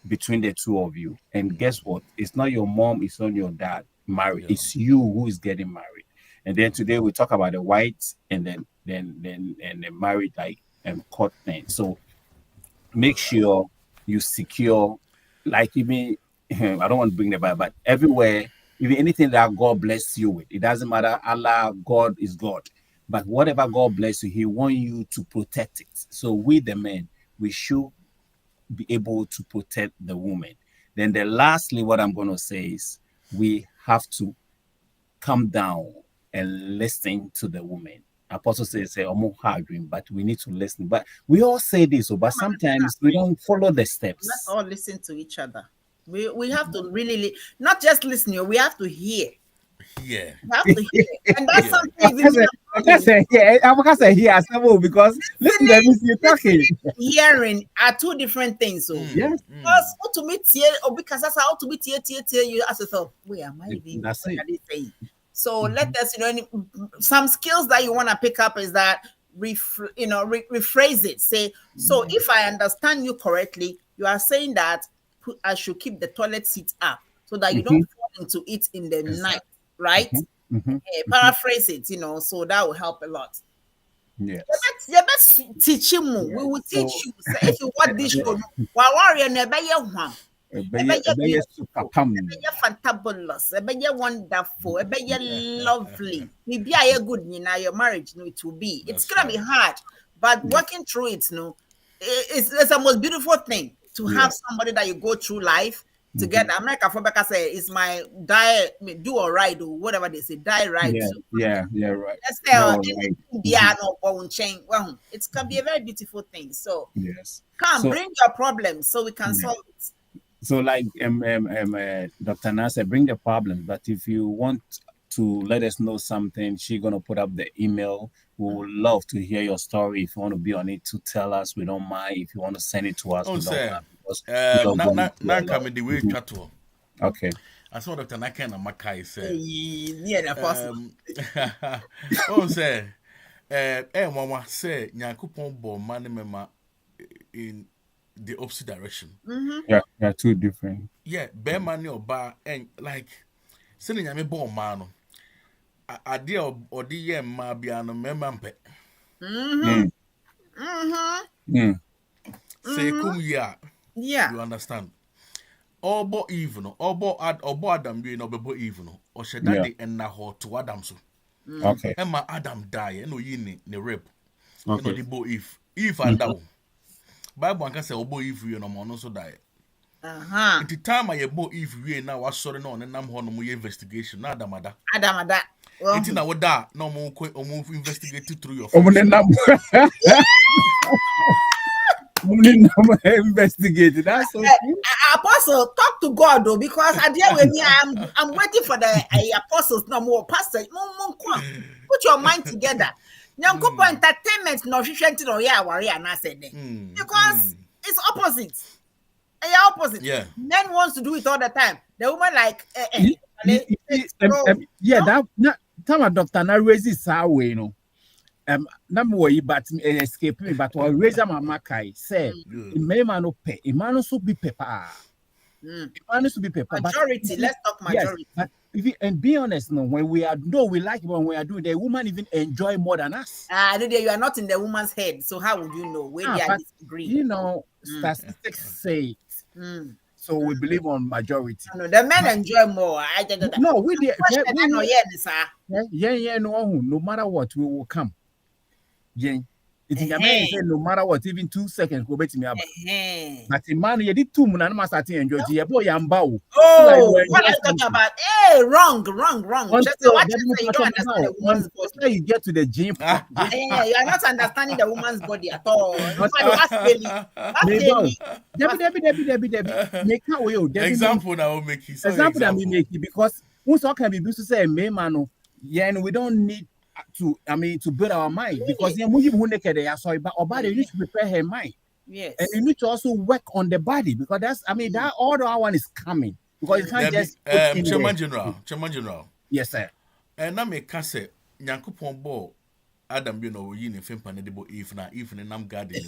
between the two of you. And guess what? It's not your mom, it's not your dad married. Yeah. It's you who is getting married. And then today we talk about the whites and then the married like court thing. So make sure you secure, like even I don't want to bring the Bible, but everywhere, even anything that God bless you with, it doesn't matter. Allah, God is God. But whatever God bless you, He wants you to protect it. So we, the men, we should be able to protect the woman. Then lastly, what I'm going to say is we have to come down and listen to the woman. Apostle says, but we need to listen. But we all say this, but sometimes we don't follow the steps. Let's all listen to each other. We have to really, not just listen, we have to hear. Yeah. And that's something because listen, that means you're talking. Hearing are two different things. So yes. Because to meet here, or because that's how to meet here, you ask yourself, where am I being? That's it. So let us, some skills that you want to pick up is that rephrase it. Say, so if I understand you correctly, you are saying that I should keep the toilet seat up so that you don't fall into it in the night. Right? Paraphrase it, so that will help a lot. Yes. Yeah, let's teach you more. We will teach you. So if you want this show, warrior never one. Fantabulous, wonderful, lovely. Maybe I good your marriage, it will be. It's gonna be hard, but working through it, it's the most beautiful thing to have somebody that you go through life together. America for Becca say it's my do or ride or whatever they say, die right. Yeah, right. Let's say well, it's gonna be a very beautiful thing. So yes, bring your problems so we can solve it. So like Dr. Nasa, bring the problem, but if you want to let us know something, she's gonna put up the email. We would love to hear your story. If you want to be on it, to tell us, we don't mind. If you want to send it to us, we don't mind. Not coming the way chat. Okay. I saw Dr. Naka and Makai say. Yeah, possible. Say, Mama say, Yakupon bo money mema in the opposite direction. Yeah, two different. Yeah, bear money or bar and like sending a me bon mano. Idea or the ma biano memampe. Say come here. Yeah. You understand? Obo even, obo Adam being obo even, or should daddy and na ho to Adam so. Okay. Emma Adam die, no yini ne rib. No the bo if and down. Bible can say obo if you no mono so die. At the time I bo if we now was sorry no and nam hono mu investigation na Adamada. Well, it's now that no more investigate through your phone. Investigated. That's so cool. Apostle, talk to God though, because at the end with me, I'm waiting for the apostles no more. Pastor, put your mind together. Now go for entertainment, no efficient or because it's opposite. Opposite. Yeah. Men wants to do it all the time. The woman like that time Dr. Na raises our way, but escape me, but while raise my makai say, man no pay, man so be paper. Man so be paper. Majority, let's talk majority. Yes, but and be honest, when we like when we are doing, the woman even enjoy more than us. You are not in the woman's head, so how would you know where they are disagreeing? Statistics say it. So we believe on majority. No, the men enjoy more. No, no matter what, we will come. It's in America, say no matter what, even 2 seconds, go back to me. Eh. But the man, you did 2 months, and I'm starting enjoy. You boy, I'm bow. Oh, what are you talking about? Hey, wrong. Just what you say, you don't understand the woman's body. You get to the gym. You are not understanding the woman's body at all. Example now make it. Example that we make it because once all can be used to say, "Me man, yeah, and we don't need to. To build our mind because then we naked there. So, but our body needs to prepare her mind. Yes, and you need to also work on the body because that's. That all the one is coming because you can't just. Chairman General. Yes, sir. And now make us say, Nyankopon ball. Adam, you know, you need to find the if na nam garden.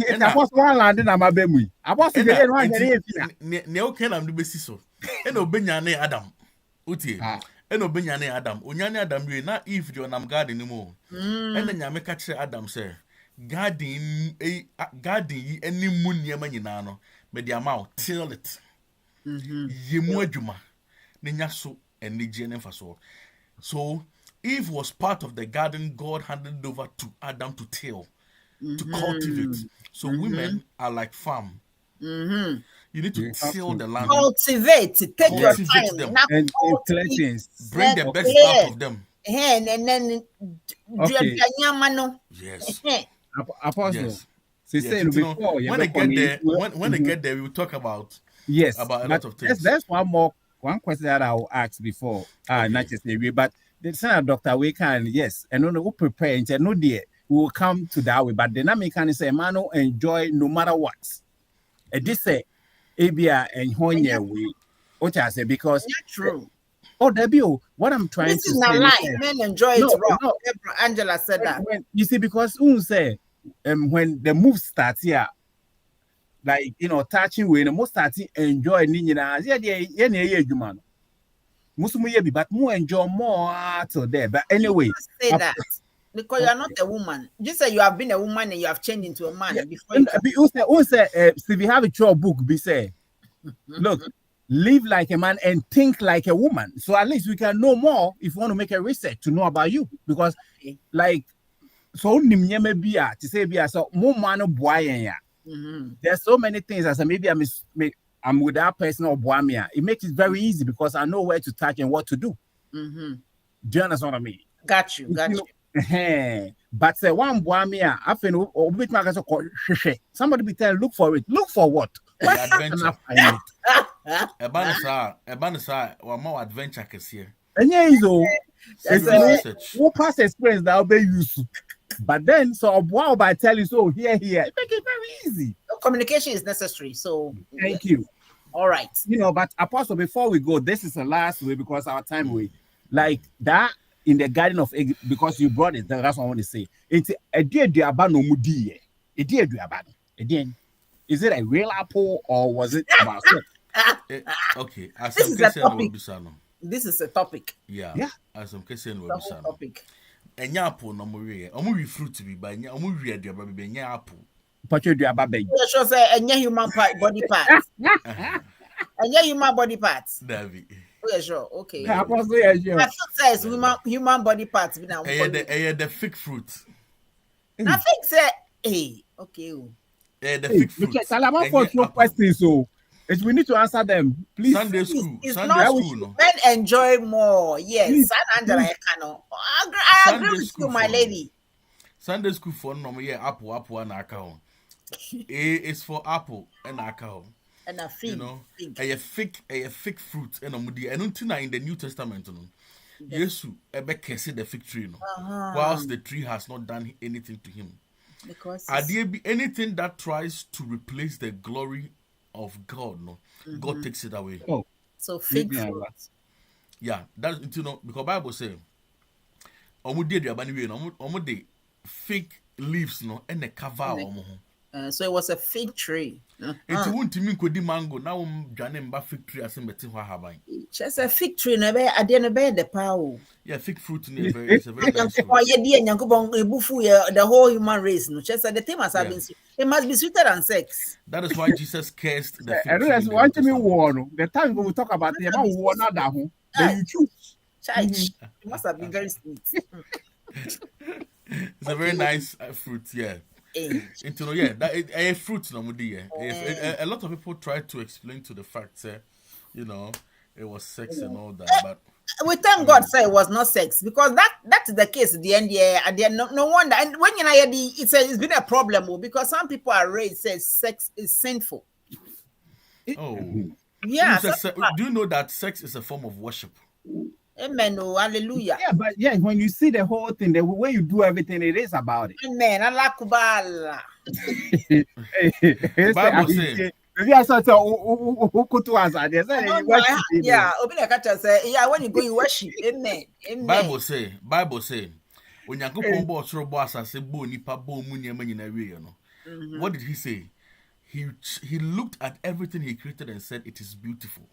And I was one landing on my baby. I was in the one. Neo can am the basis so. And Obenyane Adam. Uti. And Obenyane Adam. Unyane Adam, you not if you nam garden anymore. And then you make catch Adam say, garden any moon yamanino, but the amount till it. Yemwajuma. Ninyaso and Nijian faso. So Eve was part of the garden God handed over to Adam to till, to cultivate. So women are like farm. You need to till the land. Cultivate. Take your time. Them. And bring the best out of them. And then yes. Apostle. Yes. Yes. Before, when they get there, when they get there, we will talk about about a lot of things. There's one question that I will ask before. Not just maybe, but the son Dr. We can, yes, and when we prepare and say no dear, we will come to that way. But the dynamic can say, man, enjoy no matter what. And this say, Abia and Honya we, what I say, because true. Debut, what I'm trying this to is say. This is not life. Men enjoy it wrong. No. Angela said that. You see, because say, when the move starts here, like touching way, the most starting enjoy Nina. Yeah, but more enjoy more till there. But anyway, you say that because you are not a woman. Just say you have been a woman and you have changed into a man before. You say, if you have a job book, be say, look, live like a man and think like a woman. So at least we can know more if you want to make a research to know about you. Because, like, so to say, so more man boy. There's so many things. I said maybe I'm with that person or boamia. It makes it very easy because I know where to touch and what to do. Do you understand what I mean? Got you. But say one boamia, I think somebody be telling, look for it. Look for what? Adventure. Ebanisa, or more adventure can see. And yeah, what past experience that will be useful. But then, so wow, by telling so here, it make it very easy. Communication is necessary. So thank you. All right. But Apostle, before we go, this is the last way because our time way. Like that in the Garden of Eden, because you brought it, that's what I want to say. It's a dear diabano mudi. A dear diabano. Again, is it a real apple or was it about okay, this is a topic. This is a topic. Yeah. As some question will be topic. And apple no more fruit to be by the apple. But you do a baby. Sure say any human body parts. Any human body parts. David. Yeah, sure. Okay. Yeah, sure. I says human body parts. The fig fruit. Nothing say. Hey, okay. The fig fruit. Because I'm for your questions, so we need to answer them. Please. Sunday school. Sunday school. No. Men enjoy more. Yes. Angela, I agree with you, my lady. Sunday school for no apple and account. A is for apple and account. And a fig. A fig fruit and a mudi. And until in the New Testament, yes, see the fig tree, whilst the tree has not done anything to him. Because are there be anything that tries to replace the glory of God? God takes it away. Oh, so fig fruit. Yeah, that's because Bible says, "Omude fig leaves and the cover." So it was a fig tree. It won't mean could mango now. Janemba fig tree as just a fig tree. Never, I didn't bear the power. Yeah, fig fruit. It's a very nice fruit. The whole human race. No, just the thing must have been. It must be sweeter than sex. That is why Jesus cursed the fig tree. I don't want to be warned. The time we talk about the amount war not that home. Then you choose. It must have been very sweet. It's a very nice fruit, yeah. Into no, yeah, that a fruit no mudi, yeah. A lot of people try to explain to the fact, you know, it was sex and all that, but we thank God say it was not sex, because that is the case at the end. Yeah, at the end, no wonder. And when you know it's been a problem because some people are raised says sex is sinful. oh, Yeah, do you know that sex is a form of worship? amen. Oh, hallelujah. Yeah, but yeah, when you see the whole thing, the way you do everything, it is about it. Amen. Allah kubala. Bible says. Yeah, so Yeah, when you go, you worship. Amen. Amen. Bible say, Onyankopon bo soro bo asase bo nipa bo mu nyema nyina wie no. What did he say? He looked at everything he created and said it is beautiful.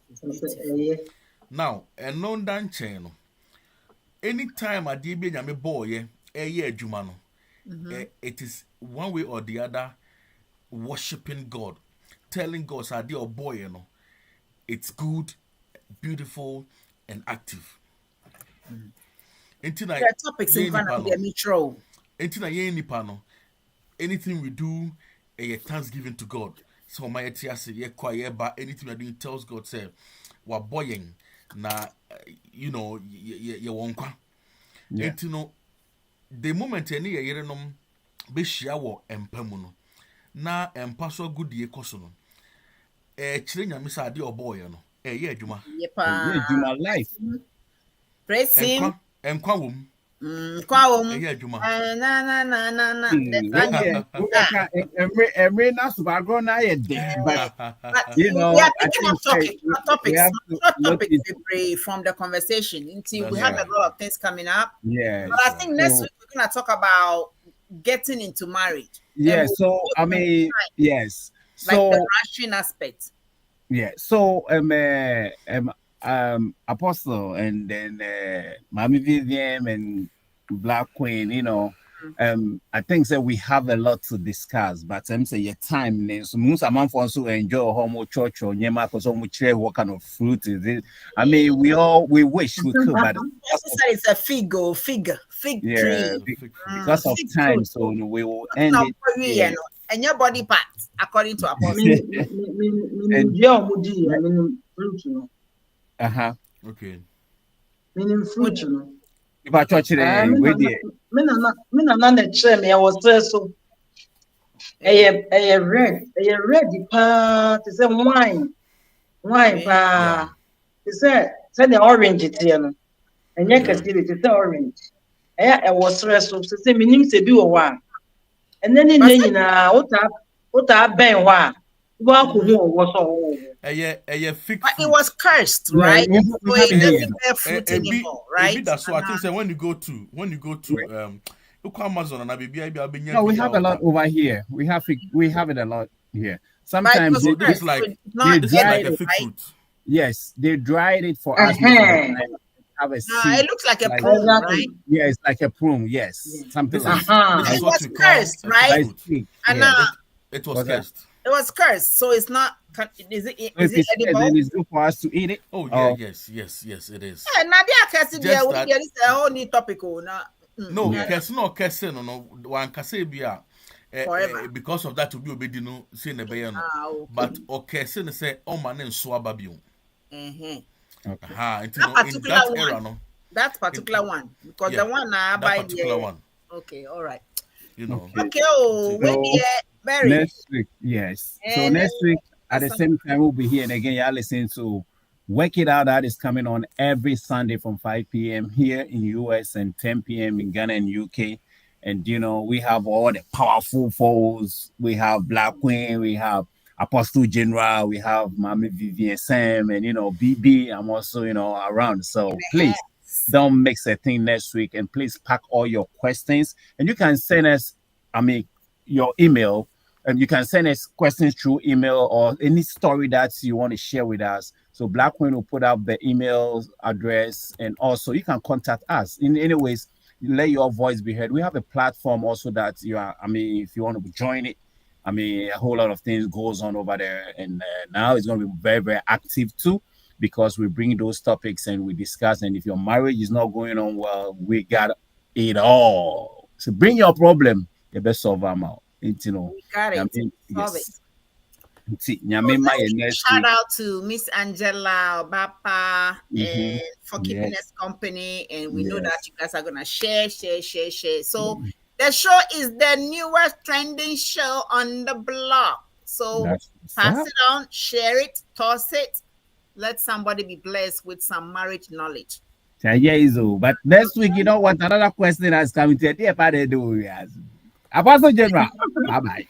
Now, and non dan chain no. Anytime ade be nyame bo ye adwuma no, it is one way or the other worshiping God, telling God ade or boy no, it's good, beautiful and active. Until the topics in front of the metro. Until nipa no, anything we do, a thanksgiving to God. So my etiase ye kwa ba anything we do tells God say wa boying na you know ye wonkwa. Until no the moment any ye yerenom be shia wo empa mu no na empa so good ye koso no kire nyame sa ade oboy no ye adwuma. Adwuma life. Praise him. Enkwa wom. Kwa wom. Ye adwuma. Na. Every na super grow na ye but you know, we are picking up topics from the conversation until we have a lot of things coming up. Yeah. But I think next week we're gonna talk about getting into marriage. Yeah, so I mean, yes. So like the rushing aspect. Yeah, so Apostle and then Mami Vivian and Black Queen, you know, I think that we have a lot to discuss, but I'm saying your time is most amount for us to enjoy homo church or nyema because what kind of fruit is it? I mean, we wish we could, but it's a fig tree. Because of time, so we will end it. And your body parts, according to Apostle. Okay. Meaning fruit, you know. If I touch it, I was so. A red part is a wine pa. Is that the orange it here? And you can see it is orange. I was stressed to say, meaning to do one. And then in what I bang one. But it was cursed, right? So it doesn't bear fruit anymore, right? That's what I think. So when you go to Amazon and no, we have a lot over here. We have it a lot here. Sometimes it's like they dried it, right? Yes, they dried it for us. Have a seed, it looks like a prune, right? Yeah, it's like a prune. Yes, something like that. It was cursed, right? And it was cursed. It was cursed, so it's not. Is it edible? Then it's good for us to eat it. Oh yeah, yes, it is. Yeah, Nadia cursed there. There is a whole new topic. No, cursing, no. One can say because of that to be obedient, no, say the bayano. But cursing say, oh man, and so ababium. Okay. In that era, no. That particular one, because the one I buy one. Okay, all right. You know. Okay. Very. Next week, yes. So next week at the same time we'll be here, and again y'all listen to Work It Out. That is coming on every Sunday from 5 p.m. here in US and 10 p.m. in Ghana and UK. And you know we have all the powerful foes. We have Black Queen. We have Apostle General. We have Mami Vivian Sam, and you know BB. I'm also around. So please don't mix a thing next week, and please pack all your questions. And you can send us, your email. And you can send us questions through email or any story that you want to share with us. So Black Queen will put out the email address, and also you can contact us. In any ways, let your voice be heard. We have a platform also that if you want to join it, a whole lot of things goes on over there. And now it's going to be very, very active too, because we bring those topics and we discuss. And if your marriage is not going on well, we got it all. So bring your problem, you best solve them out. You know. Got it. I mean, Solve yes. it. See, Nyame ma ye next Shout week. out to Miss Angela Obapa Mhm. for keeping Yes. us company, and we know that Yes. you guys are gonna share. So the show is the newest trending show on the block. So That's pass that. it on, share it, toss it. Let somebody be blessed with some marriage knowledge. Yeah, but next week, you know what? Another question has come into the part of the yes. Apostle General. Bye-bye.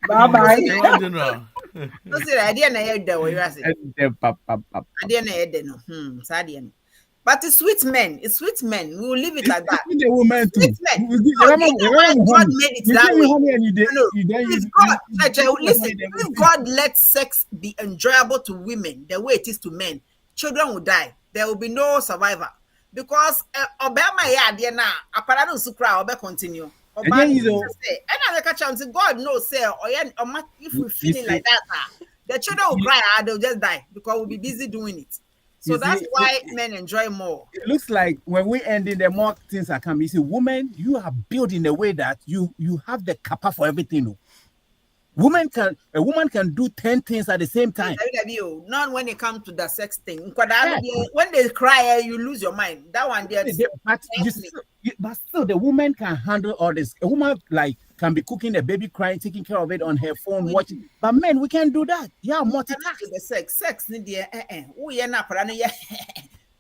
Bye-bye. General. No, say I didn't hear the way you say. Pap. I didn't hear the no. Sad. But it's sweet men. It's sweet men. We will leave it like that. The woman too. Sweet men. We No, give- you know why God made it you that give me way. honey and you did- No, you then if you- God, you- listen, you- if God lets sex be enjoyable to women the way it is to men, children will die. There will be no survivor. Because Obama ya na aparado sukra obe continue. And then you know- And I make a chance. God knows, say, if we feel it see- like that, the children will cry, they'll just die because we'll be busy doing it. So You that's see, why men enjoy more. It looks like when we end in the more things are coming. You see, women, you are built in a way that you have the kappa for everything. Oh. A woman can do 10 things at the same time. Not when it comes to the sex thing. When they cry, you lose your mind. That one there. But still, the woman can handle all this. A woman can be cooking, a baby crying, taking care of it on her phone, watching. But men, we can't do that. Yeah, multitask. The sex,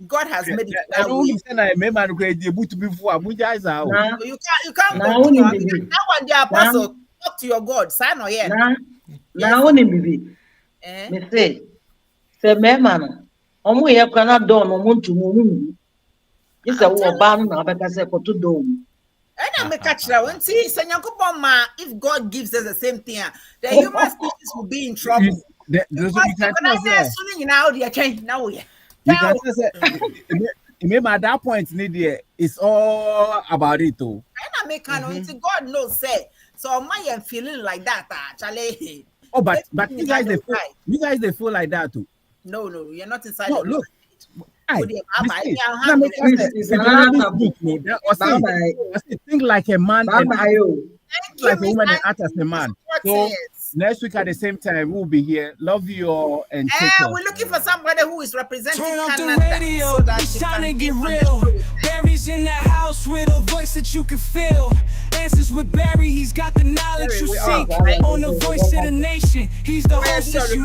God has made it I that don't way. understand. I remember before. Nah, You can't Now, continue. only baby. That one, the apostle, talk to your God. Sign or yeah. na woni bibi. Eh? Me say mema no. Omo ye kwa na do no mo ntumu mu. Yi say wo ba no na abeka say koto do mu. And I make a try. When see, if God gives us the same thing, the human species will be in trouble. You can tell say, remember at that point, Lydia, it's all about it too. And I make God knows say. So my am feeling like that, actually. Oh, but you guys they feel like that too. No, you're not inside. No, the look. Think like a man and like a woman and act as a man. So next week at the same time we'll be here. Love you all and take care. We're looking for somebody who is representing Turn off the Canada, radio, so that it's she time to can get be on the real. show with us. Barry's in the house with a voice that you can feel. Answers with Barry, he's got the knowledge you Barry, we seek. are, right? On the voice of the nation, he's the hostess you